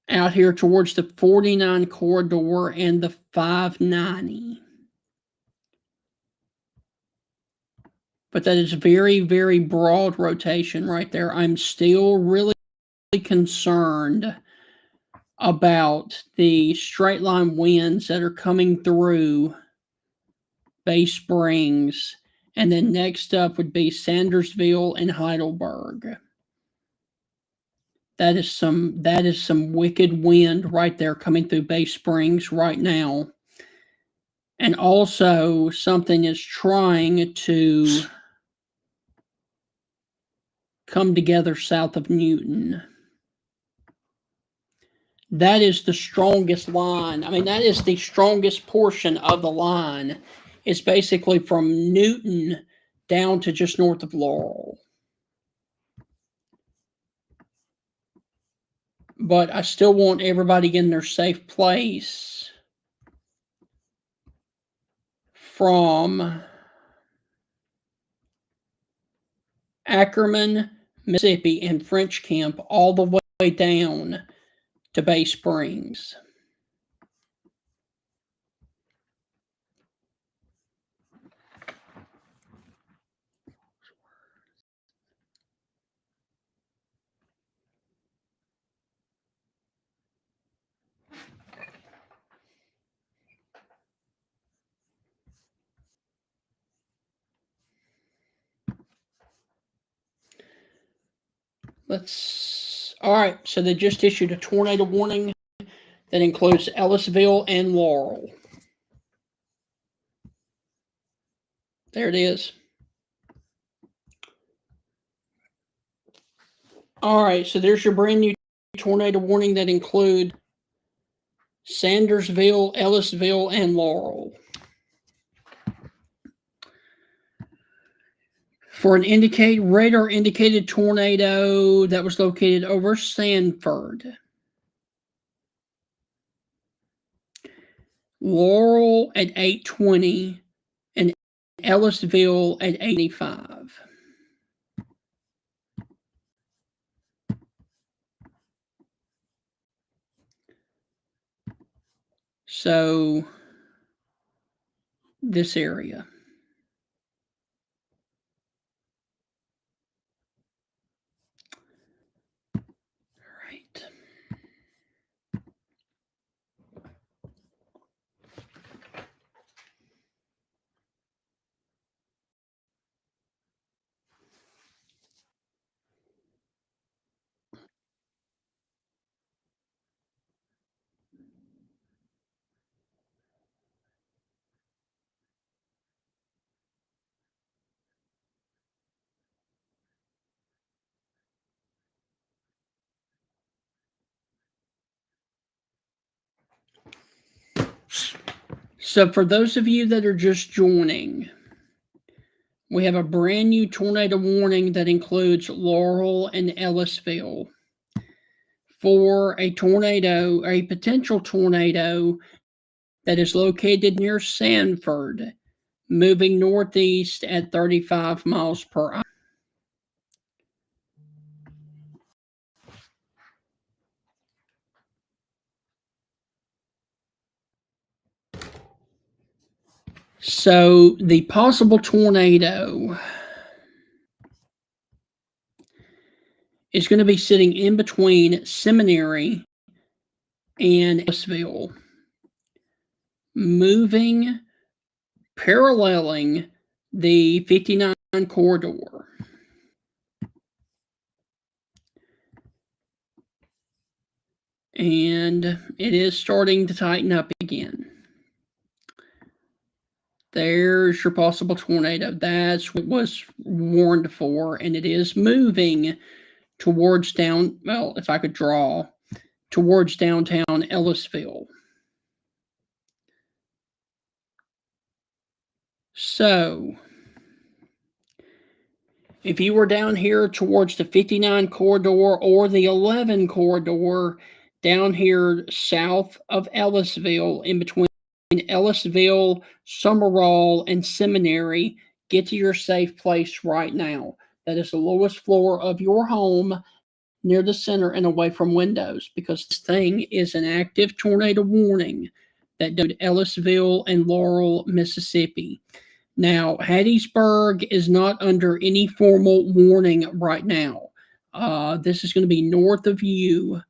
Out here towards the 49 corridor and the 590. But that is very, very broad rotation right there. I'm still really concerned about the straight line winds that are coming through Bay Springs. And then next up would be Sandersville and Heidelberg. That is some wicked wind right there coming through Bay Springs right now. And also something is trying to come together south of Newton. That is the strongest line. I mean, that is the strongest portion of the line. It's basically from Newton down to just north of Laurel. But I still want everybody in their safe place from Ackerman, Mississippi, and French Camp all the way down to Bay Springs. All right, so they just issued a tornado warning that includes Ellisville and Laurel. There it is. All right, so there's your brand new tornado warning that include Sandersville, Ellisville, and Laurel. For an radar indicated tornado that was located over Sanford. Laurel at 8:20 and Ellisville at 8:85. So this area. All right. So for those of you that are just joining, we have a brand new tornado warning that includes Laurel and Ellisville for a potential tornado that is located near Sanford, moving northeast at 35 miles per hour. So the possible tornado is going to be sitting in between Seminary and Ellisville, moving paralleling the 59 corridor. And it is starting to tighten up again. There's your possible tornado. That's what was warned for, and it is moving towards well, if I could draw, towards downtown Ellisville. So, if you were down here towards the 59 corridor or the 11 corridor, down here south of Ellisville, in between Ellisville, Summerall, and Seminary, get to your safe place right now. That is the lowest floor of your home, near the center and away from windows, because this thing is an active tornado warning that did Ellisville and Laurel, Mississippi. Now, Hattiesburg is not under any formal warning right now. This is going to be north of you.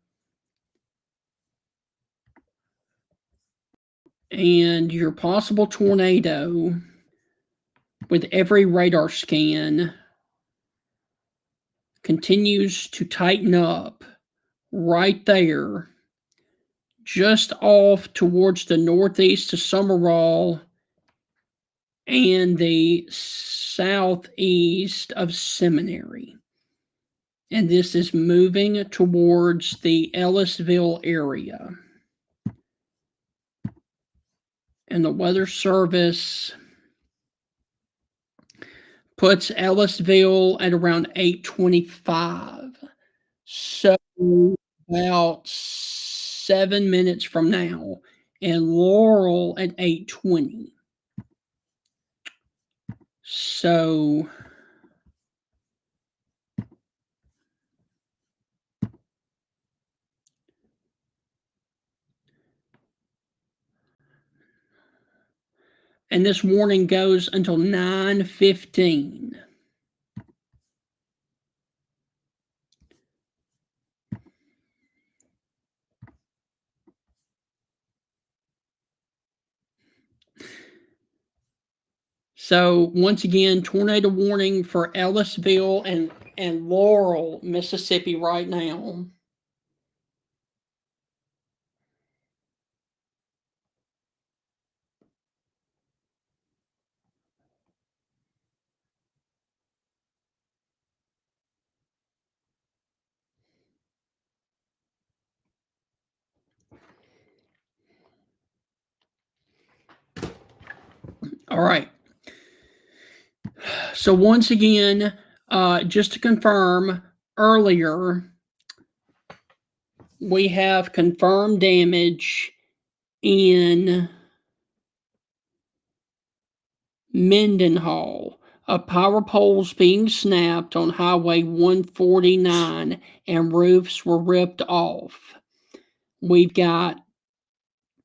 And your possible tornado, with every radar scan, continues to tighten up right there, just off towards the northeast to Summerall and the southeast of Seminary. And this is moving towards the Ellisville area. And the Weather Service puts Ellisville at around 8:25. So about 7 minutes from now, and Laurel at 8:20. So and this warning goes until 9:15. So once again, tornado warning for Ellisville and Laurel, Mississippi right now. All right. So once again, just to confirm, earlier we have confirmed damage in Mendenhall, of power poles being snapped on Highway 149 and roofs were ripped off. We've got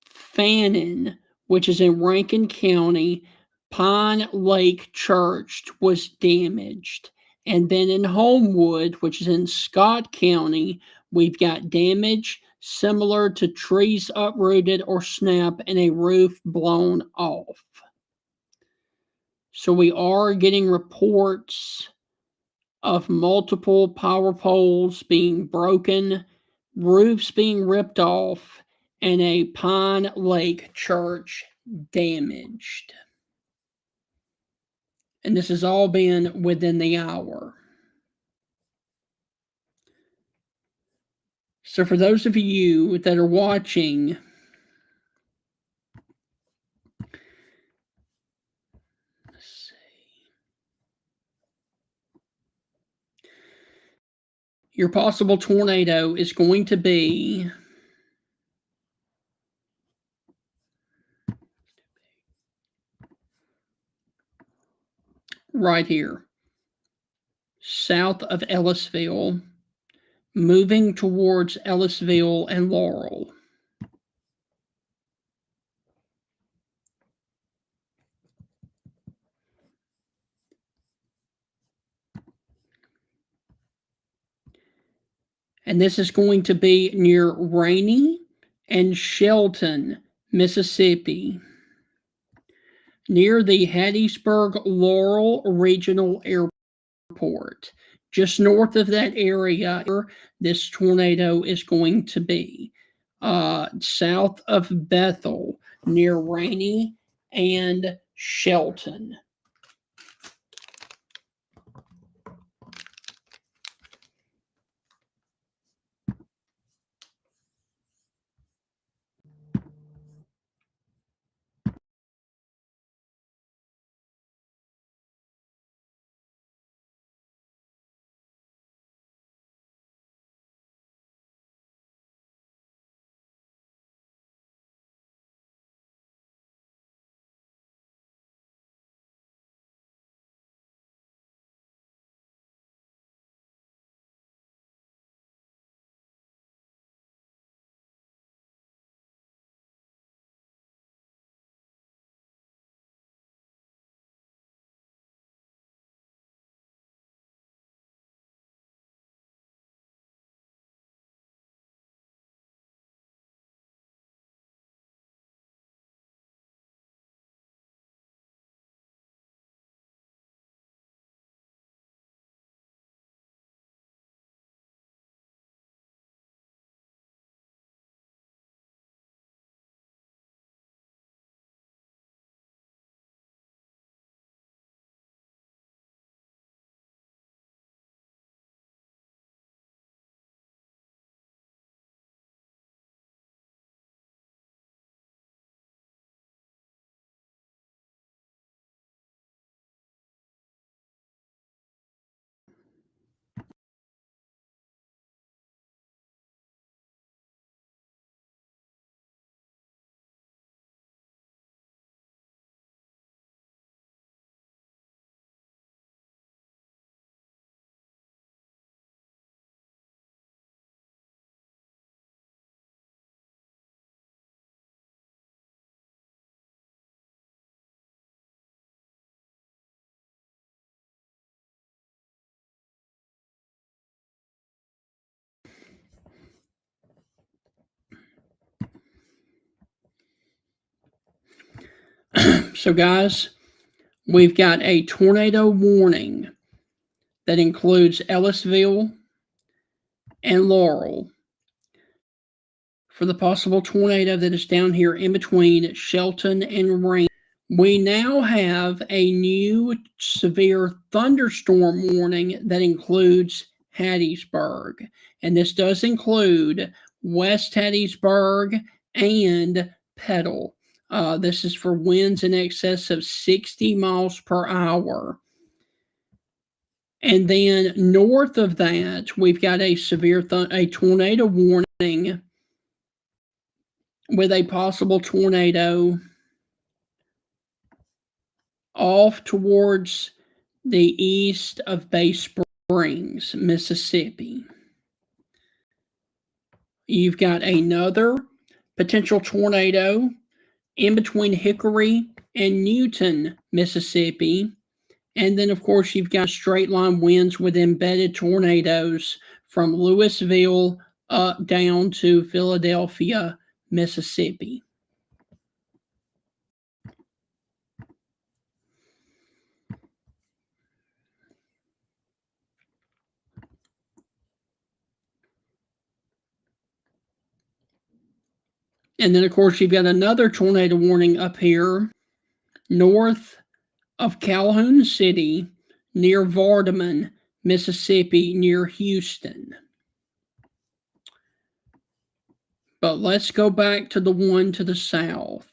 Fannin, which is in Rankin County. Pine Lake Church was damaged. And then in Homewood, which is in Scott County, we've got damage similar to trees uprooted or snapped and a roof blown off. So we are getting reports of multiple power poles being broken, roofs being ripped off, and a Pine Lake church damaged. And this has all been within the hour. So for those of you that are watching, let's see, your possible tornado is going to be right here, south of Ellisville, moving towards Ellisville and Laurel. And this is going to be near Rainey and Shelton, Mississippi, near the Hattiesburg-Laurel Regional Airport. Just north of that area, this tornado is going to be south of Bethel, near Rainey and Shelton. So, guys, we've got a tornado warning that includes Ellisville and Laurel for the possible tornado that is down here in between Shelton and Rain. We now have a new severe thunderstorm warning that includes Hattiesburg. And this does include West Hattiesburg and Petal. This is for winds in excess of 60 miles per hour. And then north of that, we've got a a tornado warning with a possible tornado off towards the east of Bay Springs, Mississippi. You've got another potential tornado in between Hickory and Newton, Mississippi. And then, of course, you've got straight line winds with embedded tornadoes from Louisville up down to Philadelphia, Mississippi. And then, of course, you've got another tornado warning up here north of Calhoun City, near Vardaman, Mississippi, near Houston. But let's go back to the one to the south.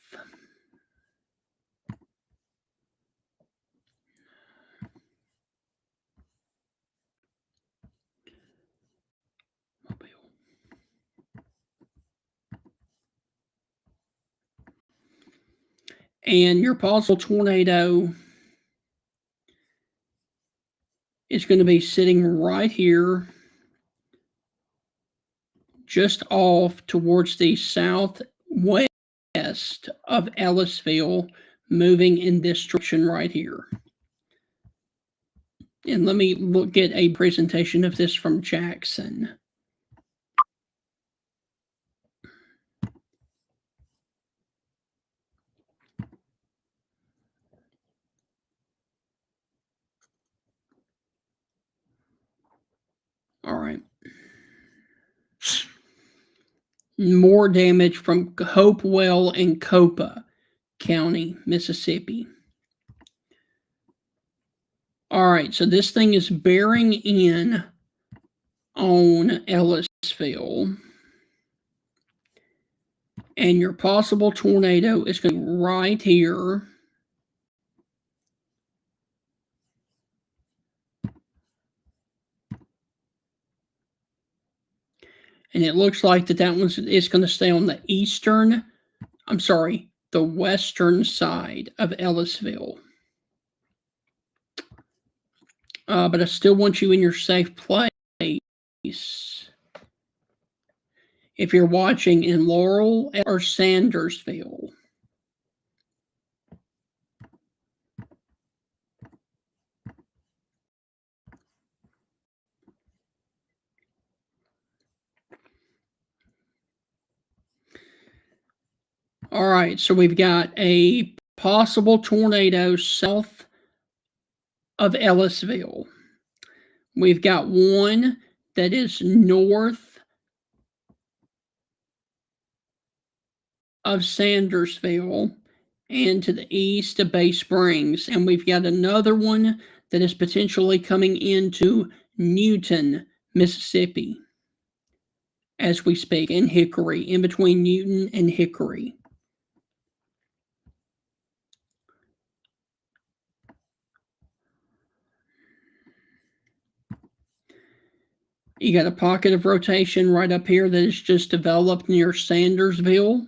And your possible tornado is going to be sitting right here, just off towards the southwest of Ellisville, moving in this direction right here. And let me get a presentation of this from Jackson. All right. More damage from Hopewell and Copa County, Mississippi. All right, so this thing is bearing in on Ellisville. And your possible tornado is going to be right here. And it looks like that one is going to stay on the the western side of Ellisville. But I still want you in your safe place. If you're watching in Laurel or Sandersville. All right, so we've got a possible tornado south of Ellisville. We've got one that is north of Sandersville and to the east of Bay Springs. And we've got another one that is potentially coming into Newton, Mississippi, as we speak, in Hickory, in between Newton and Hickory. You got a pocket of rotation right up here that is just developed near Sandersville.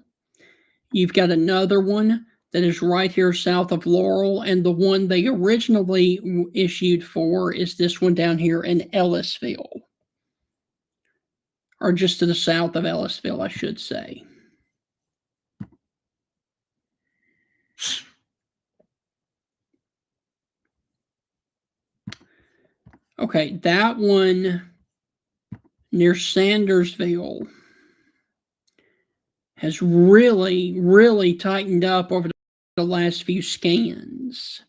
You've got another one that is right here south of Laurel, and the one they originally issued for is this one down here in Ellisville. Or just to the south of Ellisville, I should say. Okay, that one near Sandersville has really, really tightened up over the last few scans.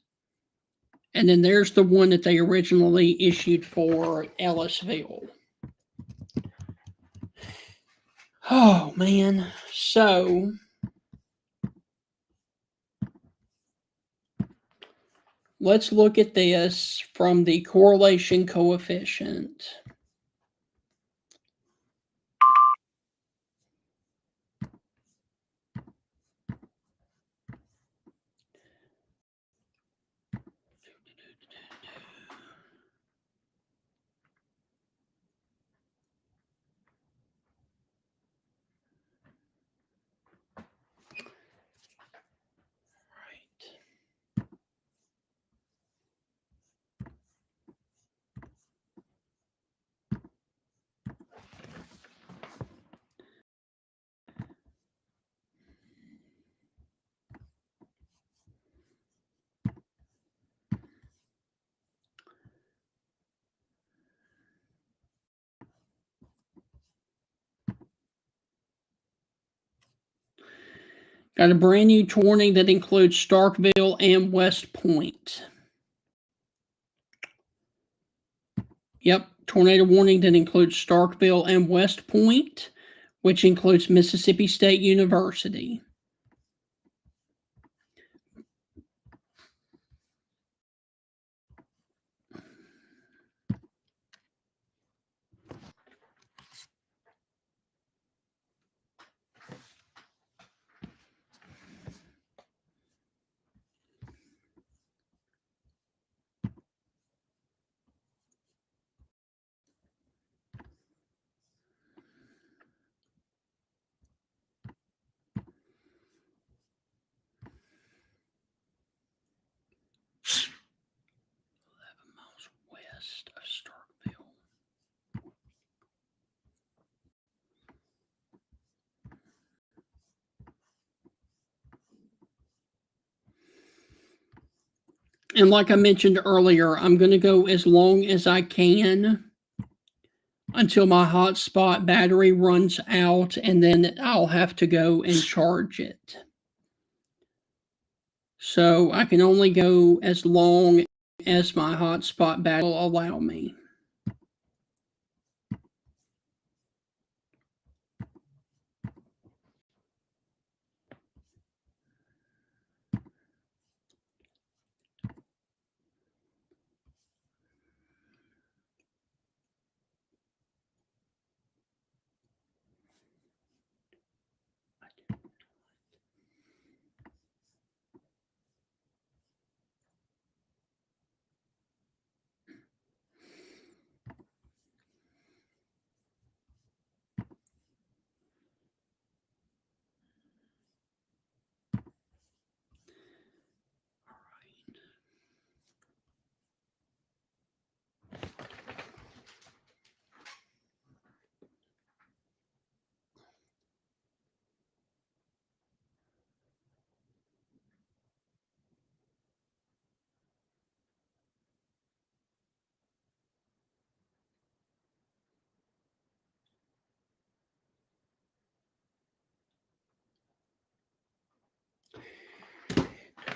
And then there's the one that they originally issued for Ellisville. Oh, man. So let's look at this from the correlation coefficient. Got a brand new tornado that includes Starkville and West Point. Yep, tornado warning that includes Starkville and West Point, which includes Mississippi State University. West of Starkville. And like I mentioned earlier, I'm going to go as long as I can until my hotspot battery runs out, and then I'll have to go and charge it. So I can only go as long as my hotspot battery will allow me.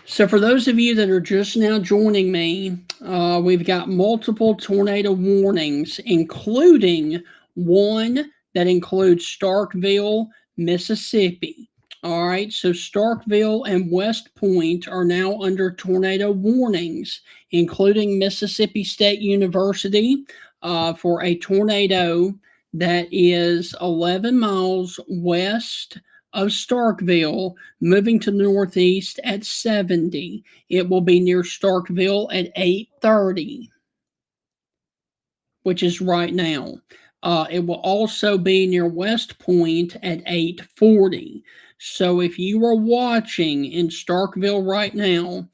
So for those of you that are just now joining me, we've got multiple tornado warnings, including one that includes Starkville, Mississippi. All right, so Starkville and West Point are now under tornado warnings, including Mississippi State University for a tornado that is 11 miles west of Starkville, moving to the northeast at 70. It will be near Starkville at 8:30, which is right now. It will also be near West Point at 8:40. So if you are watching in Starkville right now,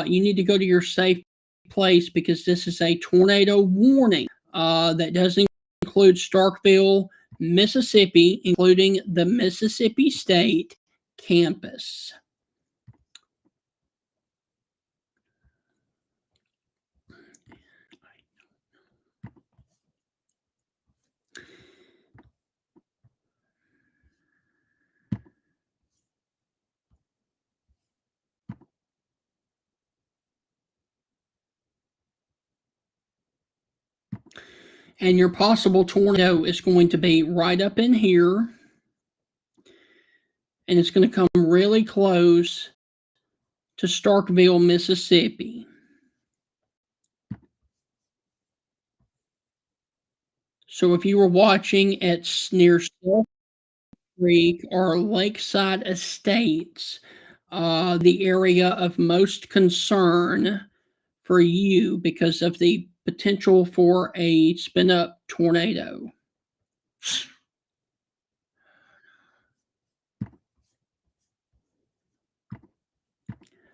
you need to go to your safe place because this is a tornado warning that doesn't include Starkville, Mississippi, including the Mississippi State campus. And your possible tornado is going to be right up in here. And it's going to come really close to Starkville, Mississippi. So if you were watching at near Salt Creek or Lakeside Estates, the area of most concern for you because of the potential for a spin up tornado.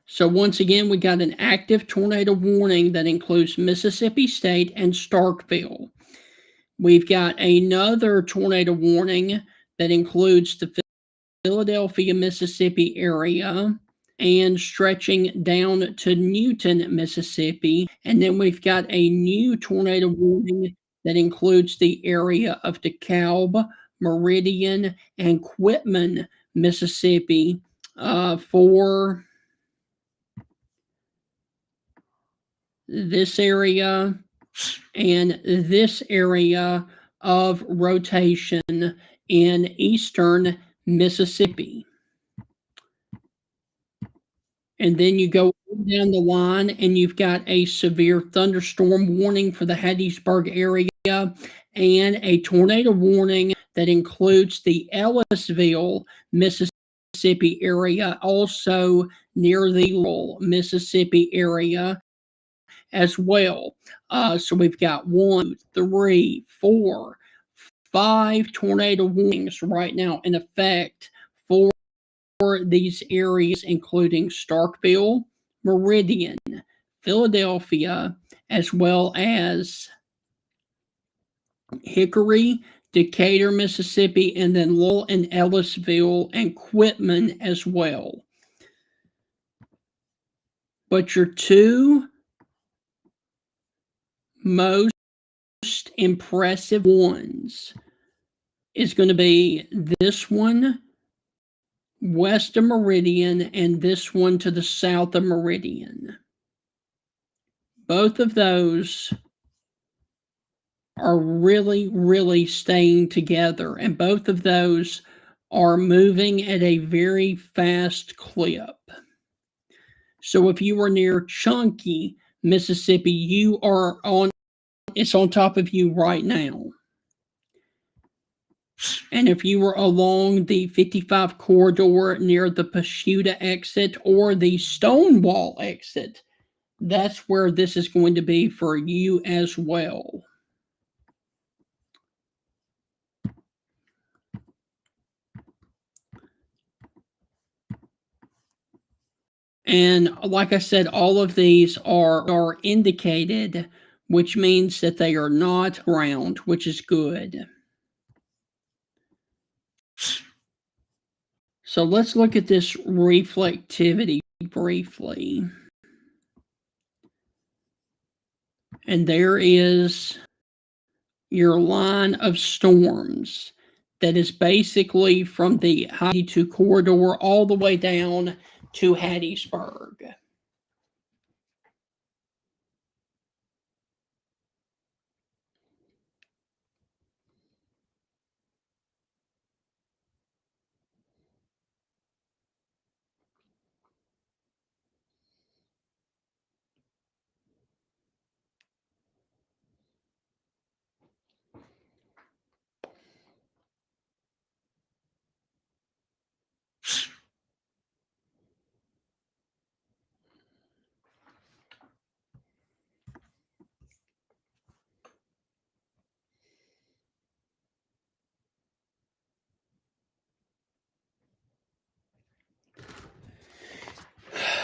So once again, we got an active tornado warning that includes Mississippi State and Starkville. We've got another tornado warning that includes the Philadelphia, Mississippi area and stretching down to Newton, Mississippi. And then we've got a new tornado warning that includes the area of DeKalb, Meridian, and Quitman, Mississippi for this area and this area of rotation in eastern Mississippi. And then you go down the line and you've got a severe thunderstorm warning for the Hattiesburg area and a tornado warning that includes the Ellisville, Mississippi area, also near the Mississippi area as well. So we've got 1, 3, 4, 5 tornado warnings right now in effect for these areas, including Starkville, Meridian, Philadelphia, as well as Hickory, Decatur, Mississippi, and then Lowell and Ellisville and Quitman as well. But your two most impressive ones is going to be this one west of Meridian and this one to the south of Meridian. Both of those are really, really staying together, and both of those are moving at a very fast clip. So if you are near Chunky, Mississippi, you are it's on top of you right now. And if you were along the 55 corridor near the Pashuta exit or the Stonewall exit, that's where this is going to be for you as well. And like I said, all of these are indicated, which means that they are not ground, which is good. So let's look at this reflectivity briefly. And there is your line of storms that is basically from the high 2 corridor all the way down to Hattiesburg.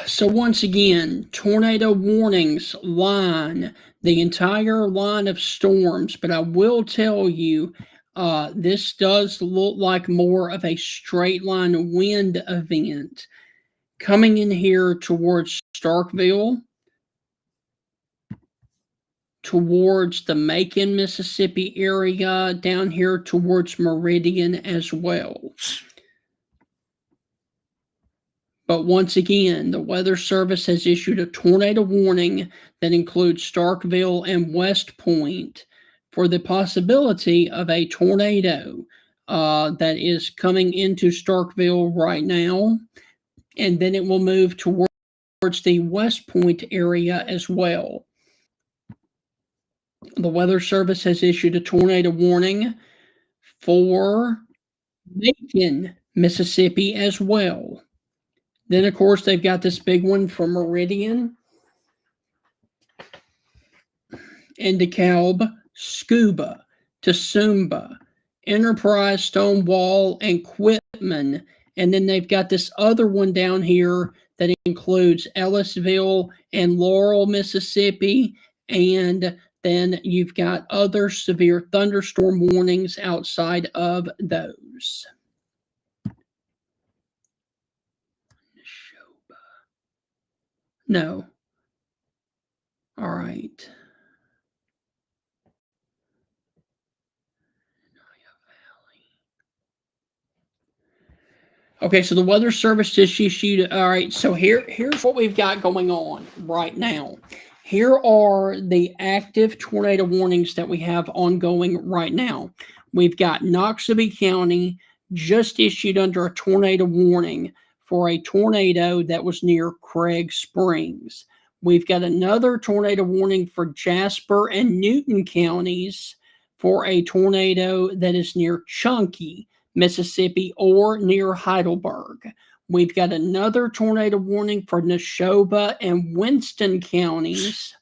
So once again, tornado warnings line the entire line of storms, but I will tell you, this does look like more of a straight line wind event coming in here towards Starkville, towards the Macon, Mississippi area, down here towards Meridian as well. But once again, the Weather Service has issued a tornado warning that includes Starkville and West Point for the possibility of a tornado that is coming into Starkville right now. And then it will move towards the West Point area as well. The Weather Service has issued a tornado warning for Macon, Mississippi as well. Then, of course, they've got this big one from Meridian and DeKalb, Scuba, Tsumeba, Enterprise, Stonewall, and Quitman. And then they've got this other one down here that includes Ellisville and Laurel, Mississippi. And then you've got other severe thunderstorm warnings outside of those. No. All right. Okay, so the Weather Service just issued. All right, so here's what we've got going on right now. Here are the active tornado warnings that we have ongoing right now. We've got Noxubee County just issued under a tornado warning for a tornado that was near Craig Springs. We've got another tornado warning for Jasper and Newton counties for a tornado that is near Chunky, Mississippi, or near Heidelberg. We've got another tornado warning for Neshoba and Winston counties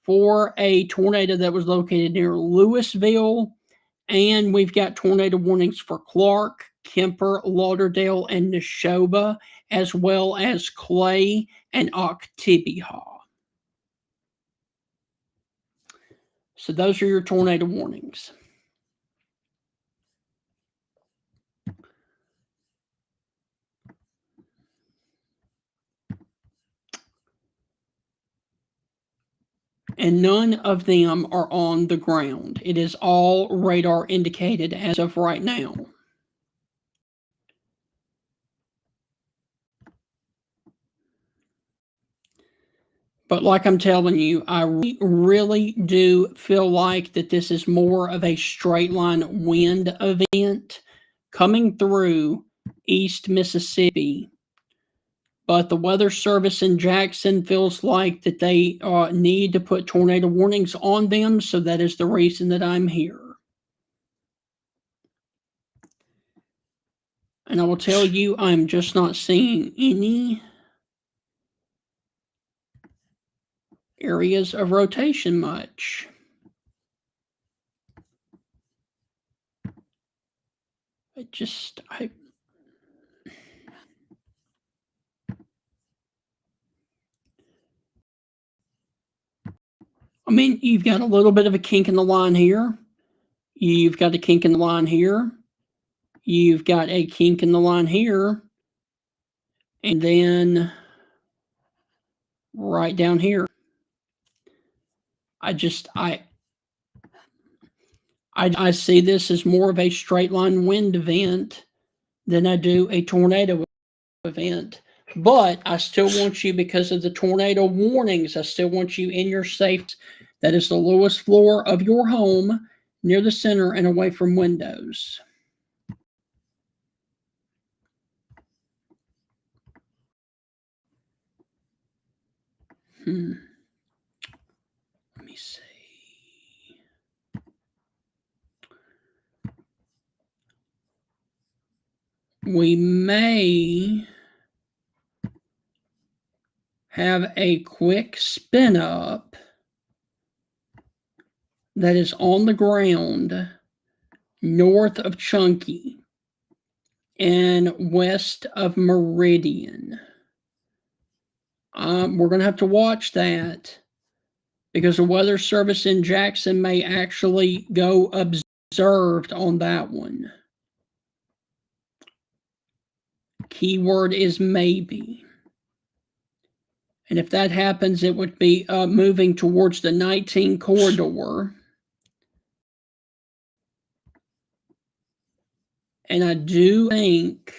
for a tornado that was located near Louisville. And we've got tornado warnings for Clark, Kemper, Lauderdale, and Neshoba, as well as Clay and Oktibbeha. So those are your tornado warnings. And none of them are on the ground. It is all radar indicated as of right now. But like I'm telling you, I really do feel like that this is more of a straight line wind event coming through East Mississippi. But the Weather Service in Jackson feels like that they need to put tornado warnings on them, so that is the reason that I'm here. And I will tell you, I'm just not seeing any areas of rotation much. I mean, you've got a little bit of a kink in the line here. You've got a kink in the line here. You've got a kink in the line here. And then right down here. I see this as more of a straight line wind event than I do a tornado event. But I still want you, because of the tornado warnings, I still want you in your safe. That is the lowest floor of your home, near the center and away from windows. Let me see. We may have a quick spin up that is on the ground north of Chunky and west of Meridian. We're going to have to watch that, because the Weather Service in Jackson may actually go observed on that one. Keyword is maybe. And if that happens, it would be moving towards the 19 corridor. And I do think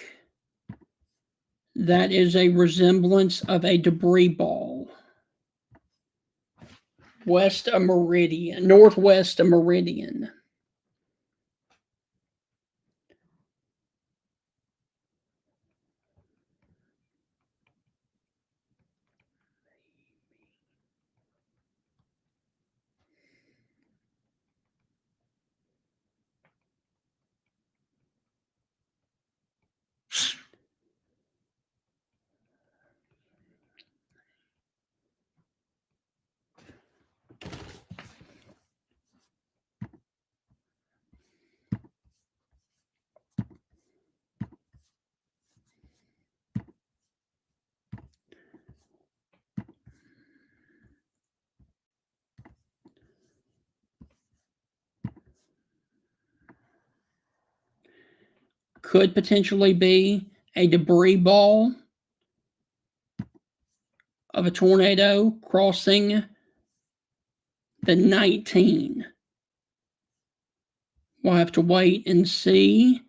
that is a resemblance of a debris ball. West of Meridian, northwest of Meridian. Could potentially be a debris ball of a tornado crossing the 19. We'll have to wait and see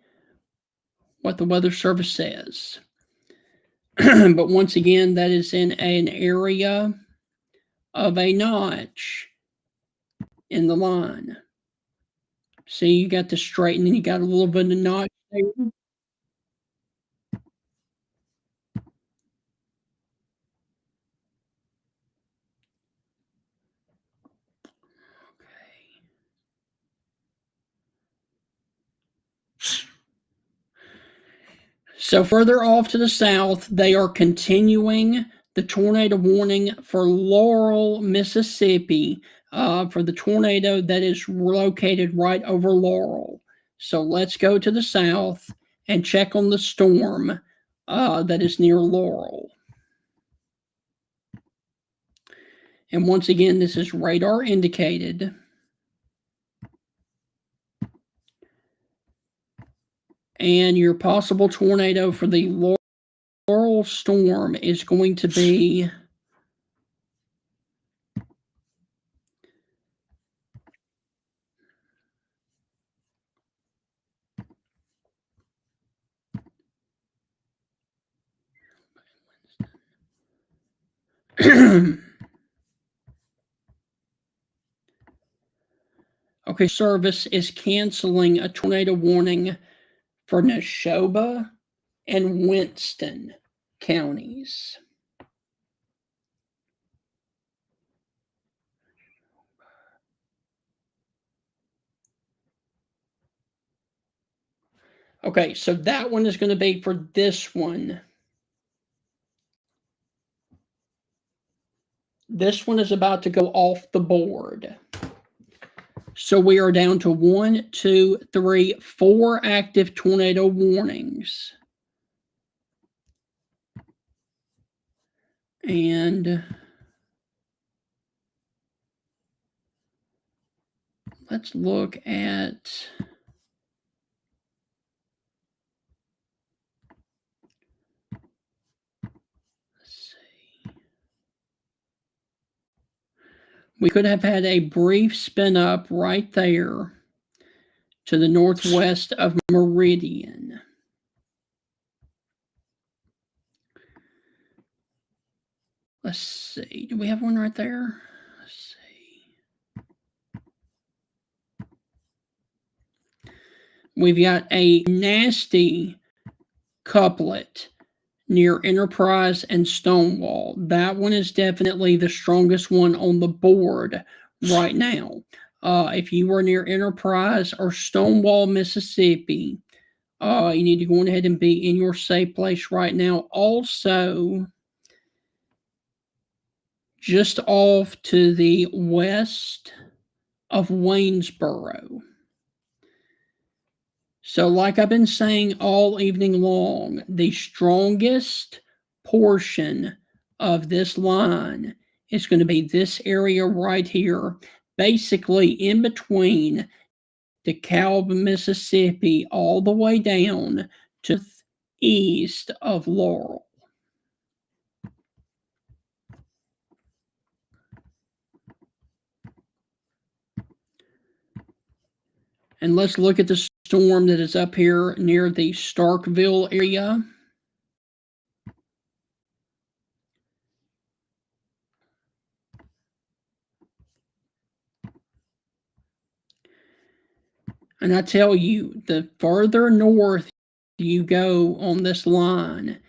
what the Weather Service says. But once again, that is in an area of a notch in the line. See, you got the straight, and then you got a little bit of notch there. So further off to the south, they are continuing the tornado warning for Laurel, Mississippi, for the tornado that is located right over Laurel. So let's go to the south and check on the storm that is near Laurel. And once again, this is radar indicated. And your possible tornado for the Laurel storm is going to be okay, service is canceling a tornado warning for Neshoba and Winston counties. Okay, so that one is going to be for this one. This one is about to go off the board. So we are down to 1, 2, 3, 4 active tornado warnings. And let's look at we could have had a brief spin up right there to the northwest of Meridian. Let's see. Do we have one right there? Let's see. We've got a nasty couplet near Enterprise and Stonewall. That one is definitely the strongest one on the board right now. If you were near Enterprise or Stonewall, Mississippi, you need to go ahead and be in your safe place right now. Also, just off to the west of Waynesboro. So, like I've been saying all evening long, the strongest portion of this line is going to be this area right here, basically in between DeKalb, Mississippi, all the way down to east of Laurel. And let's look at the storm that is up here near the Starkville area. And I tell you, the further north you go on this line,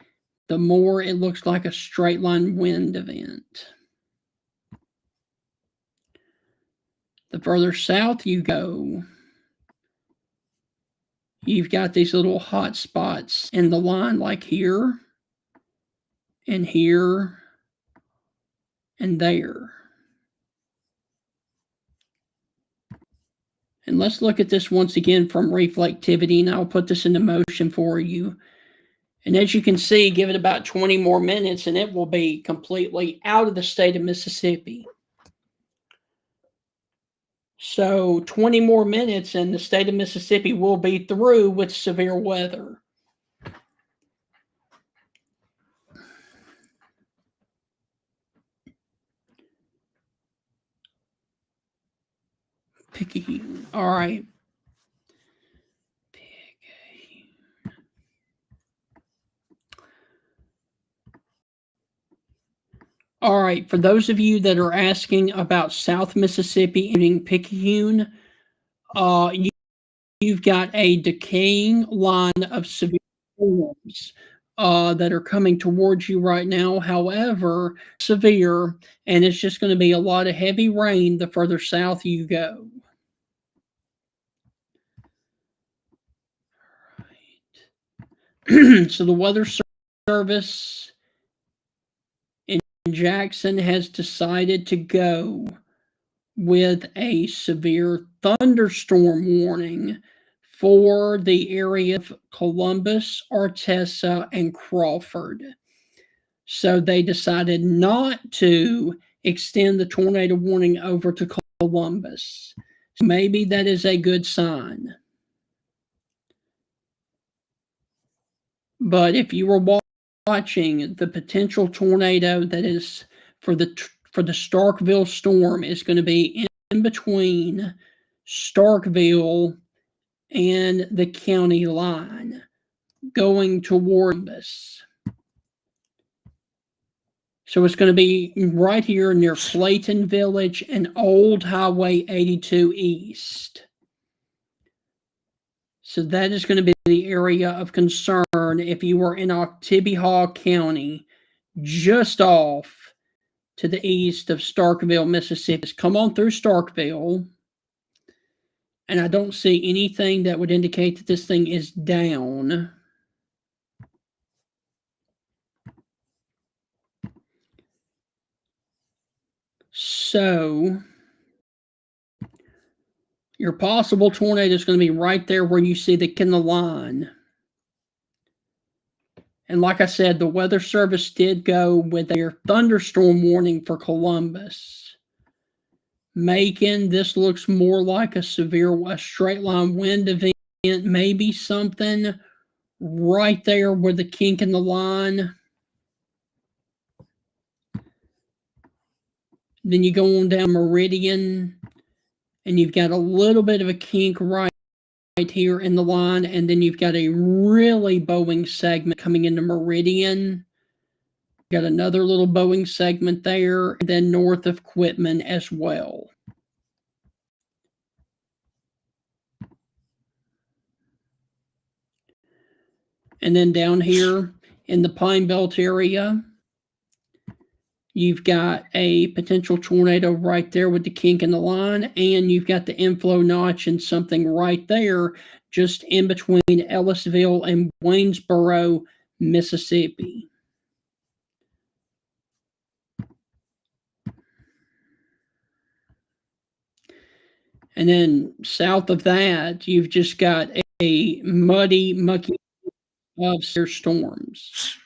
the more it looks like a straight line wind event. The further south you go, you've got these little hot spots in the line, like here, and here, and there. And let's look at this once again from reflectivity, and I'll put this into motion for you. And as you can see, give it about 20 more minutes, and it will be completely out of the state of Mississippi. So 20 more minutes, and the state of Mississippi will be through with severe weather. Picayune. All right. Picayune. All right. For those of you that are asking about South Mississippi and Picayune, you've got a decaying line of severe storms that are coming towards you right now. However, severe, and it's just going to be a lot of heavy rain the further south you go. So the Weather Service in Jackson has decided to go with a severe thunderstorm warning for the area of Columbus, Artesa, and Crawford. So they decided not to extend the tornado warning over to Columbus. So maybe that is a good sign. But if you were watching, the potential tornado that is for the Starkville storm is going to be in between Starkville and the county line, going toward us. So it's going to be right here near Clayton Village and Old Highway 82 East. So that is going to be the area of concern if you were in Oktibbeha County, just off to the east of Starkville, Mississippi. Just come on through Starkville, and I don't see anything that would indicate that this thing is down. So your possible tornado is going to be right there where you see the Kendall line. And like I said, the Weather Service did go with their thunderstorm warning for Columbus. Macon, this looks more like a straight line wind event, maybe something right there where the kink in the line. Then you go on down Meridian, and you've got a little bit of a kink right here in the line, and then you've got a really bowing segment coming into Meridian. got another little Boeing segment there, and then north of Quitman as well. And then down here in the Pine Belt area, you've got a potential tornado right there with the kink in the line, and you've got the inflow notch and something right there just in between Ellisville and Waynesboro, Mississippi. And then south of that, you've just got a muddy, mucky of severe storms.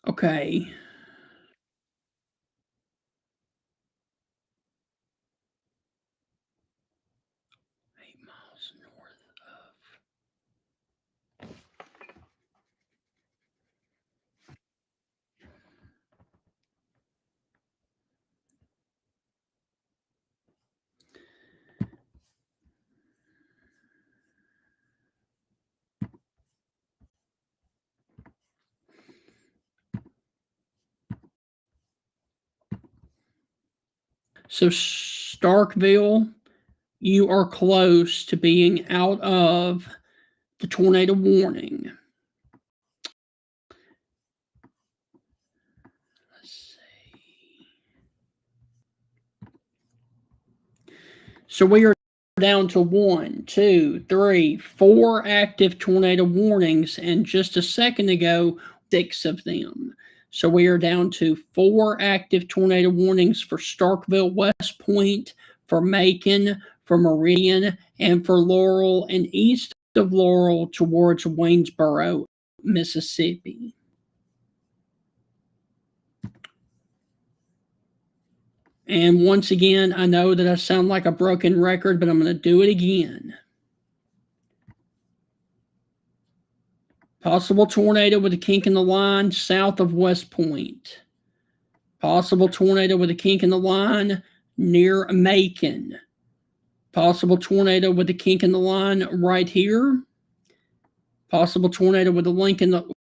Okay. 8 miles north of. So Starkville, you are close to being out of the tornado warning. Let's see. So we are down to 1, 2, 3, 4 active tornado warnings, and just a second ago, 6 of them. So we are down to 4 active tornado warnings for Starkville, West Point, for Macon, for Meridian, and for Laurel, and east of Laurel towards Waynesboro, Mississippi. And once again, I know that I sound like a broken record, but I'm going to do it again. Possible tornado with a kink in the line south of West Point. Possible tornado with a kink in the line near Macon. Possible tornado with a kink in the line right here. Possible tornado with a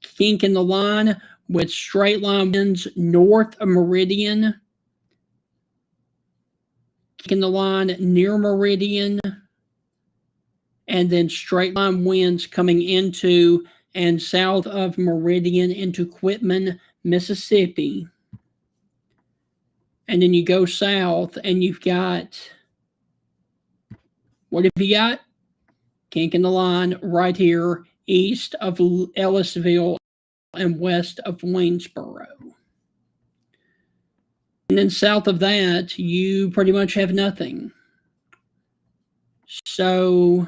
kink in the line with straight line winds north of Meridian. Kink in the line near Meridian. And then straight line winds coming into and south of Meridian into Quitman, Mississippi. And then you go south and you've got, what have you got? Kink in the line right here, east of Ellisville and west of Waynesboro. And then south of that, you pretty much have nothing. So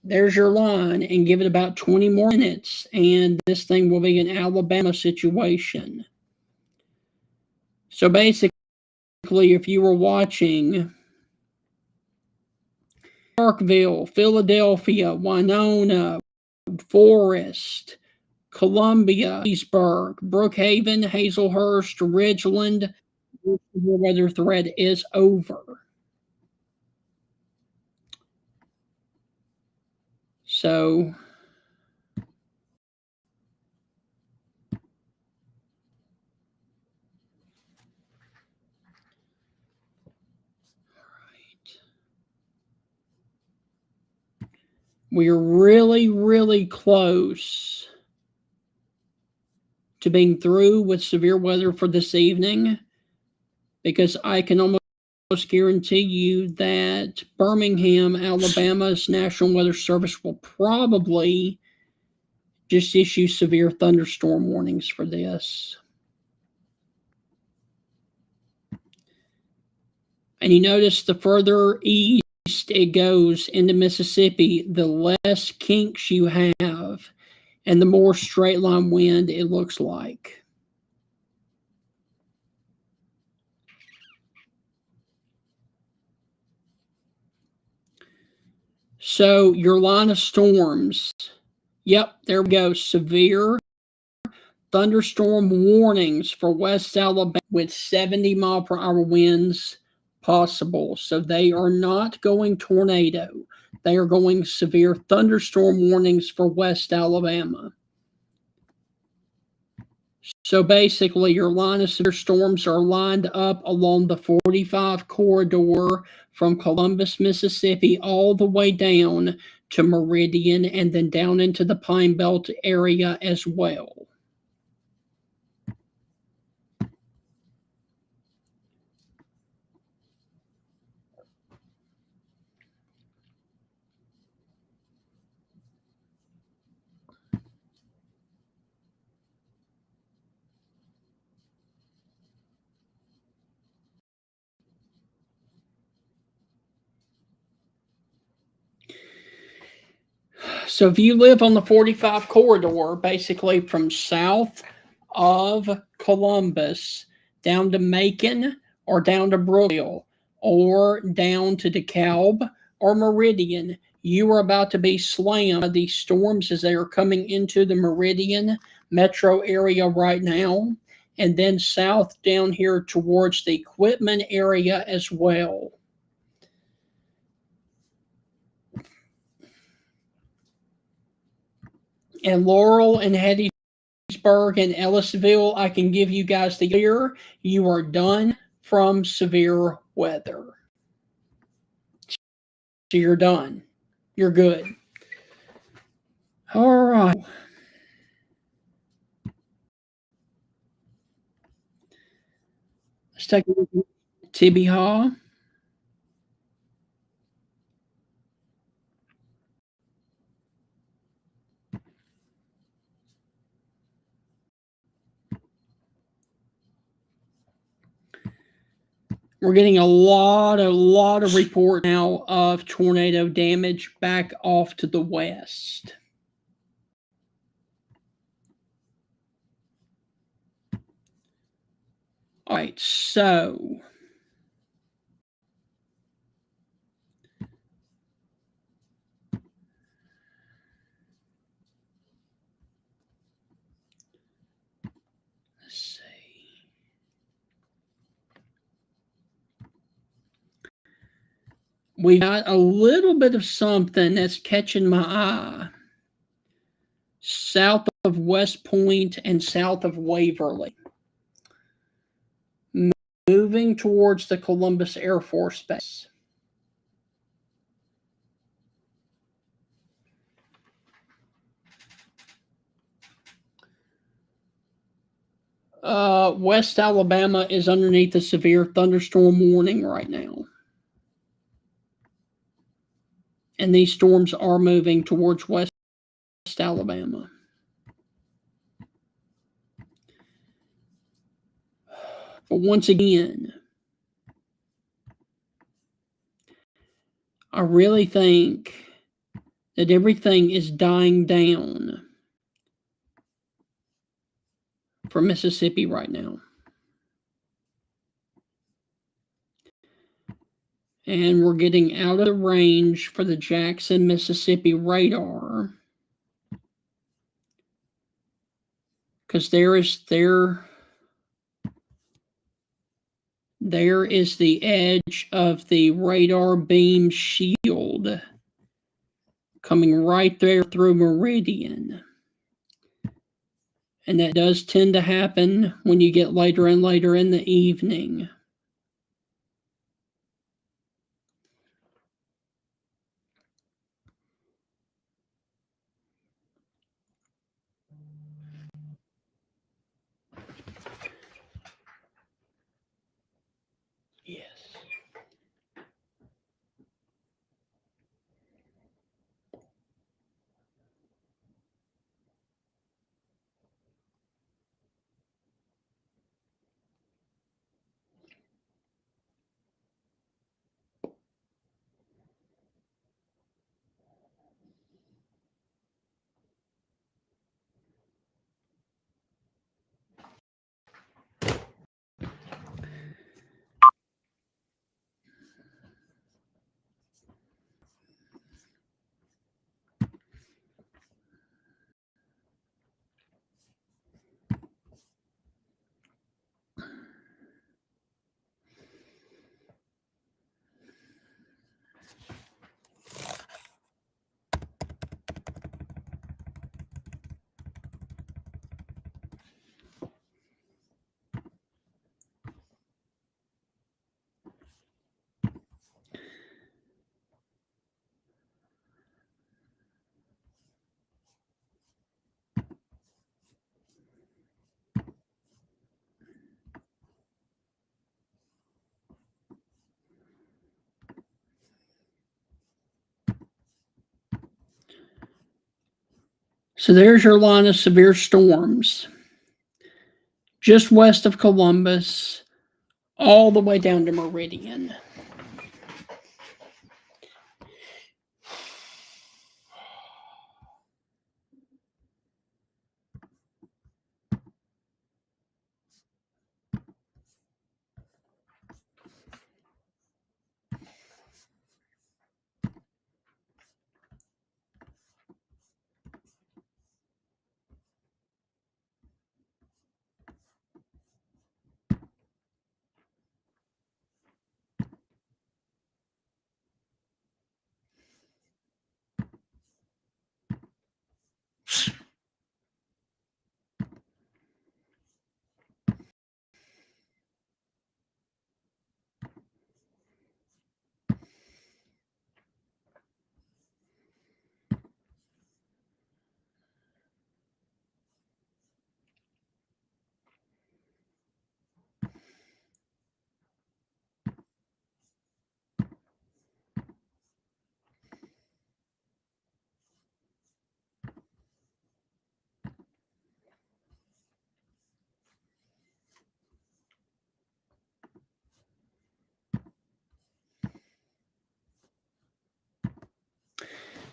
there's your line, and give it about 20 more minutes, and this thing will be an Alabama situation. So basically, if you were watching Starkville, Philadelphia, Winona, Forest, Columbia, Leesburg, Brookhaven, Hazelhurst, Ridgeland, the weather threat is over. So we're really, really close to being through with severe weather for this evening, because I can almost guarantee you that Birmingham, Alabama's National Weather Service will probably just issue severe thunderstorm warnings for this. And you notice the further east it goes into Mississippi, the less kinks you have and the more straight line wind it looks like. So your line of storms, yep, there we go. Severe thunderstorm warnings for West Alabama with 70 mile per hour winds possible. So they are not going tornado. They are going severe thunderstorm warnings for West Alabama. So basically, your line of severe storms are lined up along the 45 corridor from Columbus, Mississippi, all the way down to Meridian and then down into the Pine Belt area as well. So if you live on the 45 corridor, basically from south of Columbus down to Macon or down to Brookville or down to DeKalb or Meridian, you are about to be slammed by these storms as they are coming into the Meridian metro area right now, and then south down here towards the Quitman area as well. And Laurel and Hattiesburg and Ellisville, I can give you guys the clear. You are done from severe weather. So you're done. You're good. All right. Let's take a look at Tibby Haw. We're getting a lot of report now of tornado damage back off to the west. All right, so let's see. We got a little bit of something that's catching my eye. South of West Point and south of Waverly. Moving towards the Columbus Air Force Base. West Alabama is underneath a severe thunderstorm warning right now. And these storms are moving towards West Alabama. But once again, I really think that everything is dying down for Mississippi right now. And we're getting out of the range for the Jackson, Mississippi radar. Because there is the edge of the radar beam shield coming right there through Meridian. And that does tend to happen when you get later and later in the evening. Yes. So there's your line of severe storms, just west of Columbus, all the way down to Meridian.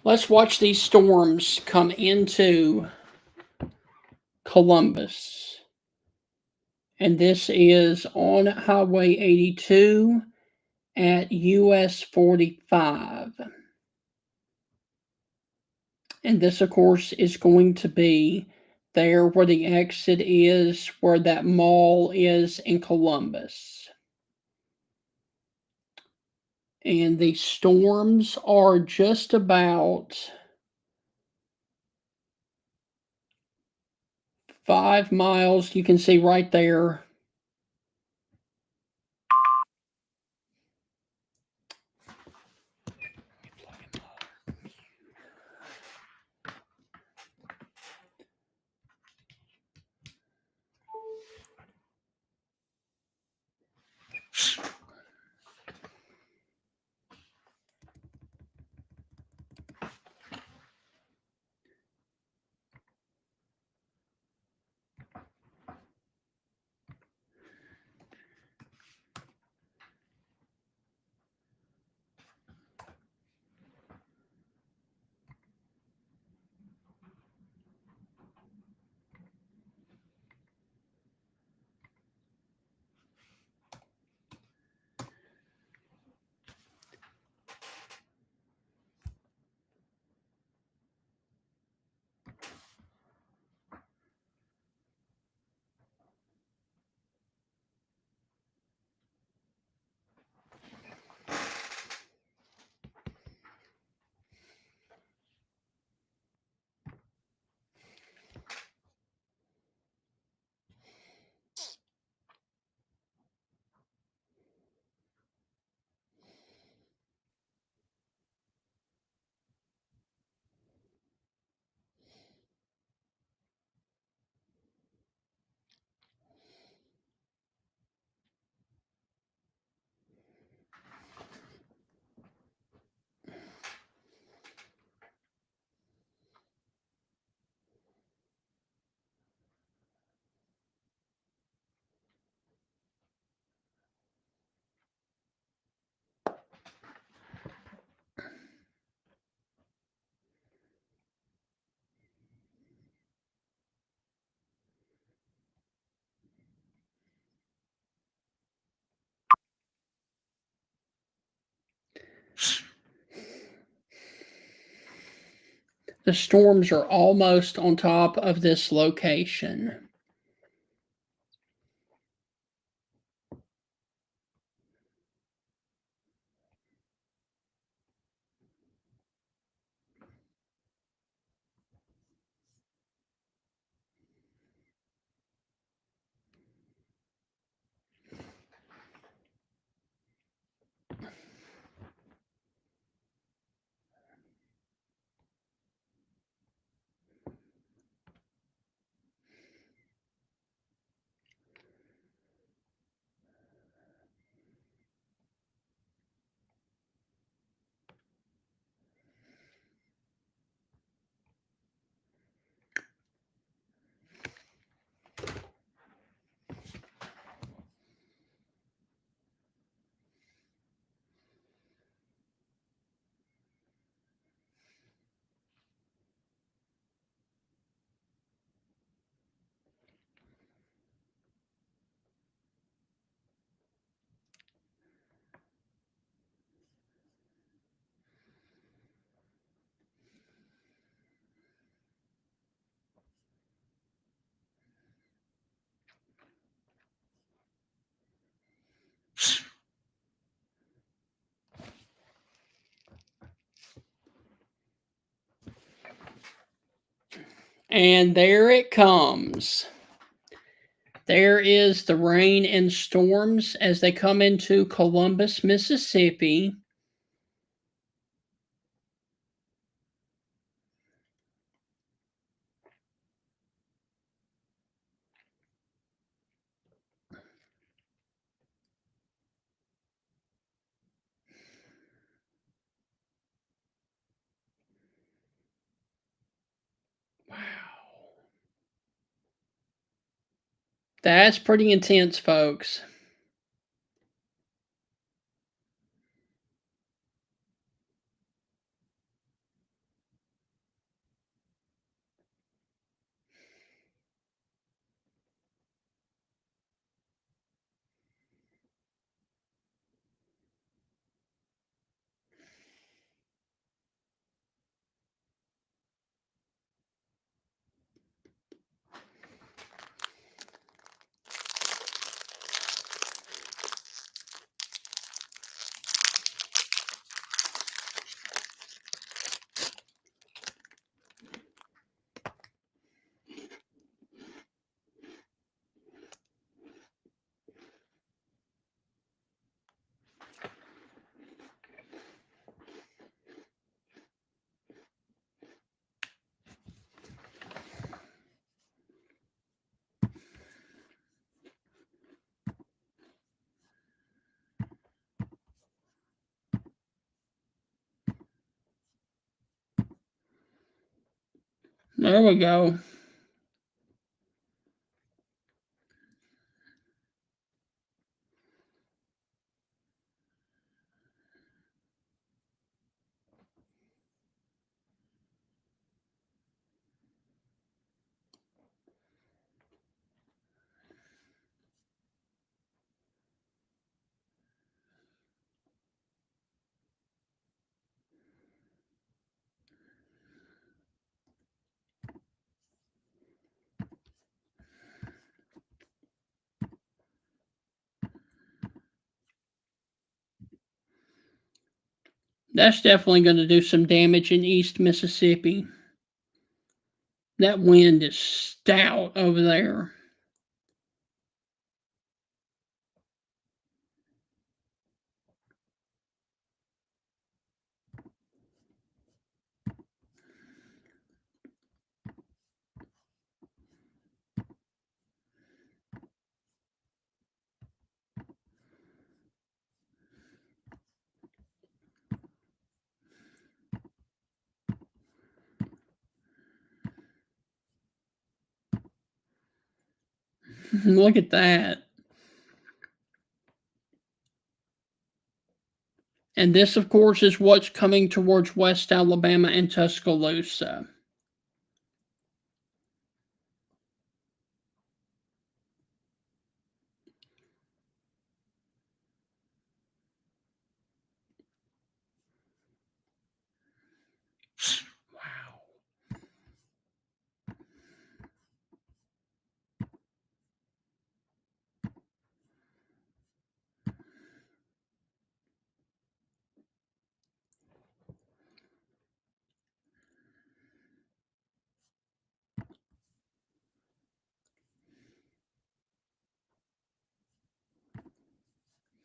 Let's watch these storms come into Columbus. And this is on Highway 82 at US 45. And this, of course, is going to be there where the exit is, where that mall is in Columbus. And the storms are just about 5 miles. You can see right there. The storms are almost on top of this location. And there it comes. There is the rain and storms as they come into Columbus, Mississippi. Wow. That's pretty intense, folks. There we go. That's definitely going to do some damage in East Mississippi. That wind is stout over there. Look at that. And this, of course, is what's coming towards West Alabama and Tuscaloosa.